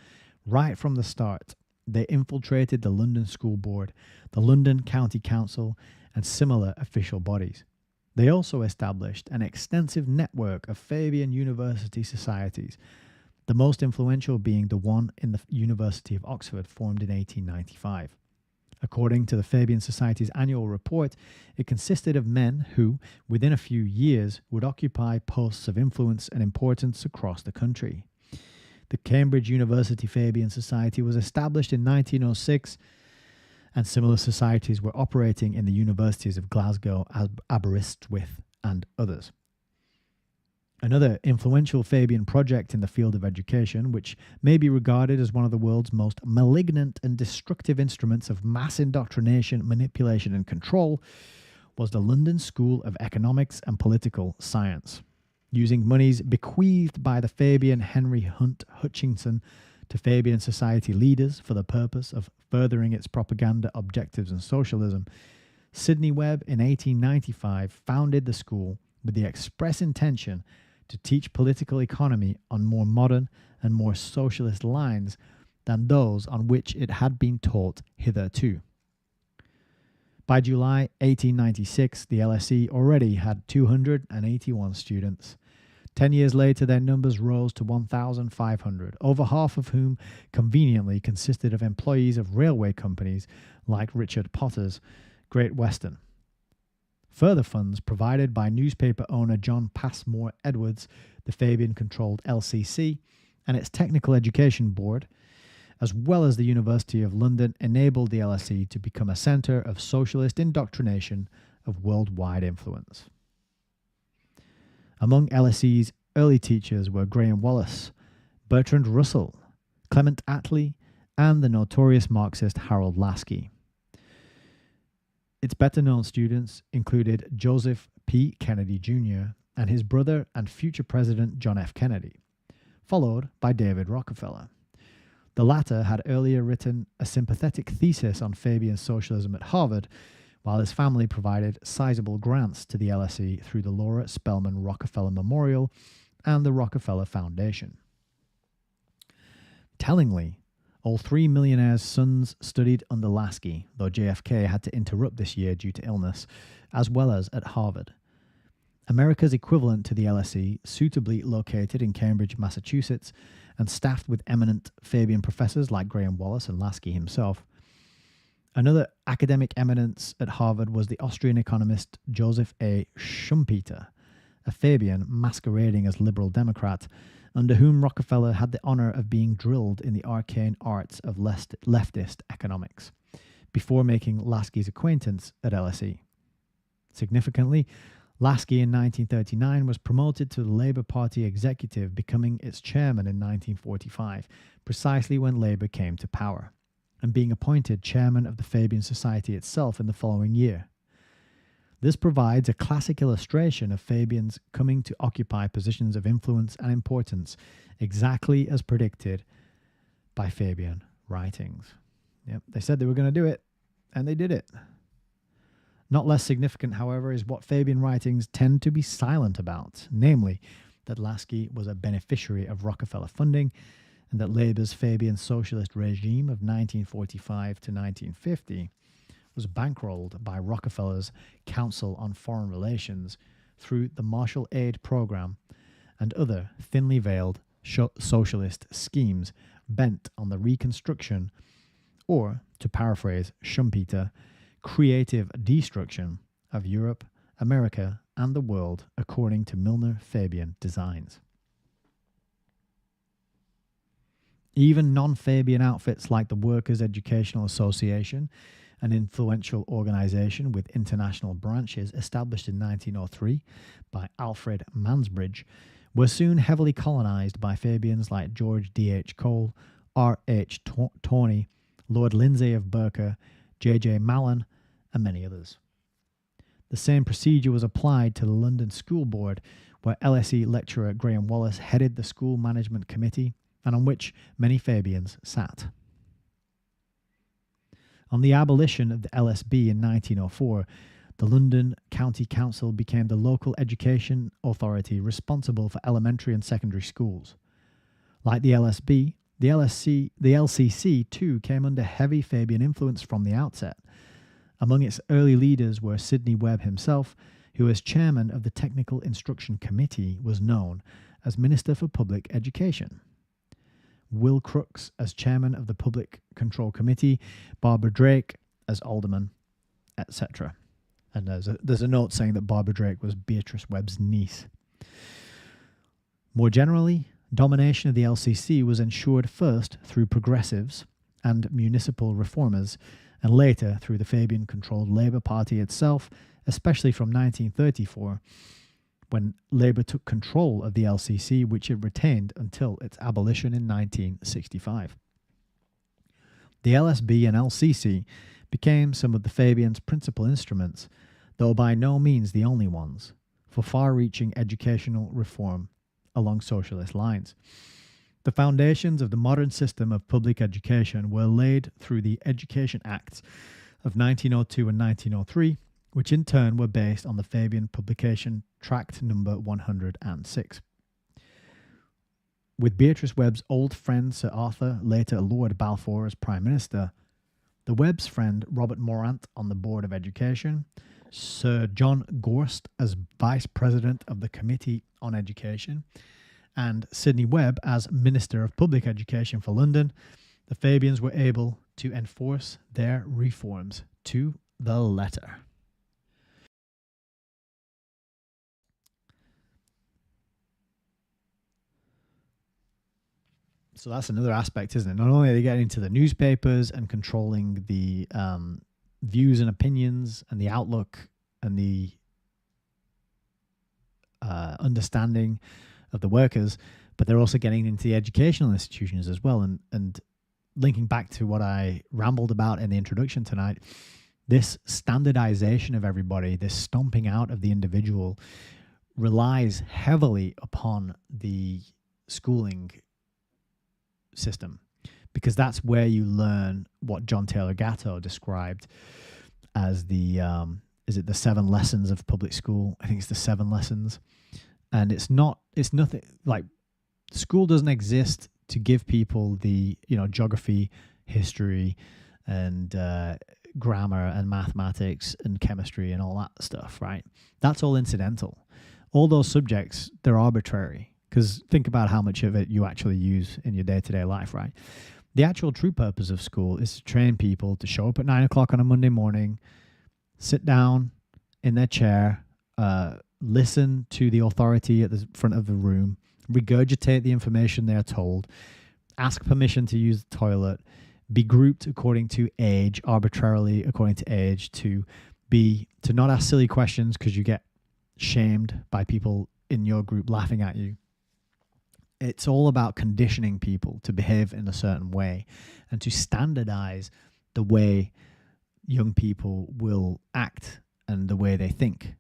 right from the start, they infiltrated the London School Board, the London County Council, and similar official bodies. They also established an extensive network of Fabian university societies, the most influential being the one in the University of Oxford, formed in 1895. According to the Fabian Society's annual report, it consisted of men who, within a few years, would occupy posts of influence and importance across the country. The Cambridge University Fabian Society was established in 1906, and similar societies were operating in the universities of Glasgow, Aberystwyth, and others. Another influential Fabian project in the field of education, which may be regarded as one of the world's most malignant and destructive instruments of mass indoctrination, manipulation, and control, was the London School of Economics and Political Science. Using monies bequeathed by the Fabian Henry Hunt Hutchinson to Fabian Society leaders for the purpose of furthering its propaganda objectives and socialism, Sidney Webb in 1895 founded the school with the express intention to teach political economy on more modern and more socialist lines than those on which it had been taught hitherto. By July 1896, the LSE already had 281 students. 10 years later, their numbers rose to 1,500, over half of whom conveniently consisted of employees of railway companies like Richard Potter's Great Western. Further funds provided by newspaper owner John Passmore Edwards, the Fabian-controlled LCC, and its Technical Education Board, as well as the University of London, enabled the LSE to become a centre of socialist indoctrination of worldwide influence. Among LSE's early teachers were Graham Wallace, Bertrand Russell, Clement Attlee, and the notorious Marxist Harold Lasky. Its better-known students included Joseph P. Kennedy Jr. and his brother and future President John F. Kennedy, followed by David Rockefeller. The latter had earlier written a sympathetic thesis on Fabian socialism at Harvard, while his family provided sizable grants to the LSE through the Laura Spelman Rockefeller Memorial and the Rockefeller Foundation. Tellingly, all three millionaires' sons studied under Lasky, though JFK had to interrupt this year due to illness, as well as at Harvard. America's equivalent to the LSE, suitably located in Cambridge, Massachusetts, and staffed with eminent Fabian professors like Graham Wallas and Lasky himself. Another academic eminence at Harvard was the Austrian economist Joseph A. Schumpeter, a Fabian masquerading as liberal Democrat, under whom Rockefeller had the honor of being drilled in the arcane arts of leftist economics, before making Lasky's acquaintance at LSE. Significantly, Lasky in 1939 was promoted to the Labour Party executive, becoming its chairman in 1945, precisely when Labour came to power, and being appointed chairman of the Fabian Society itself in the following year. This provides a classic illustration of Fabians coming to occupy positions of influence and importance, exactly as predicted by Fabian writings. Yep, they said they were going to do it, and they did it. Not less significant, however, is what Fabian writings tend to be silent about, namely that Lasky was a beneficiary of Rockefeller funding, and that Labour's Fabian socialist regime of 1945 to 1950 was bankrolled by Rockefeller's Council on Foreign Relations through the Marshall Aid Program and other thinly veiled socialist schemes bent on the reconstruction, or, to paraphrase Schumpeter, creative destruction of Europe, America, and the world according to Milner-Fabian designs. Even non-Fabian outfits like the Workers' Educational Association, an influential organization with international branches established in 1903 by Alfred Mansbridge, were soon heavily colonized by Fabians like George D.H. Cole, R.H. Tawney, Lord Lindsay of Becker, J.J. Mallon, and many others. The same procedure was applied to the London School Board, where LSE lecturer Graham Wallas headed the school management committee, and on which many Fabians sat. On the abolition of the LSB in 1904, the London County Council became the local education authority responsible for elementary and secondary schools. Like the LSB, the LCC too came under heavy Fabian influence from the outset. Among its early leaders were Sidney Webb himself, who as chairman of the Technical Instruction Committee was known as Minister for Public Education. Will Crooks as chairman of the Public Control Committee, Barbara Drake as alderman, etc. And there's a note saying that Barbara Drake was Beatrice Webb's niece. More generally, domination of the LCC was ensured first through progressives and municipal reformers, and later through the Fabian-controlled Labour Party itself, especially from 1934, when Labour took control of the LCC, which it retained until its abolition in 1965. The LSB and LCC became some of the Fabians' principal instruments, though by no means the only ones, for far-reaching educational reform along socialist lines. The foundations of the modern system of public education were laid through the Education Acts of 1902 and 1903, which in turn were based on the Fabian publication Tract number 106. With Beatrice Webb's old friend Sir Arthur, later Lord Balfour, as Prime Minister, the Webb's friend Robert Morant on the Board of Education, Sir John Gorst as Vice President of the Committee on Education, and Sidney Webb as Minister of Public Education for London, the Fabians were able to enforce their reforms to the letter. So that's another aspect, isn't it? Not only are they getting into the newspapers and controlling the views and opinions and the outlook and the understanding of the workers, but they're also getting into the educational institutions as well. And linking back to what I rambled about in the introduction tonight, this standardization of everybody, this stomping out of the individual, relies heavily upon the schooling system, because that's where you learn what John Taylor Gatto described as the is it the 7 lessons of public school? I think it's the 7 lessons. And it's nothing like school doesn't exist to give people the, geography, history, and grammar and mathematics and chemistry and all that stuff, right? That's all incidental. All those subjects, they're arbitrary because think about how much of it you actually use in your day-to-day life, right? The actual true purpose of school is to train people to show up at 9 o'clock on a Monday morning, sit down in their chair, listen to the authority at the front of the room, regurgitate the information they are told, ask permission to use the toilet, be grouped according to age, arbitrarily according to age, to not ask silly questions because you get shamed by people in your group laughing at you. It's all about conditioning people to behave in a certain way and to standardize the way young people will act and the way they think,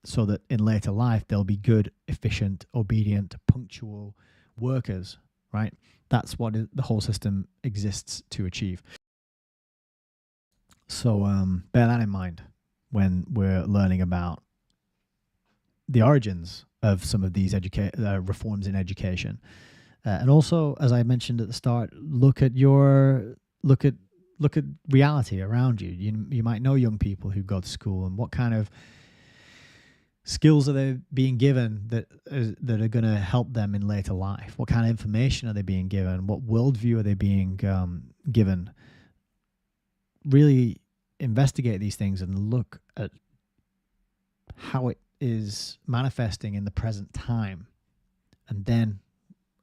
so that in later life they'll be good, efficient, obedient, punctual workers, right? That's what the whole system exists to achieve. So bear that in mind when we're learning about the origins of some of these reforms in education. And also, as I mentioned at the start, look at reality around you. You might know young people who go to school, and what kind of skills are they being given that are going to help them in later life? What kind of information are they being given? What worldview are they being given? Really investigate these things and look at how it is manifesting in the present time, and then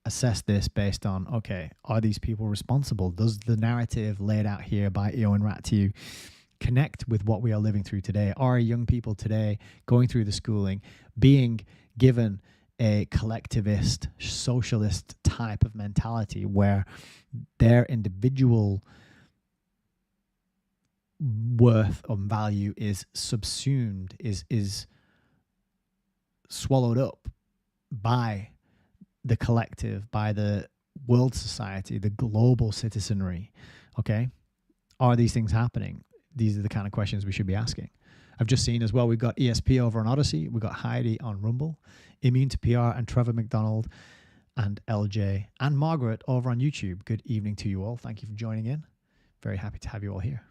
assess this based on, okay, are these people responsible? Does the narrative laid out here by Ioan Ratiu connect with what we are living through today? Are young people today going through the schooling being given a collectivist, socialist type of mentality where their individual worth or value is subsumed, is swallowed up by the collective, by the world society, the global citizenry? Okay, are these things happening? These are the kind of questions we should be asking. I've just seen as well, we've got ESP over on Odyssey, we've got Heidi on Rumble, Immune to PR and Trevor McDonald and LJ and Margaret over on YouTube. Good evening to you all. Thank you for joining in. Very happy to have you all here.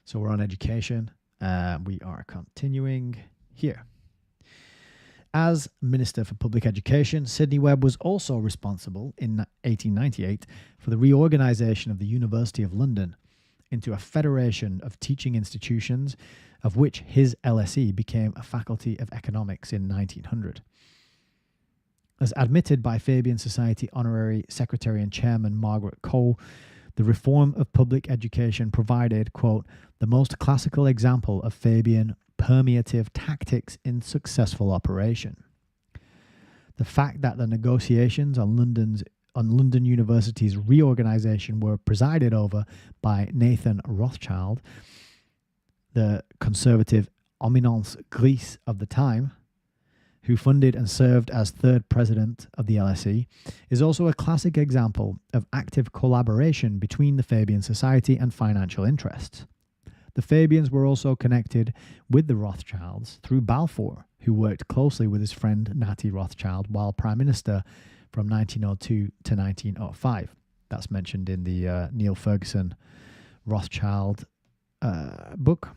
So we're on education. We are continuing here. As Minister for Public Education, Sidney Webb was also responsible in 1898 for the reorganisation of the University of London into a federation of teaching institutions, of which his LSE became a faculty of economics in 1900. As admitted by Fabian Society Honorary Secretary and Chairman Margaret Cole, the reform of public education provided, quote, the most classical example of Fabian permeative tactics in successful operation. The fact that the negotiations on London University's reorganization were presided over by Nathan Rothschild, the conservative eminence grise of the time, who funded and served as third president of the LSE, is also a classic example of active collaboration between the Fabian Society and financial interests. The Fabians were also connected with the Rothschilds through Balfour, who worked closely with his friend Natty Rothschild while Prime Minister from 1902 to 1905. That's mentioned in the Neil Ferguson Rothschild book.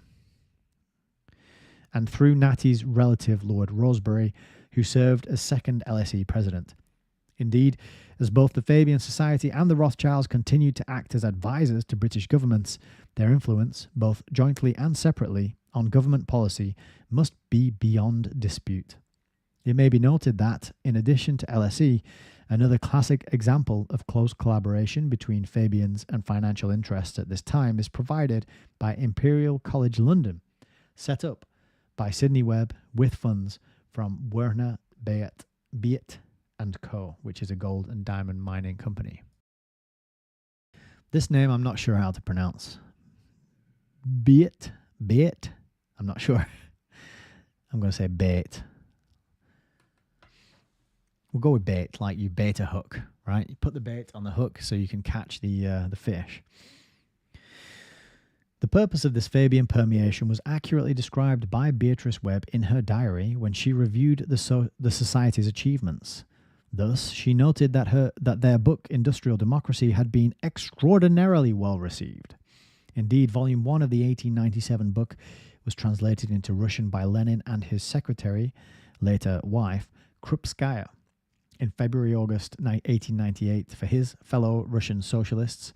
And through Natty's relative Lord Rosebery, who served as second LSE president. Indeed, as both the Fabian Society and the Rothschilds continued to act as advisors to British governments, their influence, both jointly and separately, on government policy must be beyond dispute. It may be noted that, in addition to LSE, another classic example of close collaboration between Fabians and financial interests at this time is provided by Imperial College London, set up by Sidney Webb with funds from Werner Beat and Co., which is a gold and diamond mining company. This name I'm not sure how to pronounce. Beat? I'm not sure. I'm going to say bait. We'll go with bait, like you bait a hook, right? You put the bait on the hook so you can catch the fish. The purpose of this Fabian permeation was accurately described by Beatrice Webb in her diary when she reviewed the Society's achievements. Thus, she noted that their book, Industrial Democracy, had been extraordinarily well received. Indeed, Volume 1 of the 1897 book was translated into Russian by Lenin and his secretary, later wife, Krupskaya, in February-August 1898 for his fellow Russian socialists,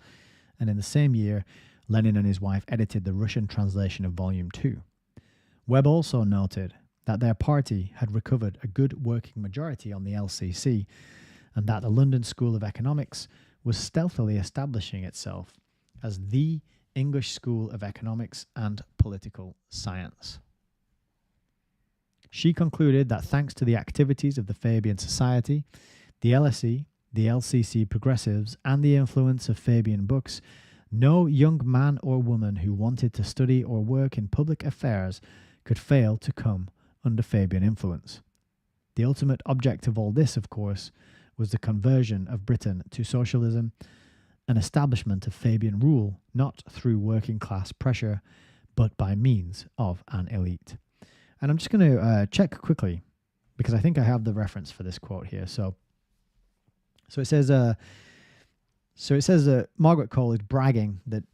and in the same year, Lenin and his wife edited the Russian translation of Volume 2. Webb also noted that their party had recovered a good working majority on the LCC, and that the London School of Economics was stealthily establishing itself as the English School of Economics and Political Science. She concluded that thanks to the activities of the Fabian Society, the LSE, the LCC Progressives, and the influence of Fabian books, no young man or woman who wanted to study or work in public affairs could fail to come under Fabian influence. The ultimate object of all this, of course, was the conversion of Britain to socialism, an establishment of Fabian rule, not through working class pressure, but by means of an elite. And I'm just going to check quickly, because I think I have the reference for this quote here. So it says, Margaret Cole is bragging that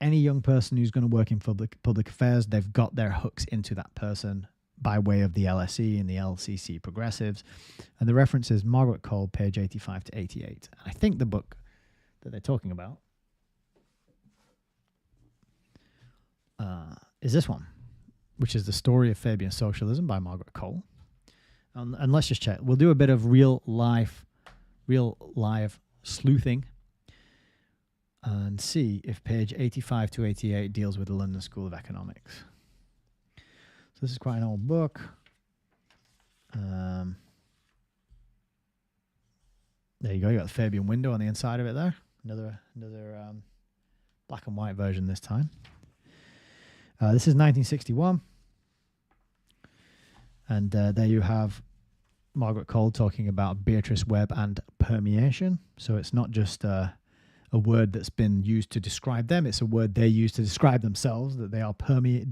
any young person who's going to work in public affairs, they've got their hooks into that person by way of the LSE and the LCC Progressives. And the reference is Margaret Cole, page 85 to 88. And I think the book that they're talking about is this one, which is The Story of Fabian Socialism by Margaret Cole. And let's just check. We'll do a bit of real live sleuthing and see if page 85 to 88 deals with the London School of Economics. So this is quite an old book. There you go. You got the Fabian window on the inside of it there. Another black and white version this time. This is 1961. And there you have Margaret Cole talking about Beatrice Webb and permeation. So it's not just a word that's been used to describe them. It's a word they use to describe themselves, that they are permeating.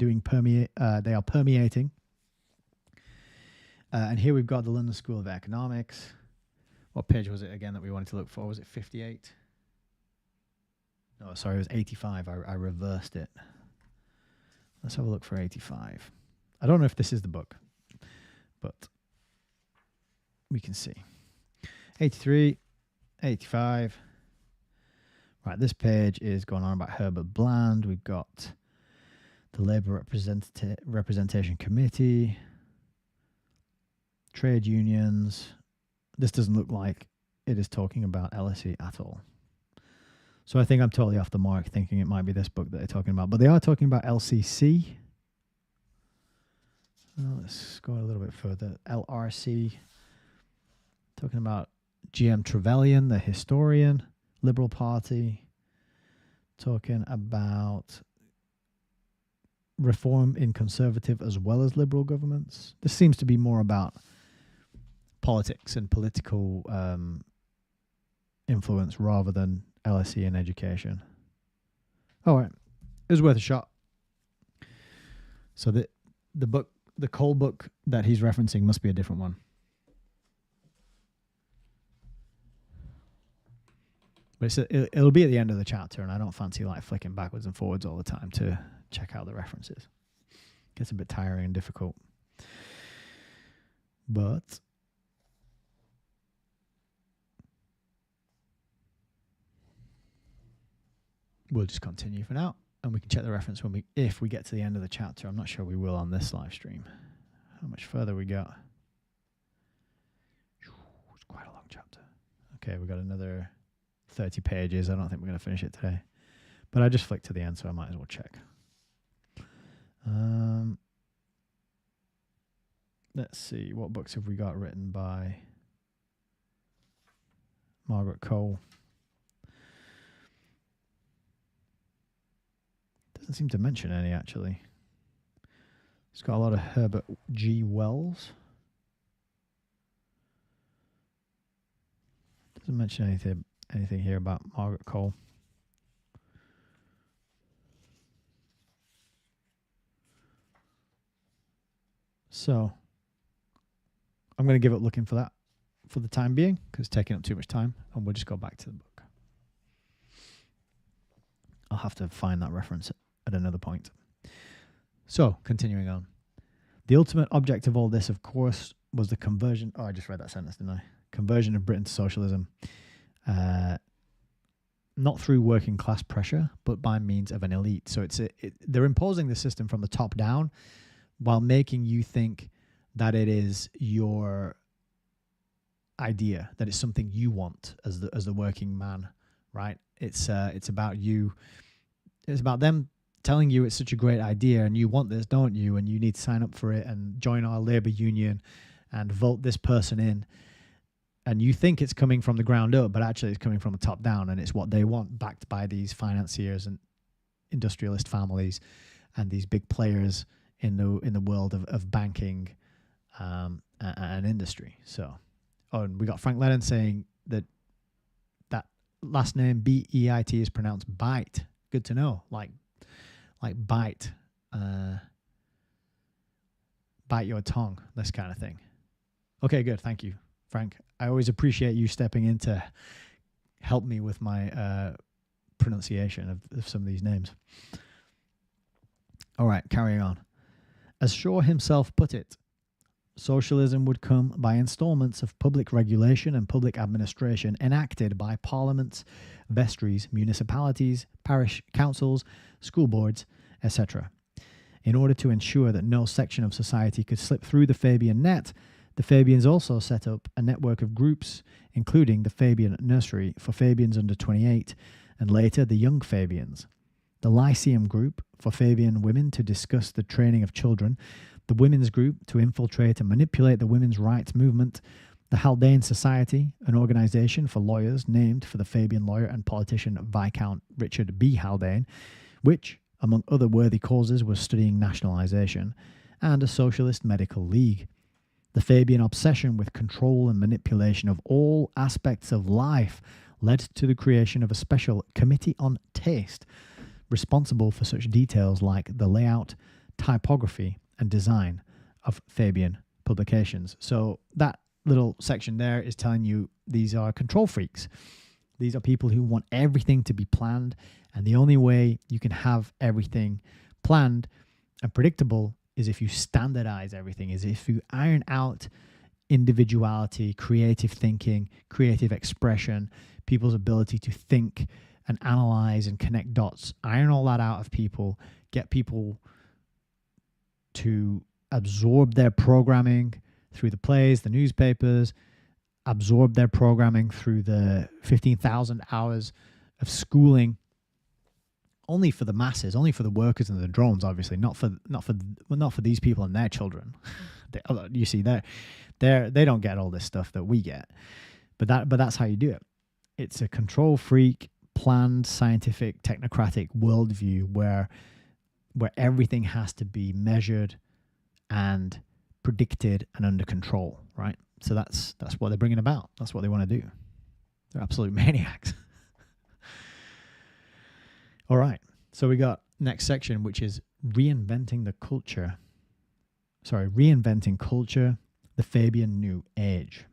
And here we've got the London School of Economics. What page was it again that we wanted to look for? Was it 58? No, sorry, it was 85. I reversed it. Let's have a look for 85. I don't know if this is the book, but we can see. 83, 85. Right, this page is going on about Herbert Bland. We've got the Labour Representation Committee, trade unions. This doesn't look like it is talking about LSE at all. So I think I'm totally off the mark thinking it might be this book that they're talking about. But they are talking about LCC. Let's go a little bit further. LRC. Talking about G.M. Trevelyan, the historian. Liberal Party, talking about reform in conservative as well as liberal governments. This seems to be more about politics and political influence rather than LSE and education. All right, it was worth a shot. So the book, the Cole book that he's referencing must be a different one. But it'll be at the end of the chapter, and I don't fancy like flicking backwards and forwards all the time to check out the references. Gets a bit tiring and difficult. But we'll just continue for now, and we can check the reference if we get to the end of the chapter. I'm not sure we will on this live stream. How much further we got? It's quite a long chapter. Okay, we got another 30 pages. I don't think we're going to finish it today. But I just flicked to the end, so I might as well check. Let's see. What books have we got written by Margaret Cole? Doesn't seem to mention any, actually. It's got a lot of Herbert G. Wells. Doesn't mention anything here about Margaret Cole. So I'm going to give up looking for that for the time being because it's taking up too much time, and we'll just go back to the book. I'll have to find that reference at another point. So continuing on. The ultimate object of all this, of course, was the conversion. Oh, I just read that sentence, didn't I? conversion of Britain to socialism, not through working class pressure, but by means of an elite. So they're imposing the system from the top down while making you think that it is your idea, that it's something you want as the working man, right? It's about you. It's about them telling you it's such a great idea and you want this, don't you? And you need to sign up for it and join our labor union and vote this person in. And you think it's coming from the ground up, but actually it's coming from the top down, and it's what they want, backed by these financiers and industrialist families and these big players in the world of banking and industry. So, and we got Frank Lennon saying that last name Beit is pronounced bite. Good to know, like bite, bite your tongue, this kind of thing. Okay, good. Thank you, Frank. I always appreciate you stepping in to help me with my pronunciation of some of these names. All right, carrying on. As Shaw himself put it, socialism would come by installments of public regulation and public administration enacted by parliaments, vestries, municipalities, parish councils, school boards, etc. In order to ensure that no section of society could slip through the Fabian net, the Fabians also set up a network of groups, including the Fabian Nursery for Fabians under 28, and later the Young Fabians, the Lyceum Group for Fabian women to discuss the training of children, the Women's Group to infiltrate and manipulate the women's rights movement, the Haldane Society, an organization for lawyers named for the Fabian lawyer and politician Viscount Richard B. Haldane, which, among other worthy causes, was studying nationalization, and a socialist medical league. The Fabian obsession with control and manipulation of all aspects of life led to the creation of a special Committee on Taste, responsible for such details like the layout, typography, and design of Fabian publications. So that little section there is telling you these are control freaks. These are people who want everything to be planned, and the only way you can have everything planned and predictable is if you standardize everything, is if you iron out individuality, creative thinking, creative expression, people's ability to think and analyze and connect dots, iron all that out of people, get people to absorb their programming through the plays, the newspapers, absorb their programming through the 15,000 hours of schooling, only for the masses, only for the workers and the drones, obviously, not for these people and their children. You see, they don't get all this stuff that we get, but that's how you do it. It's a control freak, planned, scientific, technocratic worldview where everything has to be measured and predicted and under control, right? So that's what they're bringing about. That's what they want to do. They're absolute maniacs. All right. So we got next section, which is reinventing culture, the Fabian New Age.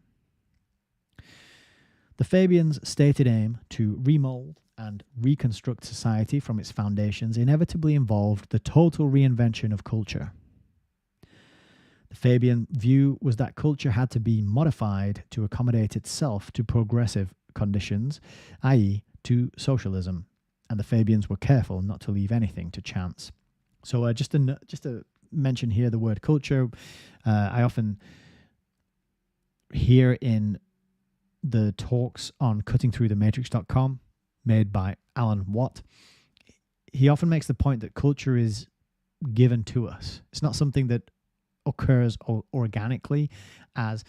The Fabians' stated aim to remold and reconstruct society from its foundations inevitably involved the total reinvention of culture. The Fabian view was that culture had to be modified to accommodate itself to progressive conditions, i.e. to socialism, and the Fabians were careful not to leave anything to chance. So just to mention here the word culture, I often hear in the talks on cuttingthroughthematrix.com made by Alan Watt, he often makes the point that culture is given to us. It's not something that occurs organically as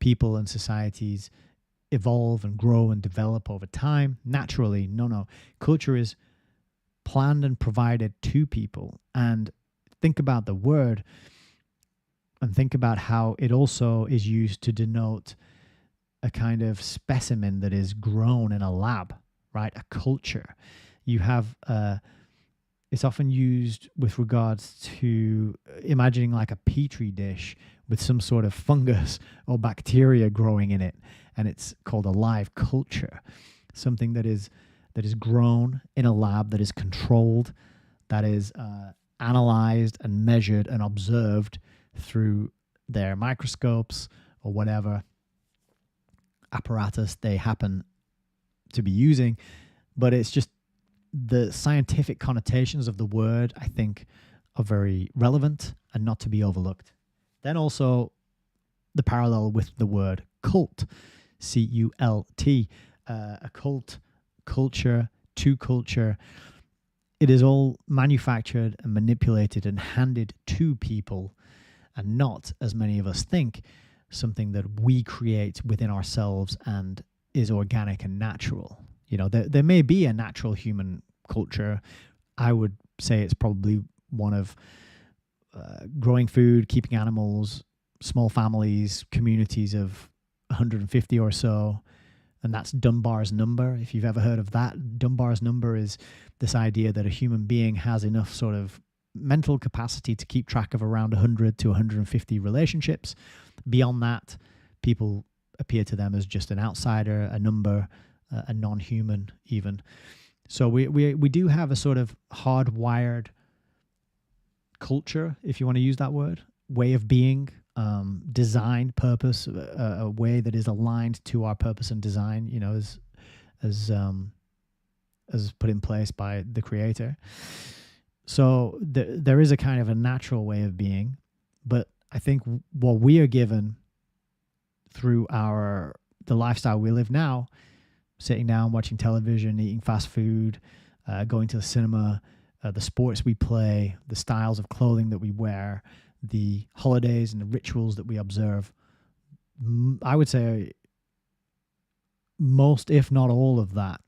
people and societies evolve and grow and develop over time. Naturally, no. Culture is planned and provided to people. And think about the word and think about how it also is used to denote a kind of specimen that is grown in a lab, right? A culture. You have it's often used with regards to imagining like a petri dish with some sort of fungus or bacteria growing in it, and it's called a live culture, something that is grown in a lab, that is controlled, that is analyzed and measured and observed through their microscopes or whatever, apparatus they happen to be using, but it's just the scientific connotations of the word, I think, are very relevant and not to be overlooked. Then also the parallel with the word cult, C-U-L-T, a cult, culture, to culture. It is all manufactured and manipulated and handed to people, and not, as many of us think, something that we create within ourselves and is organic and natural. You know, there may be a natural human culture. I would say it's probably one of growing food, keeping animals, small families, communities of 150 or so. And that's Dunbar's number. If you've ever heard of that, Dunbar's number is this idea that a human being has enough sort of mental capacity to keep track of around 100 to 150 relationships. Beyond that, people appear to them as just an outsider, a number, a non-human even. So we do have a sort of hardwired culture, if you want to use that word, way of being, design, purpose, a way that is aligned to our purpose and design, you know, as put in place by the creator. So there is a kind of a natural way of being, but I think what we are given through the lifestyle we live now, sitting down, watching television, eating fast food, going to the cinema, the sports we play, the styles of clothing that we wear, the holidays and the rituals that we observe, I would say most, if not all of that,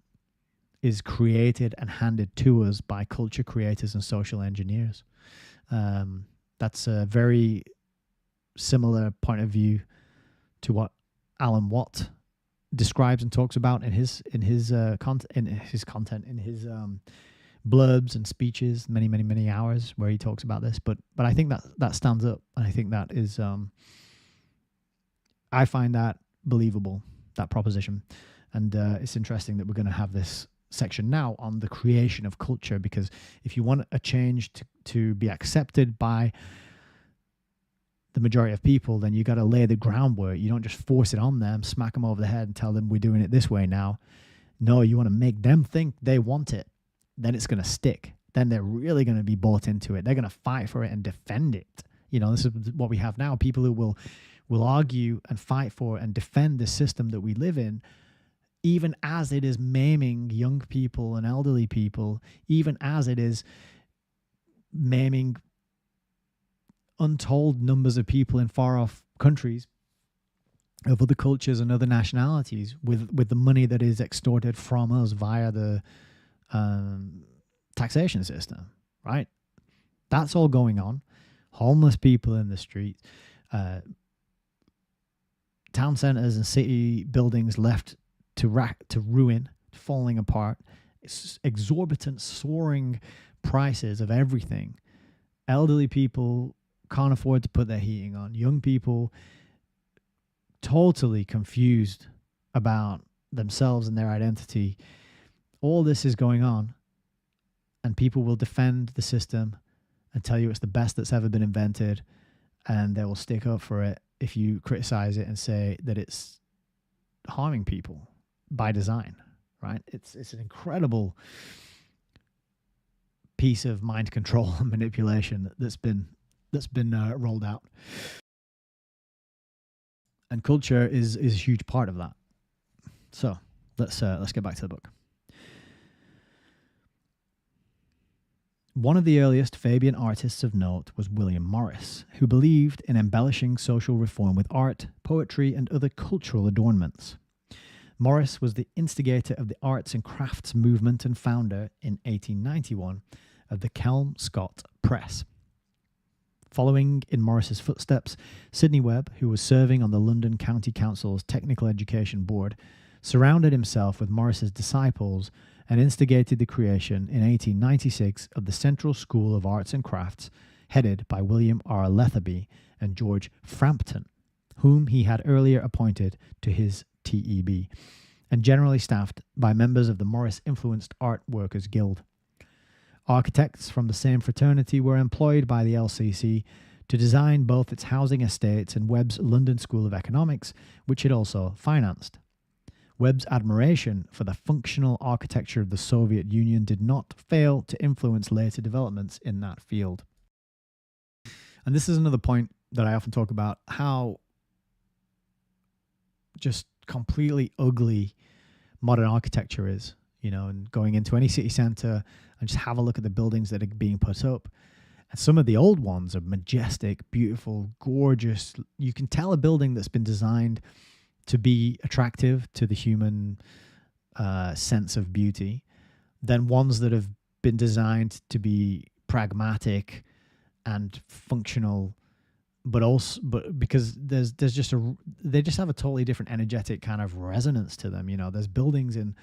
is created and handed to us by culture creators and social engineers. That's a very similar point of view to what Alan Watt describes and talks about in his blurbs and speeches, many hours where he talks about this. But I think that stands up, and I think that is I find that believable, that proposition. And it's interesting that we're going to have this section now on the creation of culture, because if you want a change to be accepted by the majority of people, then you got to lay the groundwork. You don't just force it on them, smack them over the head and tell them we're doing it this way now. No, you want to make them think they want it. Then it's going to stick. Then they're really going to be bought into it. They're going to fight for it and defend it. You know, this is what we have now. People who will argue and fight for and defend the system that we live in, even as it is maiming young people and elderly people, even as it is maiming untold numbers of people in far-off countries of other cultures and other nationalities with the money that is extorted from us via the taxation system, right? That's all going on. Homeless people in the streets, town centers and city buildings left to ruin, falling apart, exorbitant, soaring prices of everything. Elderly people can't afford to put their heating on. Young people totally confused about themselves and their identity. All this is going on, and people will defend the system and tell you it's the best that's ever been invented, and they will stick up for it if you criticize it and say that it's harming people by design, right? It's an incredible piece of mind control and manipulation that's been rolled out, and culture is a huge part of that. So let's get back to the book. One of the earliest Fabian artists of note was William Morris, who believed in embellishing social reform with art, poetry, and other cultural adornments. Morris was the instigator of the arts and crafts movement and founder, in 1891, of the Kelmscott Press. Following in Morris's footsteps, Sidney Webb, who was serving on the London County Council's Technical Education Board, surrounded himself with Morris's disciples and instigated the creation in 1896 of the Central School of Arts and Crafts, headed by William R. Lethaby and George Frampton, whom he had earlier appointed to his TEB, and generally staffed by members of the Morris-influenced Art Workers Guild. Architects from the same fraternity were employed by the LCC to design both its housing estates and Webb's London School of Economics, which it also financed. Webb's admiration for the functional architecture of the Soviet Union did not fail to influence later developments in that field. And this is another point that I often talk about, how just completely ugly modern architecture is, you know, and going into any city center and just have a look at the buildings that are being put up. And some of the old ones are majestic, beautiful, gorgeous. You can tell a building that's been designed to be attractive to the human sense of beauty than ones that have been designed to be pragmatic and functional, but because they just have a totally different energetic kind of resonance to them. You know, there's buildings in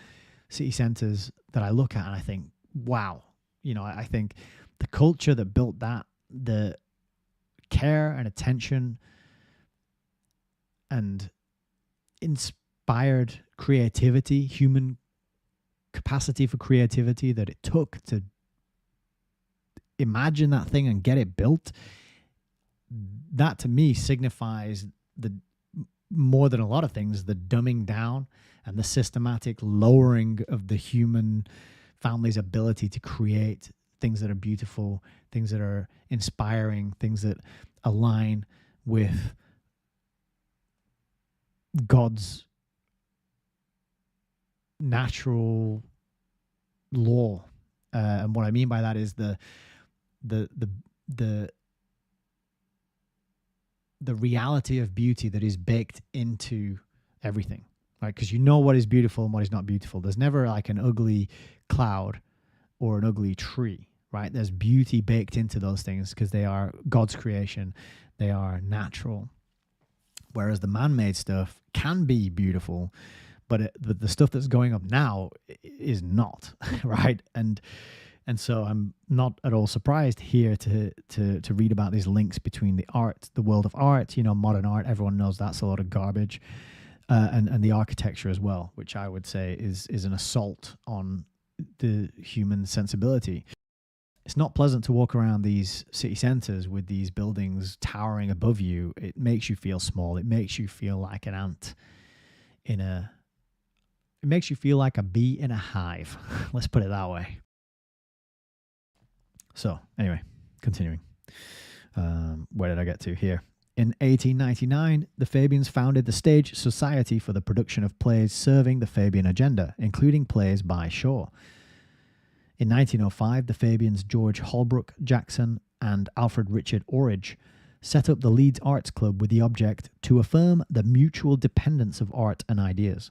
city centers that I look at and I think, wow, you know, I think the culture that built that, the care and attention and inspired creativity, human capacity for creativity that it took to imagine that thing and get it built, that to me signifies the more than a lot of things, the dumbing down and the systematic lowering of the human family's ability to create things that are beautiful, things that are inspiring, things that align with God's natural law. And what I mean by that is the reality of beauty that is baked into everything, right? Because you know what is beautiful and what is not beautiful. There's never like an ugly cloud or an ugly tree, right? There's beauty baked into those things because they are God's creation. They are natural. Whereas the man-made stuff can be beautiful, but the stuff that's going up now is not, right? And so I'm not at all surprised here to read about these links between the world of art, you know, modern art. Everyone knows that's a lot of garbage, and the architecture as well, which I would say is an assault on the human sensibility. It's not pleasant to walk around these city centers with these buildings towering above you. It makes you feel small. It makes you feel like an ant it makes you feel like a bee in a hive. Let's put it that way. So anyway, continuing. Where did I get to here? In 1899, the Fabians founded the Stage Society for the production of plays serving the Fabian agenda, including plays by Shaw. In 1905, the Fabians George Holbrook Jackson and Alfred Richard Orridge set up the Leeds Arts Club with the object to affirm the mutual dependence of art and ideas.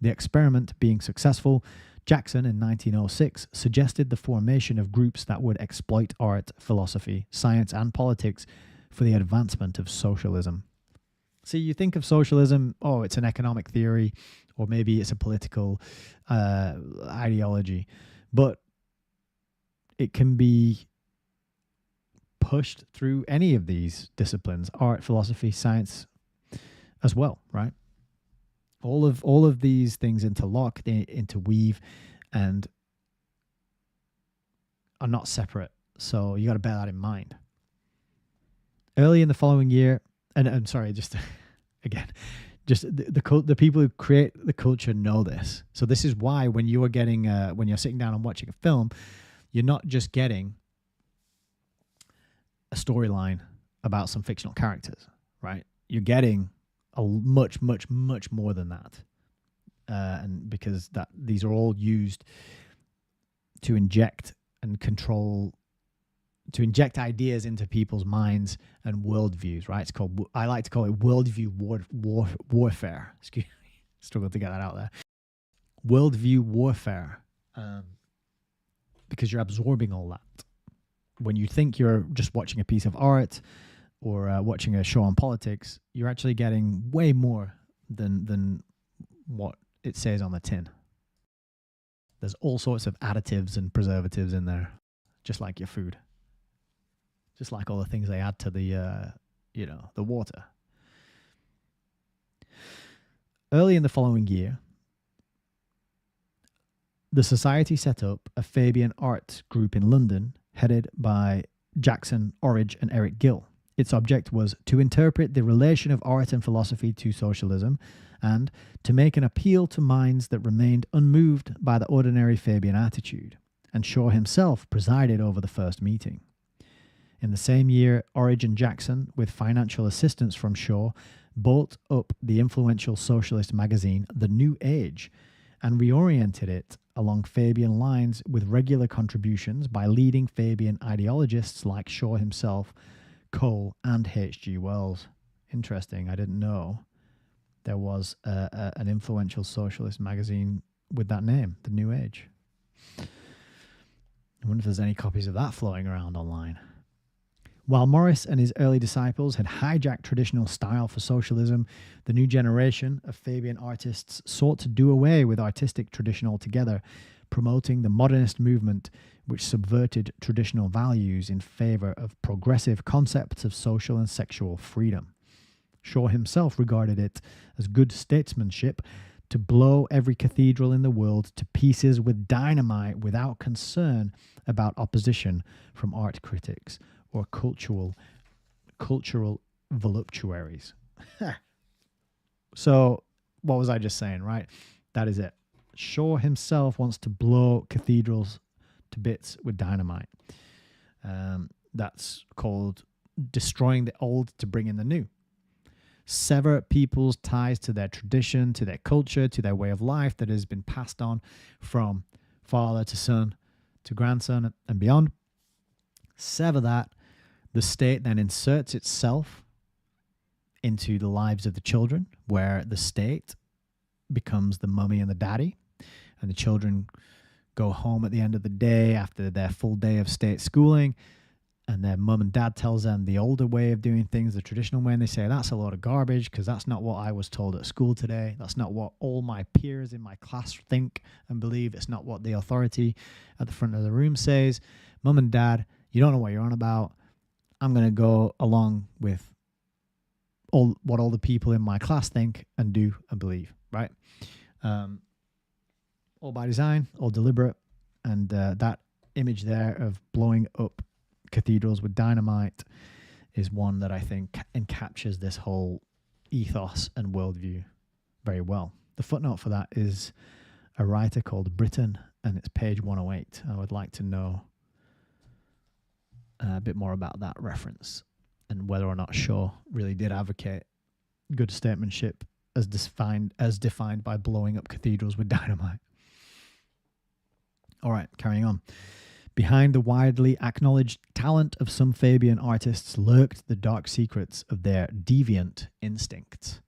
The experiment being successful, Jackson in 1906 suggested the formation of groups that would exploit art, philosophy, science, and politics for the advancement of socialism. See, you think of socialism, oh, it's an economic theory, or maybe it's a political ideology, but it can be pushed through any of these disciplines, art, philosophy, science as well, right? All of these things interlock, they interweave, and are not separate. So you got to bear that in mind. Early in the following year, and I'm sorry, just again, just the people who create the culture know this. So this is why when you are getting when you're sitting down and watching a film, you're not just getting a storyline about some fictional characters, right? You're getting a much more than that, and because these are all used to inject and control, to inject ideas into people's minds and worldviews, right? It's called, I like to call it worldview warfare. Excuse me, struggled to get that out there. Worldview warfare, because you're absorbing all that. When you think you're just watching a piece of art or watching a show on politics, you're actually getting way more than what it says on the tin. There's all sorts of additives and preservatives in there, just like your food. Just like all the things they add to the water. Early in the following year, the society set up a Fabian art group in London, headed by Jackson, Orridge, and Eric Gill. It Its object was to interpret the relation of art and philosophy to socialism and to make an appeal to minds that remained unmoved by the ordinary Fabian attitude, and Shaw himself presided over the first meeting. In the same year, Orridge and Jackson, with financial assistance from Shaw, bought up the influential socialist magazine The New Age and reoriented it along Fabian lines with regular contributions by leading Fabian ideologists like Shaw himself, Cole, and H.G. Wells. Interesting, I didn't know there was an influential socialist magazine with that name, The New Age. I wonder if there's any copies of that floating around online. While Morris and his early disciples had hijacked traditional style for socialism, the new generation of Fabian artists sought to do away with artistic tradition altogether, promoting the modernist movement which subverted traditional values in favor of progressive concepts of social and sexual freedom. Shaw himself regarded it as good statesmanship to blow every cathedral in the world to pieces with dynamite without concern about opposition from art critics or cultural voluptuaries. So, what was I just saying, right? That is it. Shaw himself wants to blow cathedrals to bits with dynamite. That's called destroying the old to bring in the new. Sever people's ties to their tradition, to their culture, to their way of life that has been passed on from father to son to grandson and beyond. Sever that. The state then inserts itself into the lives of the children, where the state becomes the mummy and the daddy, and the children go home at the end of the day after their full day of state schooling, and their mum and dad tells them the older way of doing things, the traditional way, and they say, that's a load of garbage because that's not what I was told at school today. That's not what all my peers in my class think and believe. It's not what the authority at the front of the room says. Mum and dad, you don't know what you're on about. I'm going to go along with what all the people in my class think and do and believe, right? All by design, all deliberate. And that image there of blowing up cathedrals with dynamite is one that I think encaptures this whole ethos and worldview very well. The footnote for that is a writer called Britton, and it's page 108. I would like to know a bit more about that reference and whether or not Shaw really did advocate good statesmanship as defined by blowing up cathedrals with dynamite. All right, carrying on. Behind the widely acknowledged talent of some Fabian artists lurked the dark secrets of their deviant instincts.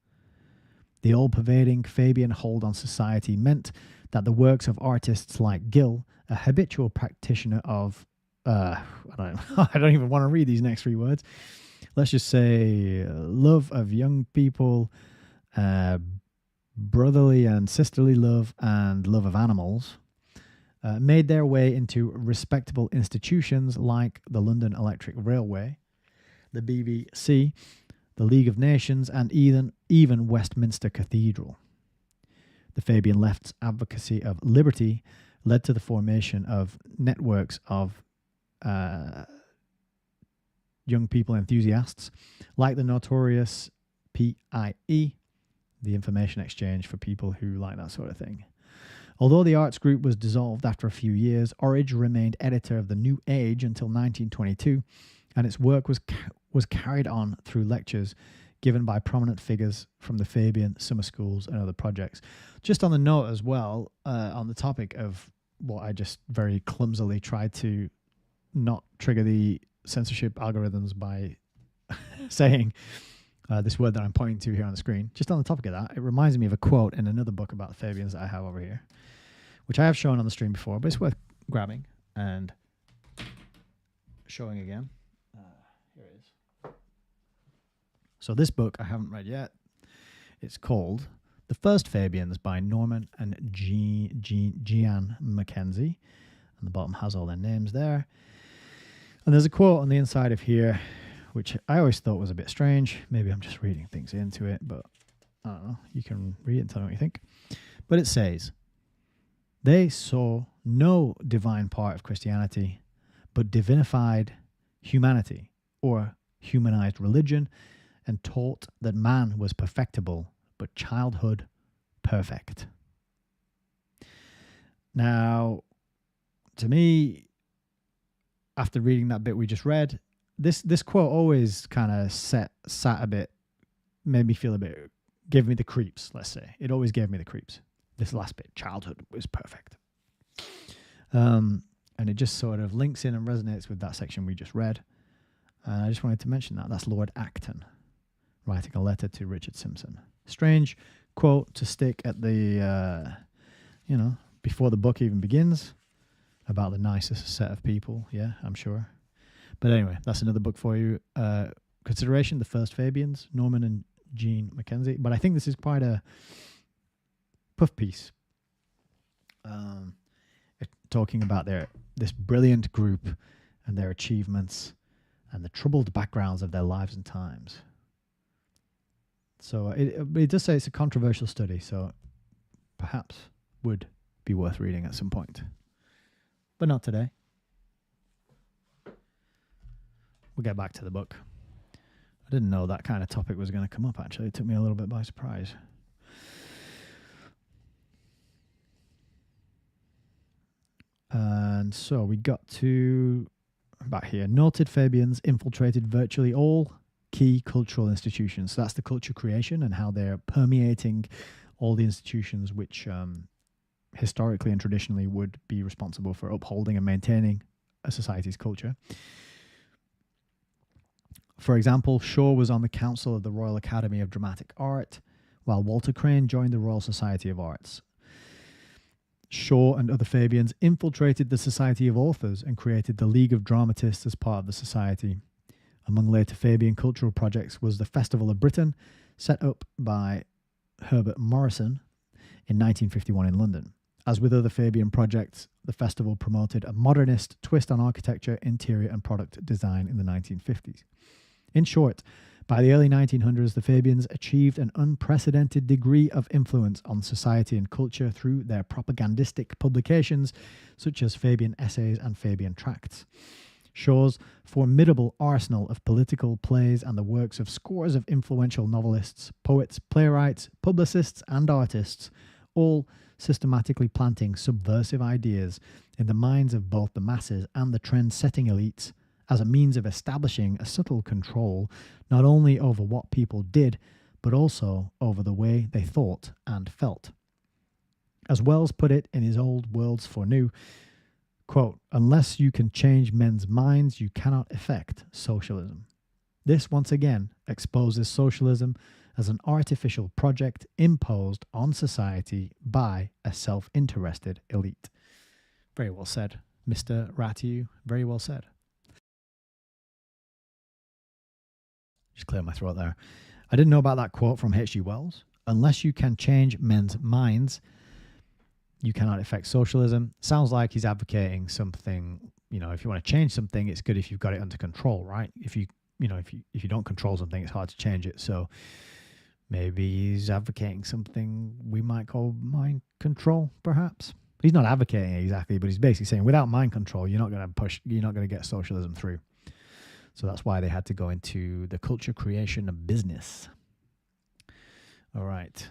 The all-pervading Fabian hold on society meant that the works of artists like Gill, a habitual practitioner of I don't even want to read these next three words. Let's just say love of young people, brotherly and sisterly love, and love of animals, made their way into respectable institutions like the London Electric Railway, the BBC, the League of Nations, and even Westminster Cathedral. The Fabian left's advocacy of liberty led to the formation of networks of young people enthusiasts like the notorious PIE, the Information Exchange for people who like that sort of thing. Although the arts group was dissolved after a few years, Orridge remained editor of The New Age until 1922, and its work was carried on through lectures given by prominent figures from the Fabian summer schools and other projects. Just on the note as well, on the topic of what I just very clumsily tried to not trigger the censorship algorithms by saying this word that I'm pointing to here on the screen. Just on the topic of that, it reminds me of a quote in another book about the Fabians that I have over here, which I have shown on the stream before, but it's worth grabbing and showing again. Here it is. So this book I haven't read yet. It's called The First Fabians by Norman and Jean Mackenzie. And the bottom has all their names there. And there's a quote on the inside of here, which I always thought was a bit strange. Maybe I'm just reading things into it, but I don't know. You can read it and tell me what you think. But it says, they saw no divine part of Christianity, but divinified humanity, or humanized religion, and taught that man was perfectible, but childhood perfect. Now, to me, after reading that bit we just read, this quote always kind of sat a bit, made me feel a bit, gave me the creeps, let's say. It always gave me the creeps. This last bit, childhood was perfect. And it just sort of links in and resonates with that section we just read. I just wanted to mention that. That's Lord Acton writing a letter to Richard Simpson. Strange quote to stick at the, before the book even begins, about the nicest set of people. Yeah, I'm sure. But anyway, that's another book for you. Consideration, The First Fabians, Norman and Jean Mackenzie. But I think this is quite a puff piece. Talking about this brilliant group and their achievements and the troubled backgrounds of their lives and times. So it does say it's a controversial study, so perhaps would be worth reading at some point. But not today. We'll get back to the book. I didn't know that kind of topic was going to come up, actually. It took me a little bit by surprise. And so we got to about here. Noted Fabians infiltrated virtually all key cultural institutions. So that's the culture creation and how they're permeating all the institutions which historically and traditionally would be responsible for upholding and maintaining a society's culture. For example, Shaw was on the council of the Royal Academy of Dramatic Art, while Walter Crane joined the Royal Society of Arts. Shaw and other Fabians infiltrated the Society of Authors and created the League of Dramatists as part of the society. Among later Fabian cultural projects was the Festival of Britain, set up by Herbert Morrison in 1951 in London. As with other Fabian projects, the festival promoted a modernist twist on architecture, interior and product design in the 1950s. In short, by the early 1900s, the Fabians achieved an unprecedented degree of influence on society and culture through their propagandistic publications, such as Fabian Essays and Fabian Tracts. Shaw's formidable arsenal of political plays and the works of scores of influential novelists, poets, playwrights, publicists, and artists, all systematically planting subversive ideas in the minds of both the masses and the trend-setting elites, as a means of establishing a subtle control not only over what people did, but also over the way they thought and felt. As Wells put it in his Old Worlds for New, quote, "Unless you can change men's minds, you cannot effect socialism." This once again exposes socialism as an artificial project imposed on society by a self-interested elite. Very well said, Mr. Ratiu. Very well said. Just clear my throat there. I didn't know about that quote from H.G. Wells. Unless you can change men's minds, you cannot effect socialism. Sounds like he's advocating something, if you want to change something, it's good if you've got it under control, right? If you don't control something, it's hard to change it. So maybe he's advocating something we might call mind control, perhaps. He's not advocating it exactly, but he's basically saying without mind control, you're not going to get socialism through. So that's why they had to go into the culture creation of business. All right.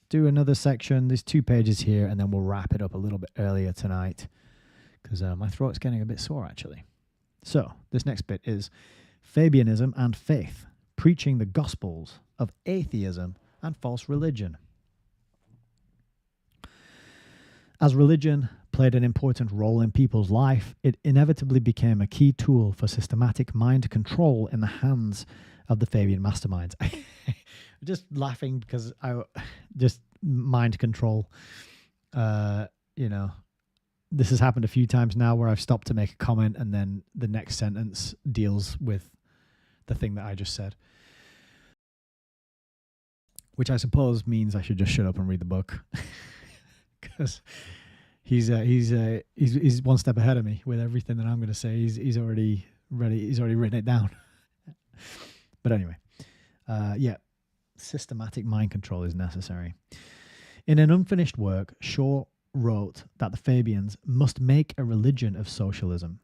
Do another section. There's 2 pages here, and then we'll wrap it up a little bit earlier tonight because my throat's getting a bit sore, actually. So this next bit is Fabianism and Faith, preaching the gospels of atheism and false religion. As religion played an important role in people's life, it inevitably became a key tool for systematic mind control in the hands of the Fabian masterminds. I'm just laughing because just mind control. This has happened a few times now where I've stopped to make a comment and then the next sentence deals with the thing that I just said. Which I suppose means I should just shut up and read the book. Because he's one step ahead of me with everything that I'm going to say. He's already ready. He's already written it down. But anyway, systematic mind control is necessary. In an unfinished work, Shaw wrote that the Fabians must make a religion of socialism.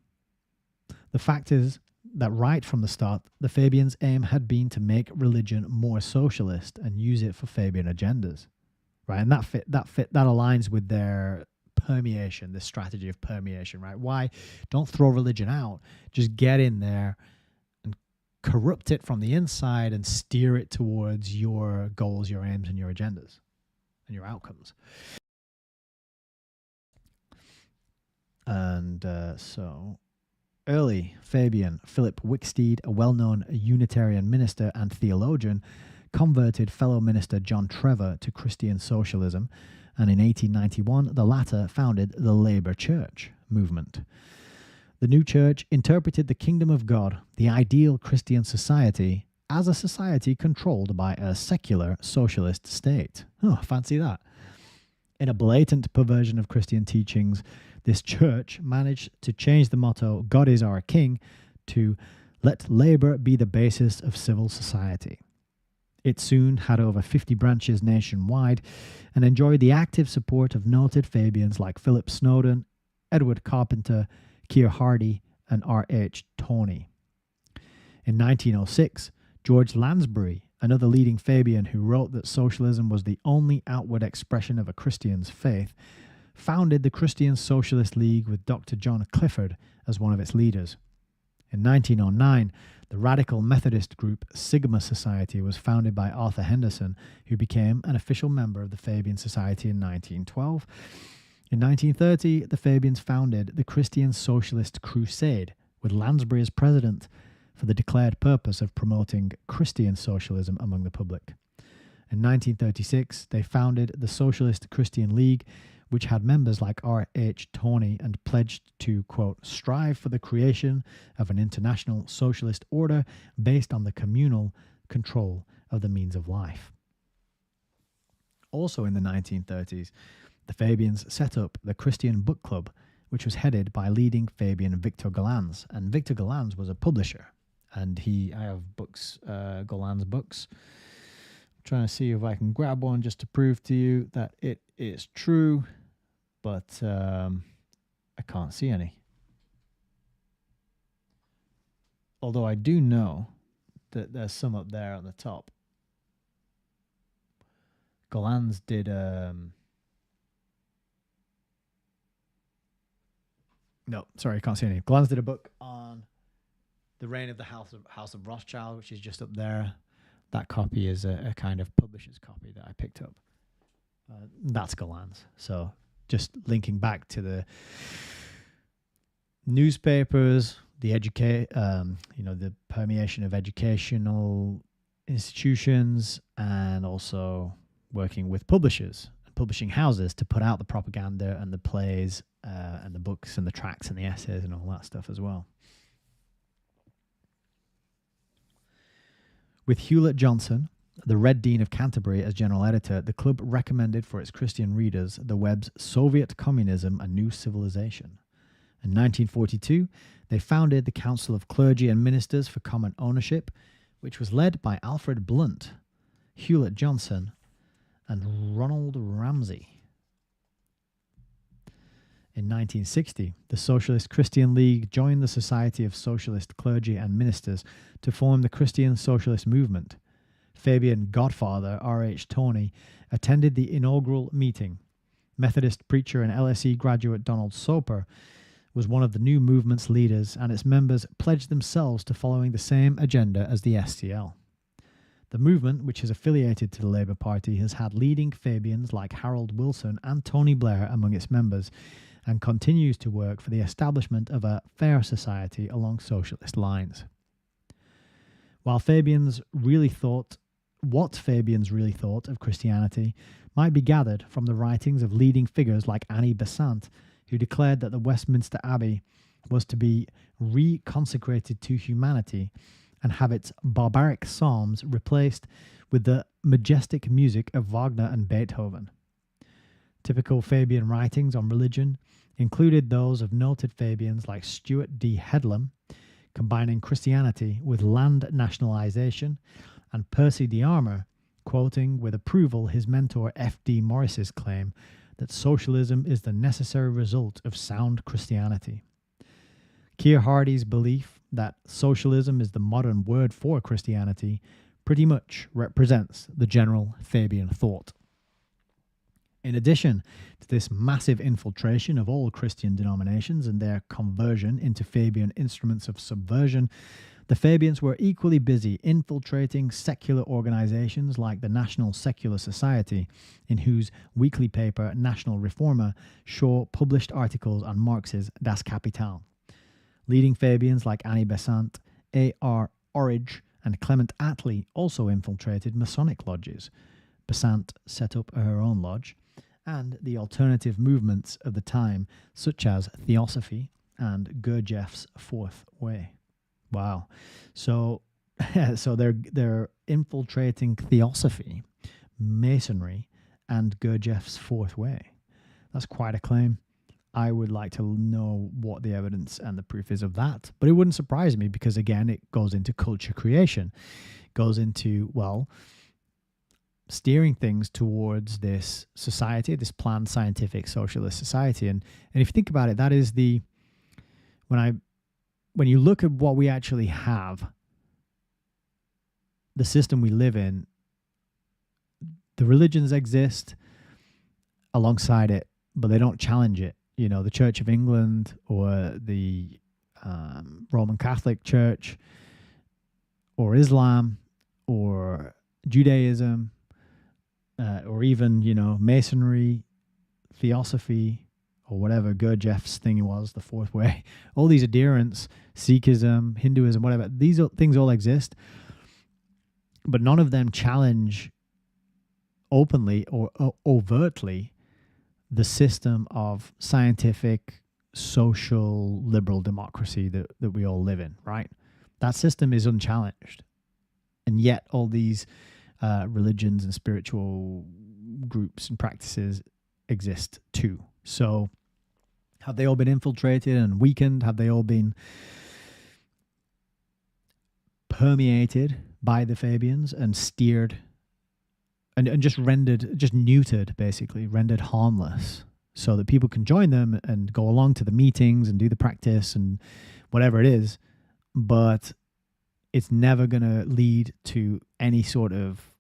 The fact is that right from the start, the Fabians' aim had been to make religion more socialist and use it for Fabian agendas, right? And that aligns with their permeation, this strategy of permeation, right? Why don't throw religion out? Just get in there and corrupt it from the inside and steer it towards your goals, your aims, and your agendas and your outcomes. And so early Fabian Philip Wicksteed, a well-known Unitarian minister and theologian, converted fellow minister John Trevor to Christian socialism, and in 1891 the latter founded the Labour Church movement. The new church interpreted the kingdom of God, the ideal Christian society, as a society controlled by a secular socialist state. Oh, fancy that. In a blatant perversion of Christian teachings, this church managed to change the motto, God is our king, to let labor be the basis of civil society. It soon had over 50 branches nationwide and enjoyed the active support of noted Fabians like Philip Snowden, Edward Carpenter, Keir Hardie, and R.H. Tawney. In 1906, George Lansbury, another leading Fabian who wrote that socialism was the only outward expression of a Christian's faith, founded the Christian Socialist League with Dr. John Clifford as one of its leaders. In 1909, the radical Methodist group Sigma Society was founded by Arthur Henderson, who became an official member of the Fabian Society in 1912. In 1930, the Fabians founded the Christian Socialist Crusade, with Lansbury as president, for the declared purpose of promoting Christian socialism among the public. In 1936, they founded the Socialist Christian League, which had members like R.H. Tawney and pledged to, quote, strive for the creation of an international socialist order based on the communal control of the means of life. Also in the 1930s, the Fabians set up the Christian Book Club, which was headed by leading Fabian Victor Gollancz. And Victor Gollancz was a publisher. And I have books, Gollancz books. I'm trying to see if I can grab one just to prove to you that it is true, but I can't see any. Although I do know that there's some up there on the top. Gollancz did no, sorry, I can't see any. Gollancz did a book on the reign of the House of Rothschild, which is just up there. That copy is a kind of publisher's copy that I picked up. That's Gollancz. So just linking back to the newspapers, the the permeation of educational institutions, and also working with publishers and publishing houses to put out the propaganda and the plays and the books and the tracts and the essays and all that stuff as well. With Hewlett Johnson, the Red Dean of Canterbury, as general editor, the club recommended for its Christian readers the Webb's Soviet Communism, A New Civilization. In 1942, they founded the Council of Clergy and Ministers for Common Ownership, which was led by Alfred Blunt, Hewlett Johnson, and Ronald Ramsey. In 1960, the Socialist Christian League joined the Society of Socialist Clergy and Ministers to form the Christian Socialist Movement. Fabian godfather R.H. Tawney attended the inaugural meeting. Methodist preacher and LSE graduate Donald Soper was one of the new movement's leaders, and its members pledged themselves to following the same agenda as the SCL. The movement, which is affiliated to the Labour Party, has had leading Fabians like Harold Wilson and Tony Blair among its members, and continues to work for the establishment of a fair society along socialist lines. What Fabians really thought of Christianity might be gathered from the writings of leading figures like Annie Besant, who declared that the Westminster Abbey was to be reconsecrated to humanity and have its barbaric psalms replaced with the majestic music of Wagner and Beethoven. Typical Fabian writings on religion included those of noted Fabians like Stuart D. Headlam, combining Christianity with land nationalization, and Percy de Armour, quoting with approval his mentor F.D. Morris's claim that socialism is the necessary result of sound Christianity. Keir Hardie's belief that socialism is the modern word for Christianity pretty much represents the general Fabian thought. In addition to this massive infiltration of all Christian denominations and their conversion into Fabian instruments of subversion, the Fabians were equally busy infiltrating secular organizations like the National Secular Society, in whose weekly paper, National Reformer, Shaw published articles on Marx's Das Kapital. Leading Fabians like Annie Besant, A.R. Orridge, and Clement Attlee also infiltrated Masonic lodges. Besant set up her own lodge, and the alternative movements of the time, such as Theosophy and Gurdjieff's Fourth Way. Wow. So they're infiltrating Theosophy, Masonry, and Gurdjieff's Fourth Way. That's quite a claim. I would like to know what the evidence and the proof is of that. But it wouldn't surprise me because, again, it goes into culture creation. It goes into, well, steering things towards this society, this planned scientific socialist society. And if you think about it, that is when you look at what we actually have, the system we live in, the religions exist alongside it, but they don't challenge it. You know, the Church of England or the Roman Catholic Church or Islam or Judaism, or even, Masonry, Theosophy, or whatever Gurdjieff's thing was, the Fourth Way, all these adherents, Sikhism, Hinduism, whatever, these things all exist, but none of them challenge openly or overtly the system of scientific, social, liberal democracy that we all live in, right? That system is unchallenged. And yet all these religions and spiritual groups and practices exist too. So have they all been infiltrated and weakened? Have they all been permeated by the Fabians and steered and just rendered, just neutered, basically, rendered harmless so that people can join them and go along to the meetings and do the practice and whatever it is, but it's never going to lead to any sort of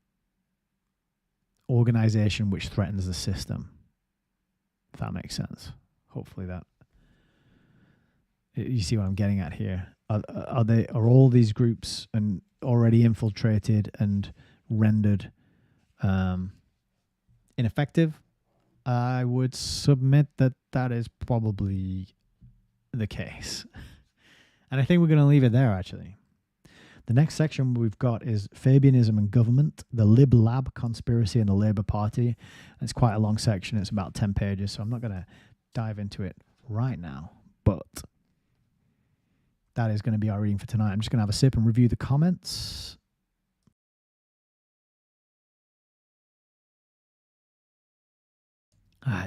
organization which threatens the system, if that makes sense. Hopefully that you see what I'm getting at here. Are all these groups and already infiltrated and rendered ineffective? I would submit that is probably the case. And I think we're going to leave it there, actually. The next section we've got is Fabianism and Government, the Lib Lab Conspiracy and the Labour Party. It's quite a long section. It's about 10 pages, so I'm not going to dive into it right now. But that is going to be our reading for tonight. I'm just going to have a sip and review the comments.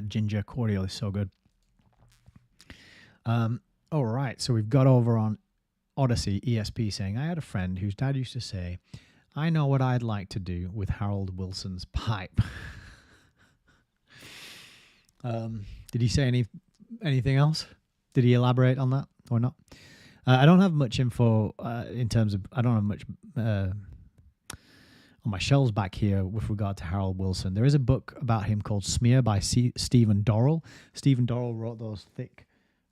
Ginger cordial is so good. All right, so we've got over on Odyssey, ESP, saying, I had a friend whose dad used to say, I know what I'd like to do with Harold Wilson's pipe. Did he say anything else? Did he elaborate on that or not? I don't have much info in terms of, I don't have much on my shelves back here with regard to Harold Wilson. There is a book about him called Smear by Stephen Dorrell. Stephen Dorrell wrote those thick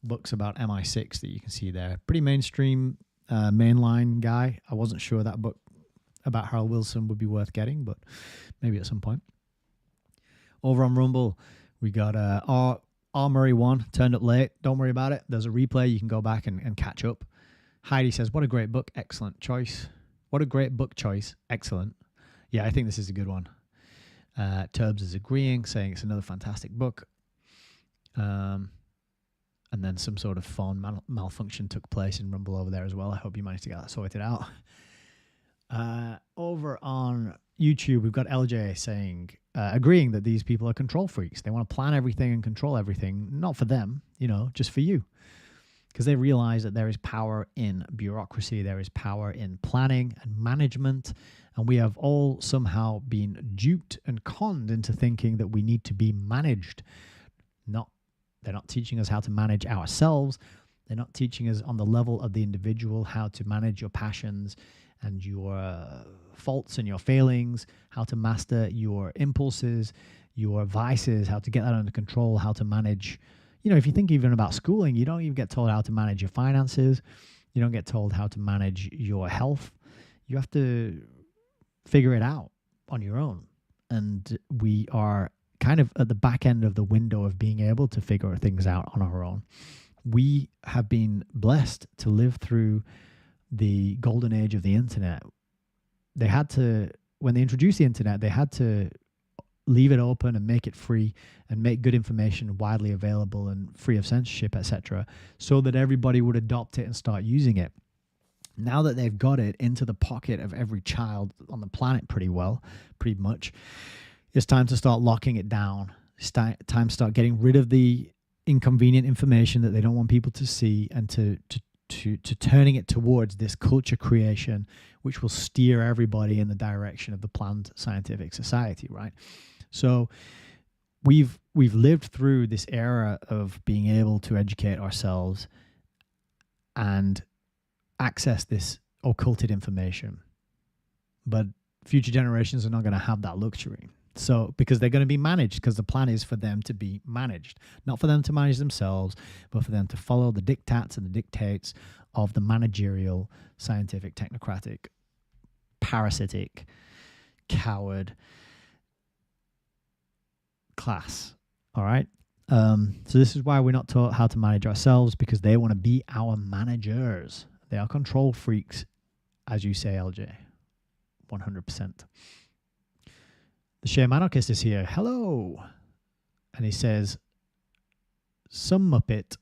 books about MI6 that you can see there. Pretty mainstream, mainline guy. I wasn't sure that book about Harold Wilson would be worth getting, but maybe at some point. Over on Rumble, we got R. Murray 1 turned up late. Don't worry about it. There's a replay. You can go back and catch up. Heidi says, what a great book. Excellent choice. What a great book choice. Excellent. Yeah, I think this is a good one. Turbs is agreeing, saying it's another fantastic book. And then some sort of phone malfunction took place in Rumble over there as well. I hope you managed to get that sorted out. Over on YouTube, we've got LJ saying, agreeing that these people are control freaks. They want to plan everything and control everything, not for them, just for you. Because they realize that there is power in bureaucracy, there is power in planning and management, and we have all somehow been duped and conned into thinking that we need to be managed. They're not teaching us how to manage ourselves. They're not teaching us on the level of the individual how to manage your passions and your faults and your failings, how to master your impulses, your vices, how to get that under control, how to manage. If you think even about schooling, you don't even get told how to manage your finances. You don't get told how to manage your health. You have to figure it out on your own. And we are kind of at the back end of the window of being able to figure things out on our own. We have been blessed to live through the golden age of the internet. When they introduced the internet, they had to leave it open and make it free and make good information widely available and free of censorship, etc., so that everybody would adopt it and start using it. Now that they've got it into the pocket of every child on the planet pretty much, it's time to start locking it down. It's time to start getting rid of the inconvenient information that they don't want people to see, and to turning it towards this culture creation, which will steer everybody in the direction of the planned scientific society, right? So we've lived through this era of being able to educate ourselves and access this occulted information. But future generations are not going to have that luxury. So, because they're going to be managed, because the plan is for them to be managed, not for them to manage themselves, but for them to follow the diktats and the dictates of the managerial, scientific, technocratic, parasitic, coward class. All right. So this is why we're not taught how to manage ourselves, because they want to be our managers. They are control freaks, as you say, LJ. 100%. The shame anarchist is here. Hello. And he says, some muppet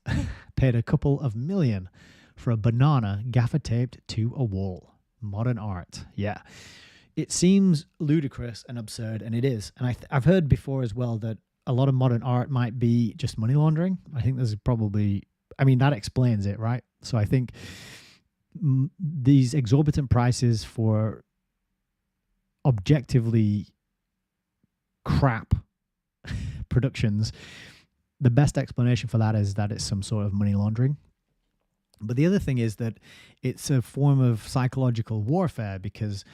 paid a couple of million for a banana gaffer taped to a wall. Modern art. Yeah. It seems ludicrous and absurd, and it is. And I've heard before as well that a lot of modern art might be just money laundering. I think there's probably, that explains it, right? So I think these exorbitant prices for objectively crap productions, the best explanation for that is that it's some sort of money laundering. But the other thing is that it's a form of psychological warfare, because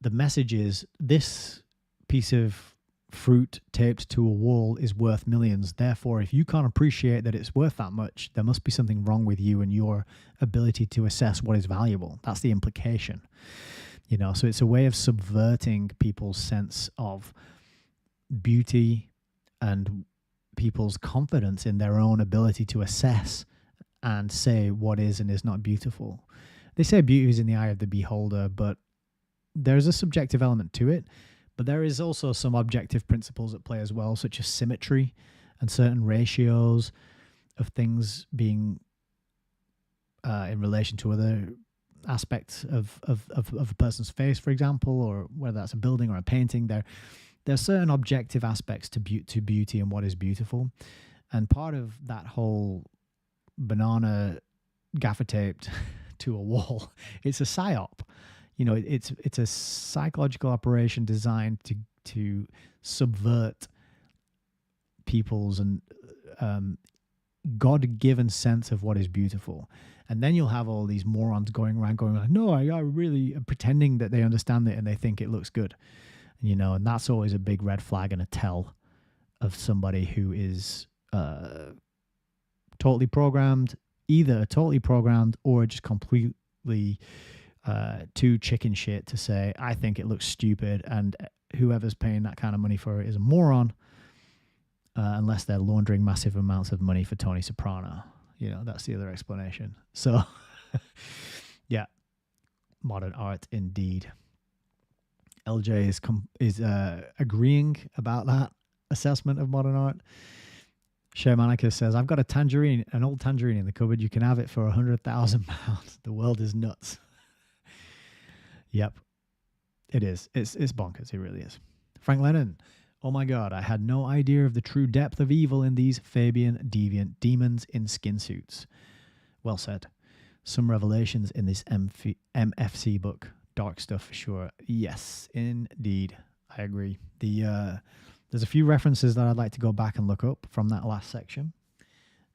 the message is, this piece of fruit taped to a wall is worth millions. Therefore, if you can't appreciate that it's worth that much, there must be something wrong with you and your ability to assess what is valuable. That's the implication. So it's a way of subverting people's sense of beauty and people's confidence in their own ability to assess and say what is and is not beautiful. They say beauty is in the eye of the beholder, but there's a subjective element to it. But there is also some objective principles at play as well, such as symmetry and certain ratios of things being in relation to other aspects of a person's face, for example, or whether that's a building or a painting. There's certain objective aspects to beauty and what is beautiful. And part of that whole banana gaffer taped to a wall, it's a psyop. It's a psychological operation designed to subvert people's and God-given sense of what is beautiful. And then you'll have all these morons going around like, no, I really pretending that they understand it and they think it looks good. And that's always a big red flag and a tell of somebody who is totally programmed, either totally programmed or just completely too chicken shit to say, I think it looks stupid, and whoever's paying that kind of money for it is a moron, unless they're laundering massive amounts of money for Tony Soprano. That's the other explanation. So, yeah, modern art indeed. LJ is agreeing about that assessment of modern art. Shermanicus says, I've got an old tangerine in the cupboard. You can have it for £100,000. The world is nuts. Yep, it is. It's bonkers. It really is. Frank Lennon. Oh my God, I had no idea of the true depth of evil in these Fabian deviant demons in skin suits. Well said. Some revelations in this MFC book. Dark stuff for sure. Yes, indeed. I agree. There's a few references that I'd like to go back and look up from that last section.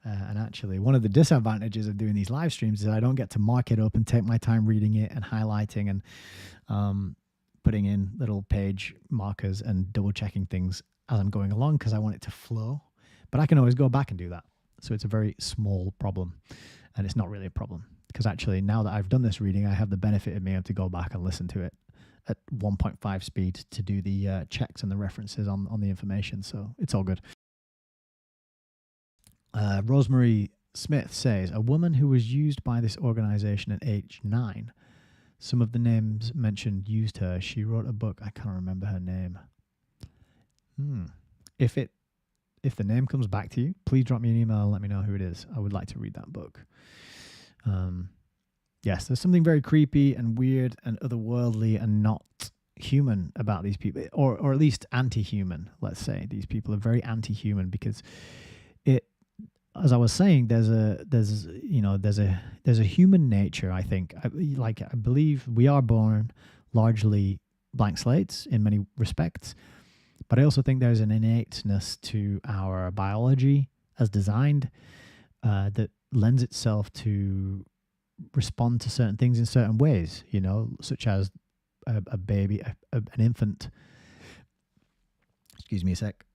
And actually, one of the disadvantages of doing these live streams is I don't get to mark it up and take my time reading it and highlighting and putting in little page markers and double checking things as I'm going along because I want it to flow. But I can always go back and do that. So it's a very small problem. And it's not really a problem because actually now that I've done this reading, I have the benefit of being able to go back and listen to it at 1.5 speed to do the checks and the references on the information. So it's all good. Rosemary Smith says, a woman who was used by this organization at age 9. Some of the names mentioned used her. She wrote a book. I can't remember her name. If the name comes back to you, please drop me an email and let me know who it is. I would like to read that book. Yes, there's something very creepy and weird and otherworldly and not human about these people, or at least anti-human. Let's say these people are very anti-human because it, as I was saying, there's a human nature. I think, I believe we are born largely blank slates in many respects, but I also think there's an innateness to our biology as designed that lends itself to respond to certain things in certain ways. Such as a baby, an infant. Excuse me a sec.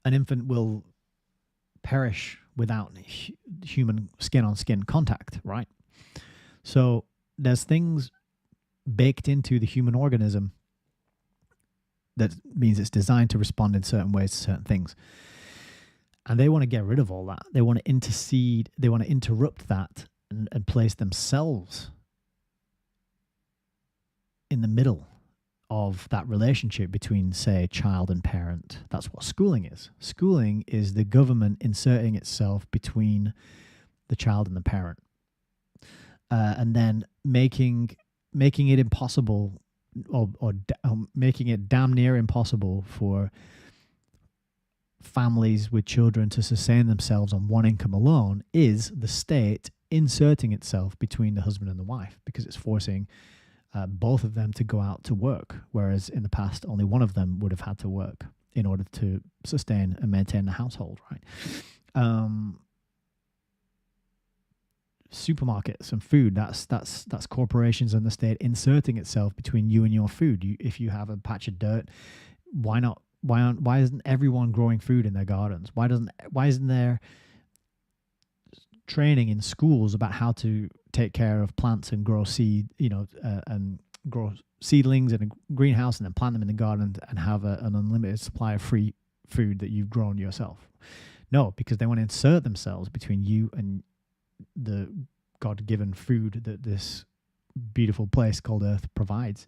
An infant will perish without human skin-on-skin contact, right? So there's things baked into the human organism that means it's designed to respond in certain ways to certain things. And they want to get rid of all that. They want to intercede. They want to interrupt that and place themselves in the middle of that relationship between, say, child and parent. That's what schooling is. Schooling is the government inserting itself between the child and the parent, and then making it impossible, or making it damn near impossible for families with children to sustain themselves on one income alone. Is the state inserting itself between the husband and the wife, because it's forcing both of them to go out to work, whereas in the past only one of them would have had to work in order to sustain and maintain the household, right? Supermarkets and food, that's corporations and the state inserting itself between you and your food. If you have a patch of dirt, why isn't everyone growing food in their gardens? Why isn't there training in schools about how to take care of plants and grow seed, and grow seedlings in a greenhouse and then plant them in the garden and have an unlimited supply of free food that you've grown yourself? No, because they want to insert themselves between you and the God-given food that this beautiful place called Earth provides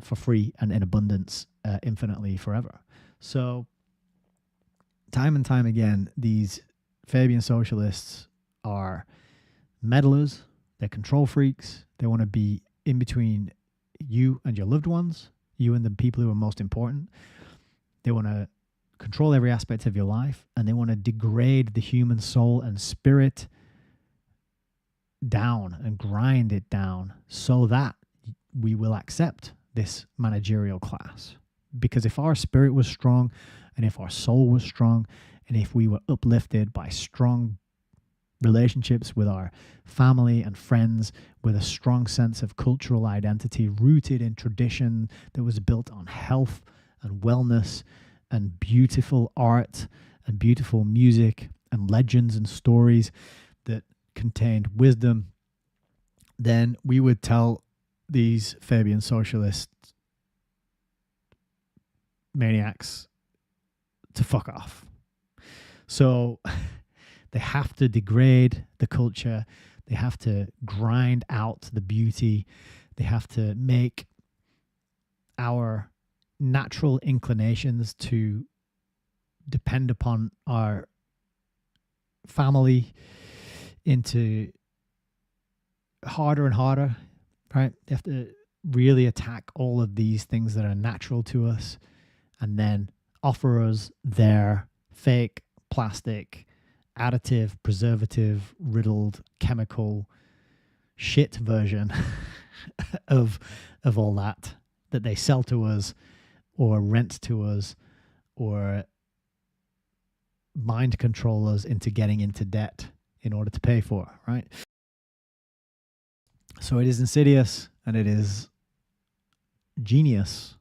for free and in abundance, infinitely forever. So time and time again, these Fabian socialists are meddlers. They're control freaks. They want to be in between you and your loved ones, you and the people who are most important. They want to control every aspect of your life, and they want to degrade the human soul and spirit down and grind it down so that we will accept this managerial class. Because if our spirit was strong, and if our soul was strong, and if we were uplifted by strong relationships with our family and friends, with a strong sense of cultural identity rooted in tradition that was built on health and wellness and beautiful art and beautiful music and legends and stories that contained wisdom, then we would tell these Fabian socialist maniacs to fuck off. So they have to degrade the culture. They have to grind out the beauty. They have to make our natural inclinations to depend upon our family into harder and harder, right? They have to really attack all of these things that are natural to us and then offer us their fake, plastic, additive, preservative, riddled, chemical shit version of all that they sell to us or rent to us or mind control us into getting into debt in order to pay for, right? So it is insidious and it is genius,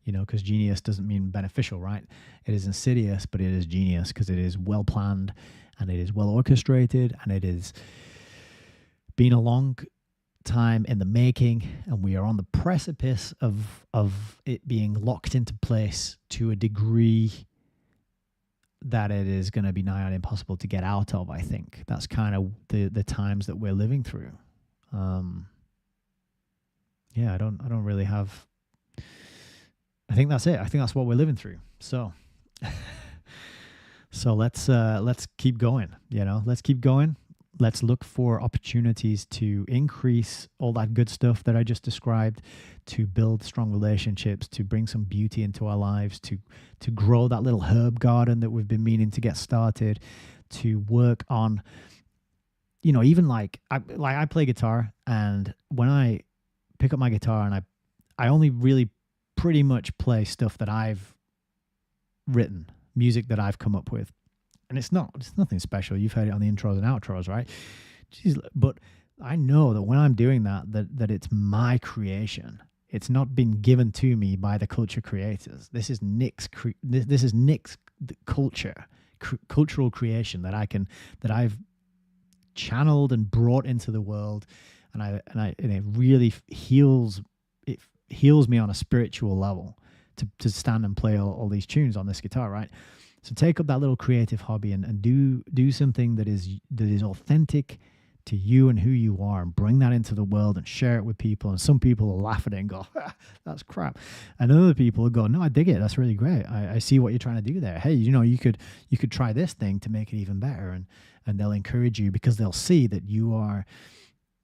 because genius doesn't mean beneficial, right? It is insidious, but it is genius because it is well planned and it is well orchestrated and it is been a long time in the making, and we are on the precipice of it being locked into place to a degree that it is going to be nigh on impossible to get out of. I think that's kind of the times that we're living through. I don't really have. I think that's it. I think that's what we're living through. So, let's keep going. Let's keep going. Let's look for opportunities to increase all that good stuff that I just described, to build strong relationships, to bring some beauty into our lives, to grow that little herb garden that we've been meaning to get started, to work on, even I play guitar, and when I pick up my guitar and I only really pretty much play stuff that I've written, music that I've come up with. And it's nothing special. You've heard it on the intros and outros, right? Jeez, but I know that when I'm doing that it's my creation. It's not been given to me by the culture creators. This is Nick's culture, cultural creation that I've channeled and brought into the world, and it really heals me on a spiritual level to stand and play all these tunes on this guitar, right? So take up that little creative hobby and do something that is authentic to you and who you are, and bring that into the world and share it with people. And some people will laugh at it and go, that's crap. And other people will go, no, I dig it. That's really great. I see what you're trying to do there. Hey, you could try this thing to make it even better. And they'll encourage you because they'll see that you are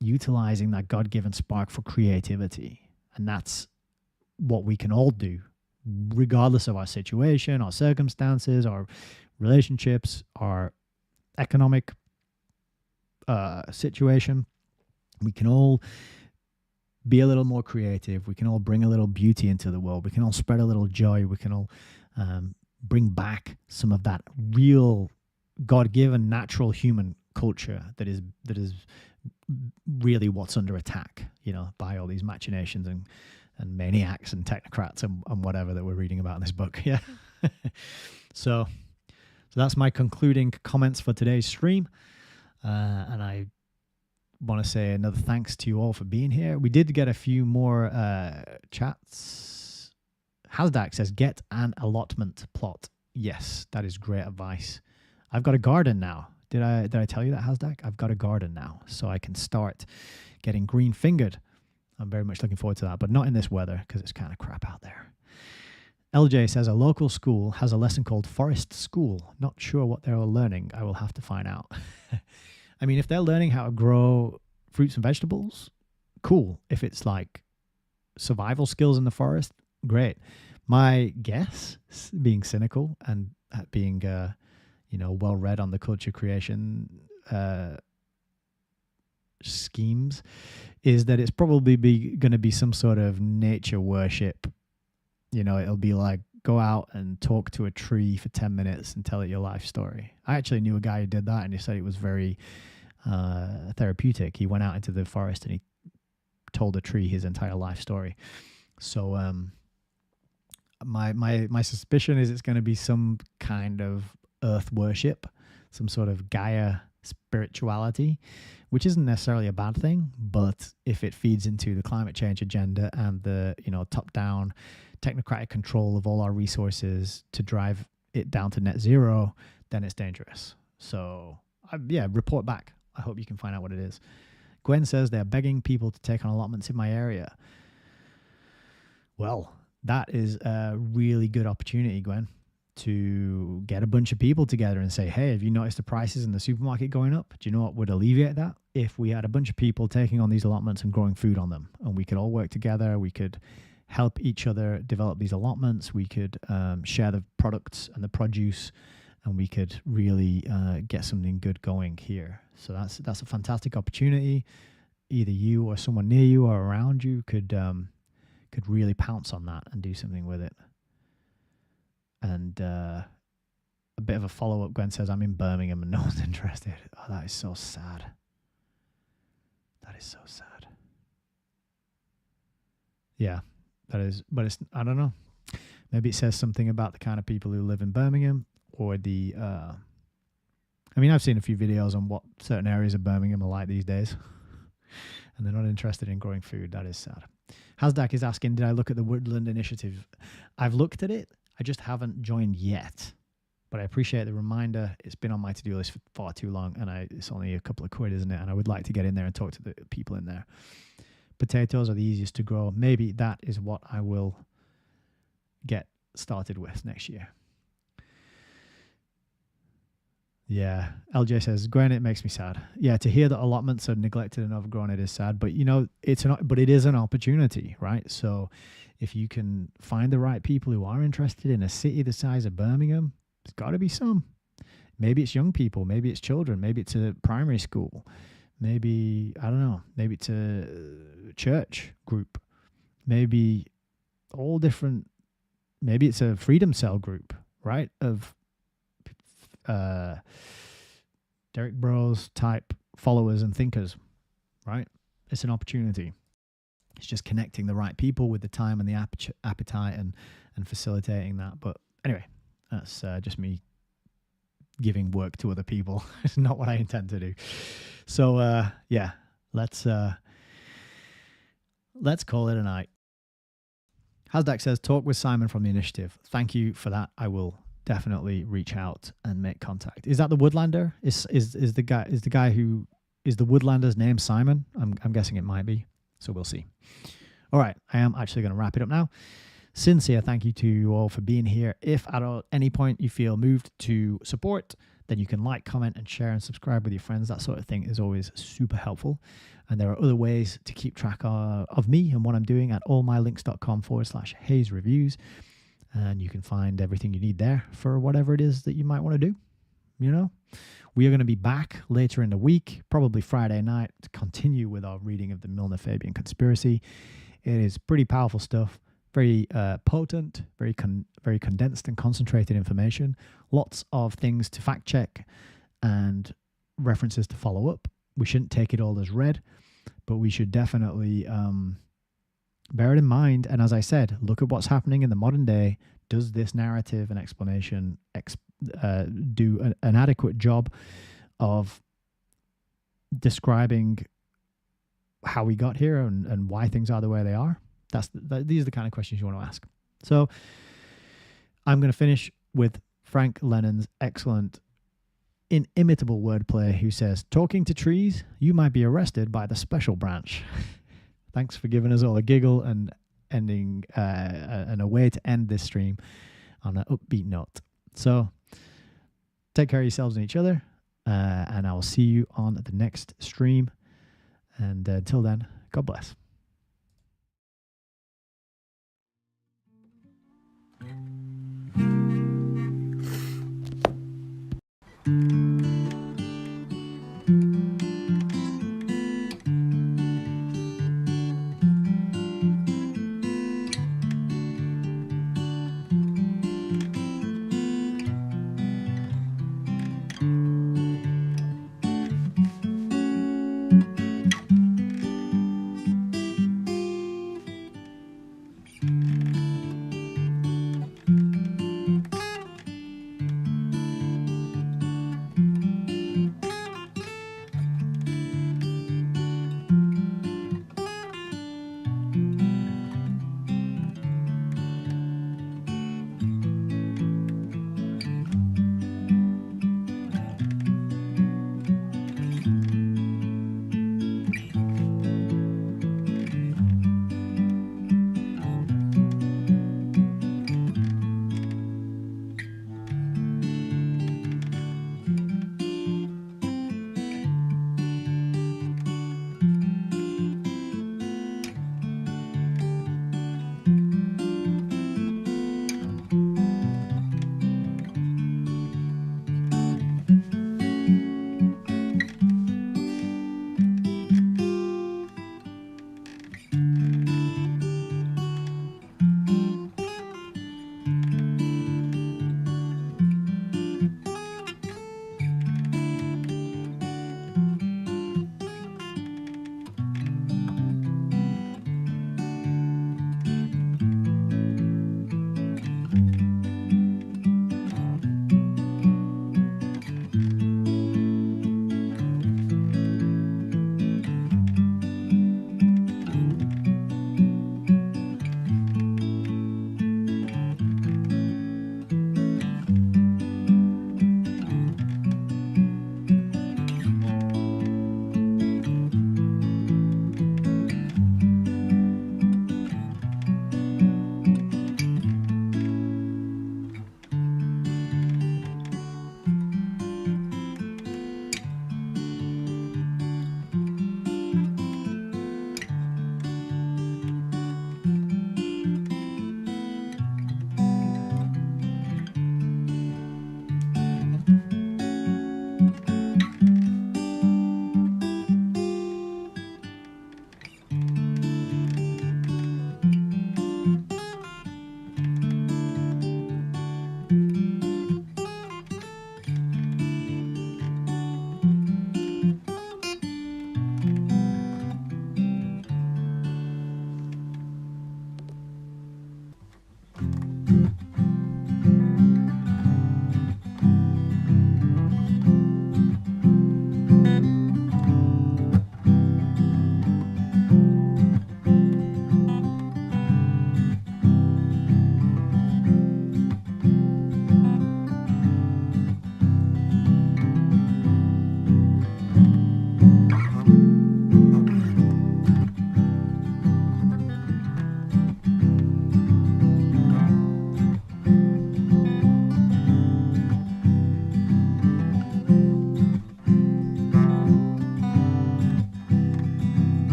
utilizing that God-given spark for creativity. And that's what we can all do, regardless of our situation, our circumstances, our relationships, our economic situation. We can all be a little more creative. We can all bring a little beauty into the world. We can all spread a little joy. We can all bring back some of that real God-given natural human culture that is really what's under attack, by all these machinations and maniacs and technocrats and whatever that we're reading about in this book. Yeah. So that's my concluding comments for today's stream. And I want to say another thanks to you all for being here. We did get a few more chats. Hasdak says, get an allotment plot. Yes, that is great advice. I've got a garden now. Did I tell you that, Hasdak? I've got a garden now, so I can start getting green fingered. I'm very much looking forward to that, but not in this weather because it's kind of crap out there. LJ says, a local school has a lesson called Forest School. Not sure what they're all learning. I will have to find out. I mean, if they're learning how to grow fruits and vegetables, cool. If it's like survival skills in the forest, great. My guess, being cynical and being, well read on the culture creation schemes, is that it's probably going to be some sort of nature worship. It'll be like, go out and talk to a tree for 10 minutes and tell it your life story. I actually knew a guy who did that, and he said it was very therapeutic. He went out into the forest and he told a tree his entire life story. So my suspicion is it's going to be some kind of earth worship, some sort of Gaia spirituality, which isn't necessarily a bad thing, but if it feeds into the climate change agenda and the top-down technocratic control of all our resources to drive it down to net zero, then it's dangerous. So report back. I hope you can find out what it is. Gwen says they're begging people to take on allotments in my area. Well, that is a really good opportunity, Gwen, to get a bunch of people together and say, hey, have you noticed the prices in the supermarket going up? Do you know what would alleviate that? If we had a bunch of people taking on these allotments and growing food on them, and we could all work together, we could help each other develop these allotments, we could share the products and the produce, and we could really get something good going here. So that's a fantastic opportunity. Either you or someone near you or around you could really pounce on that and do something with it. And a bit of a follow-up. Gwen says, I'm in Birmingham and no one's interested. Oh, that is so sad. That is so sad. Yeah, that is, but it's, I don't know. Maybe it says something about the kind of people who live in Birmingham, or the, I mean, I've seen a few videos on what certain areas of Birmingham are like these days, and they're not interested in growing food. That is sad. Hasdak is asking, did I look at the Woodland Initiative? I've looked at it. I just haven't joined yet, but I appreciate the reminder. It's been on my to-do list for far too long, and it's only a couple of quid, isn't it? And I would like to get in there and talk to the people in there. Potatoes are the easiest to grow. Maybe that is what I will get started with next year. Yeah, LJ says, Gwen, it makes me sad. Yeah, to hear that allotments are neglected and overgrown, it is sad. But but it is an opportunity, right? So if you can find the right people who are interested in a city the size of Birmingham, there's got to be some. Maybe it's young people, maybe it's children, maybe it's a primary school, maybe, I don't know, maybe it's a church group, maybe all different, maybe it's a freedom cell group, right? Of Derek Bros type followers and thinkers, right? It's an opportunity. It's just connecting the right people with the time and the appetite and facilitating that. But anyway, that's just me giving work to other people. It's not what I intend to do. So yeah, let's call it a night. Hasdak says, talk with Simon from the initiative. Thank you for that. I will definitely reach out and make contact. Is that the Woodlander? Is the guy who is the Woodlander's name Simon? I'm guessing it might be. So we'll see. All right, I am actually going to wrap it up now. Sincere thank you to you all for being here. If at any point you feel moved to support, then you can like, comment, and share and subscribe with your friends. That sort of thing is always super helpful. And there are other ways to keep track of me and what I'm doing at allmylinks.com/Hayes Reviews. And you can find everything you need there for whatever it is that you might want to do. You know, we are going to be back later in the week, probably Friday night, to continue with our reading of the Milner-Fabian conspiracy. It is pretty powerful stuff, very potent, very condensed and concentrated information. Lots of things to fact check and references to follow up. We shouldn't take it all as read, but we should definitely bear it in mind. And as I said, look at what's happening in the modern day. Does this narrative and explanation do an adequate job of describing how we got here and why things are the way they are? These are the kind of questions you want to ask. So I'm going to finish with Frank Lennon's excellent, inimitable wordplay, who says, talking to trees, you might be arrested by the special branch. Thanks for giving us all a giggle and ending and a way to end this stream on an upbeat note. So take care of yourselves and each other, and I will see you on the next stream. And until then, God bless.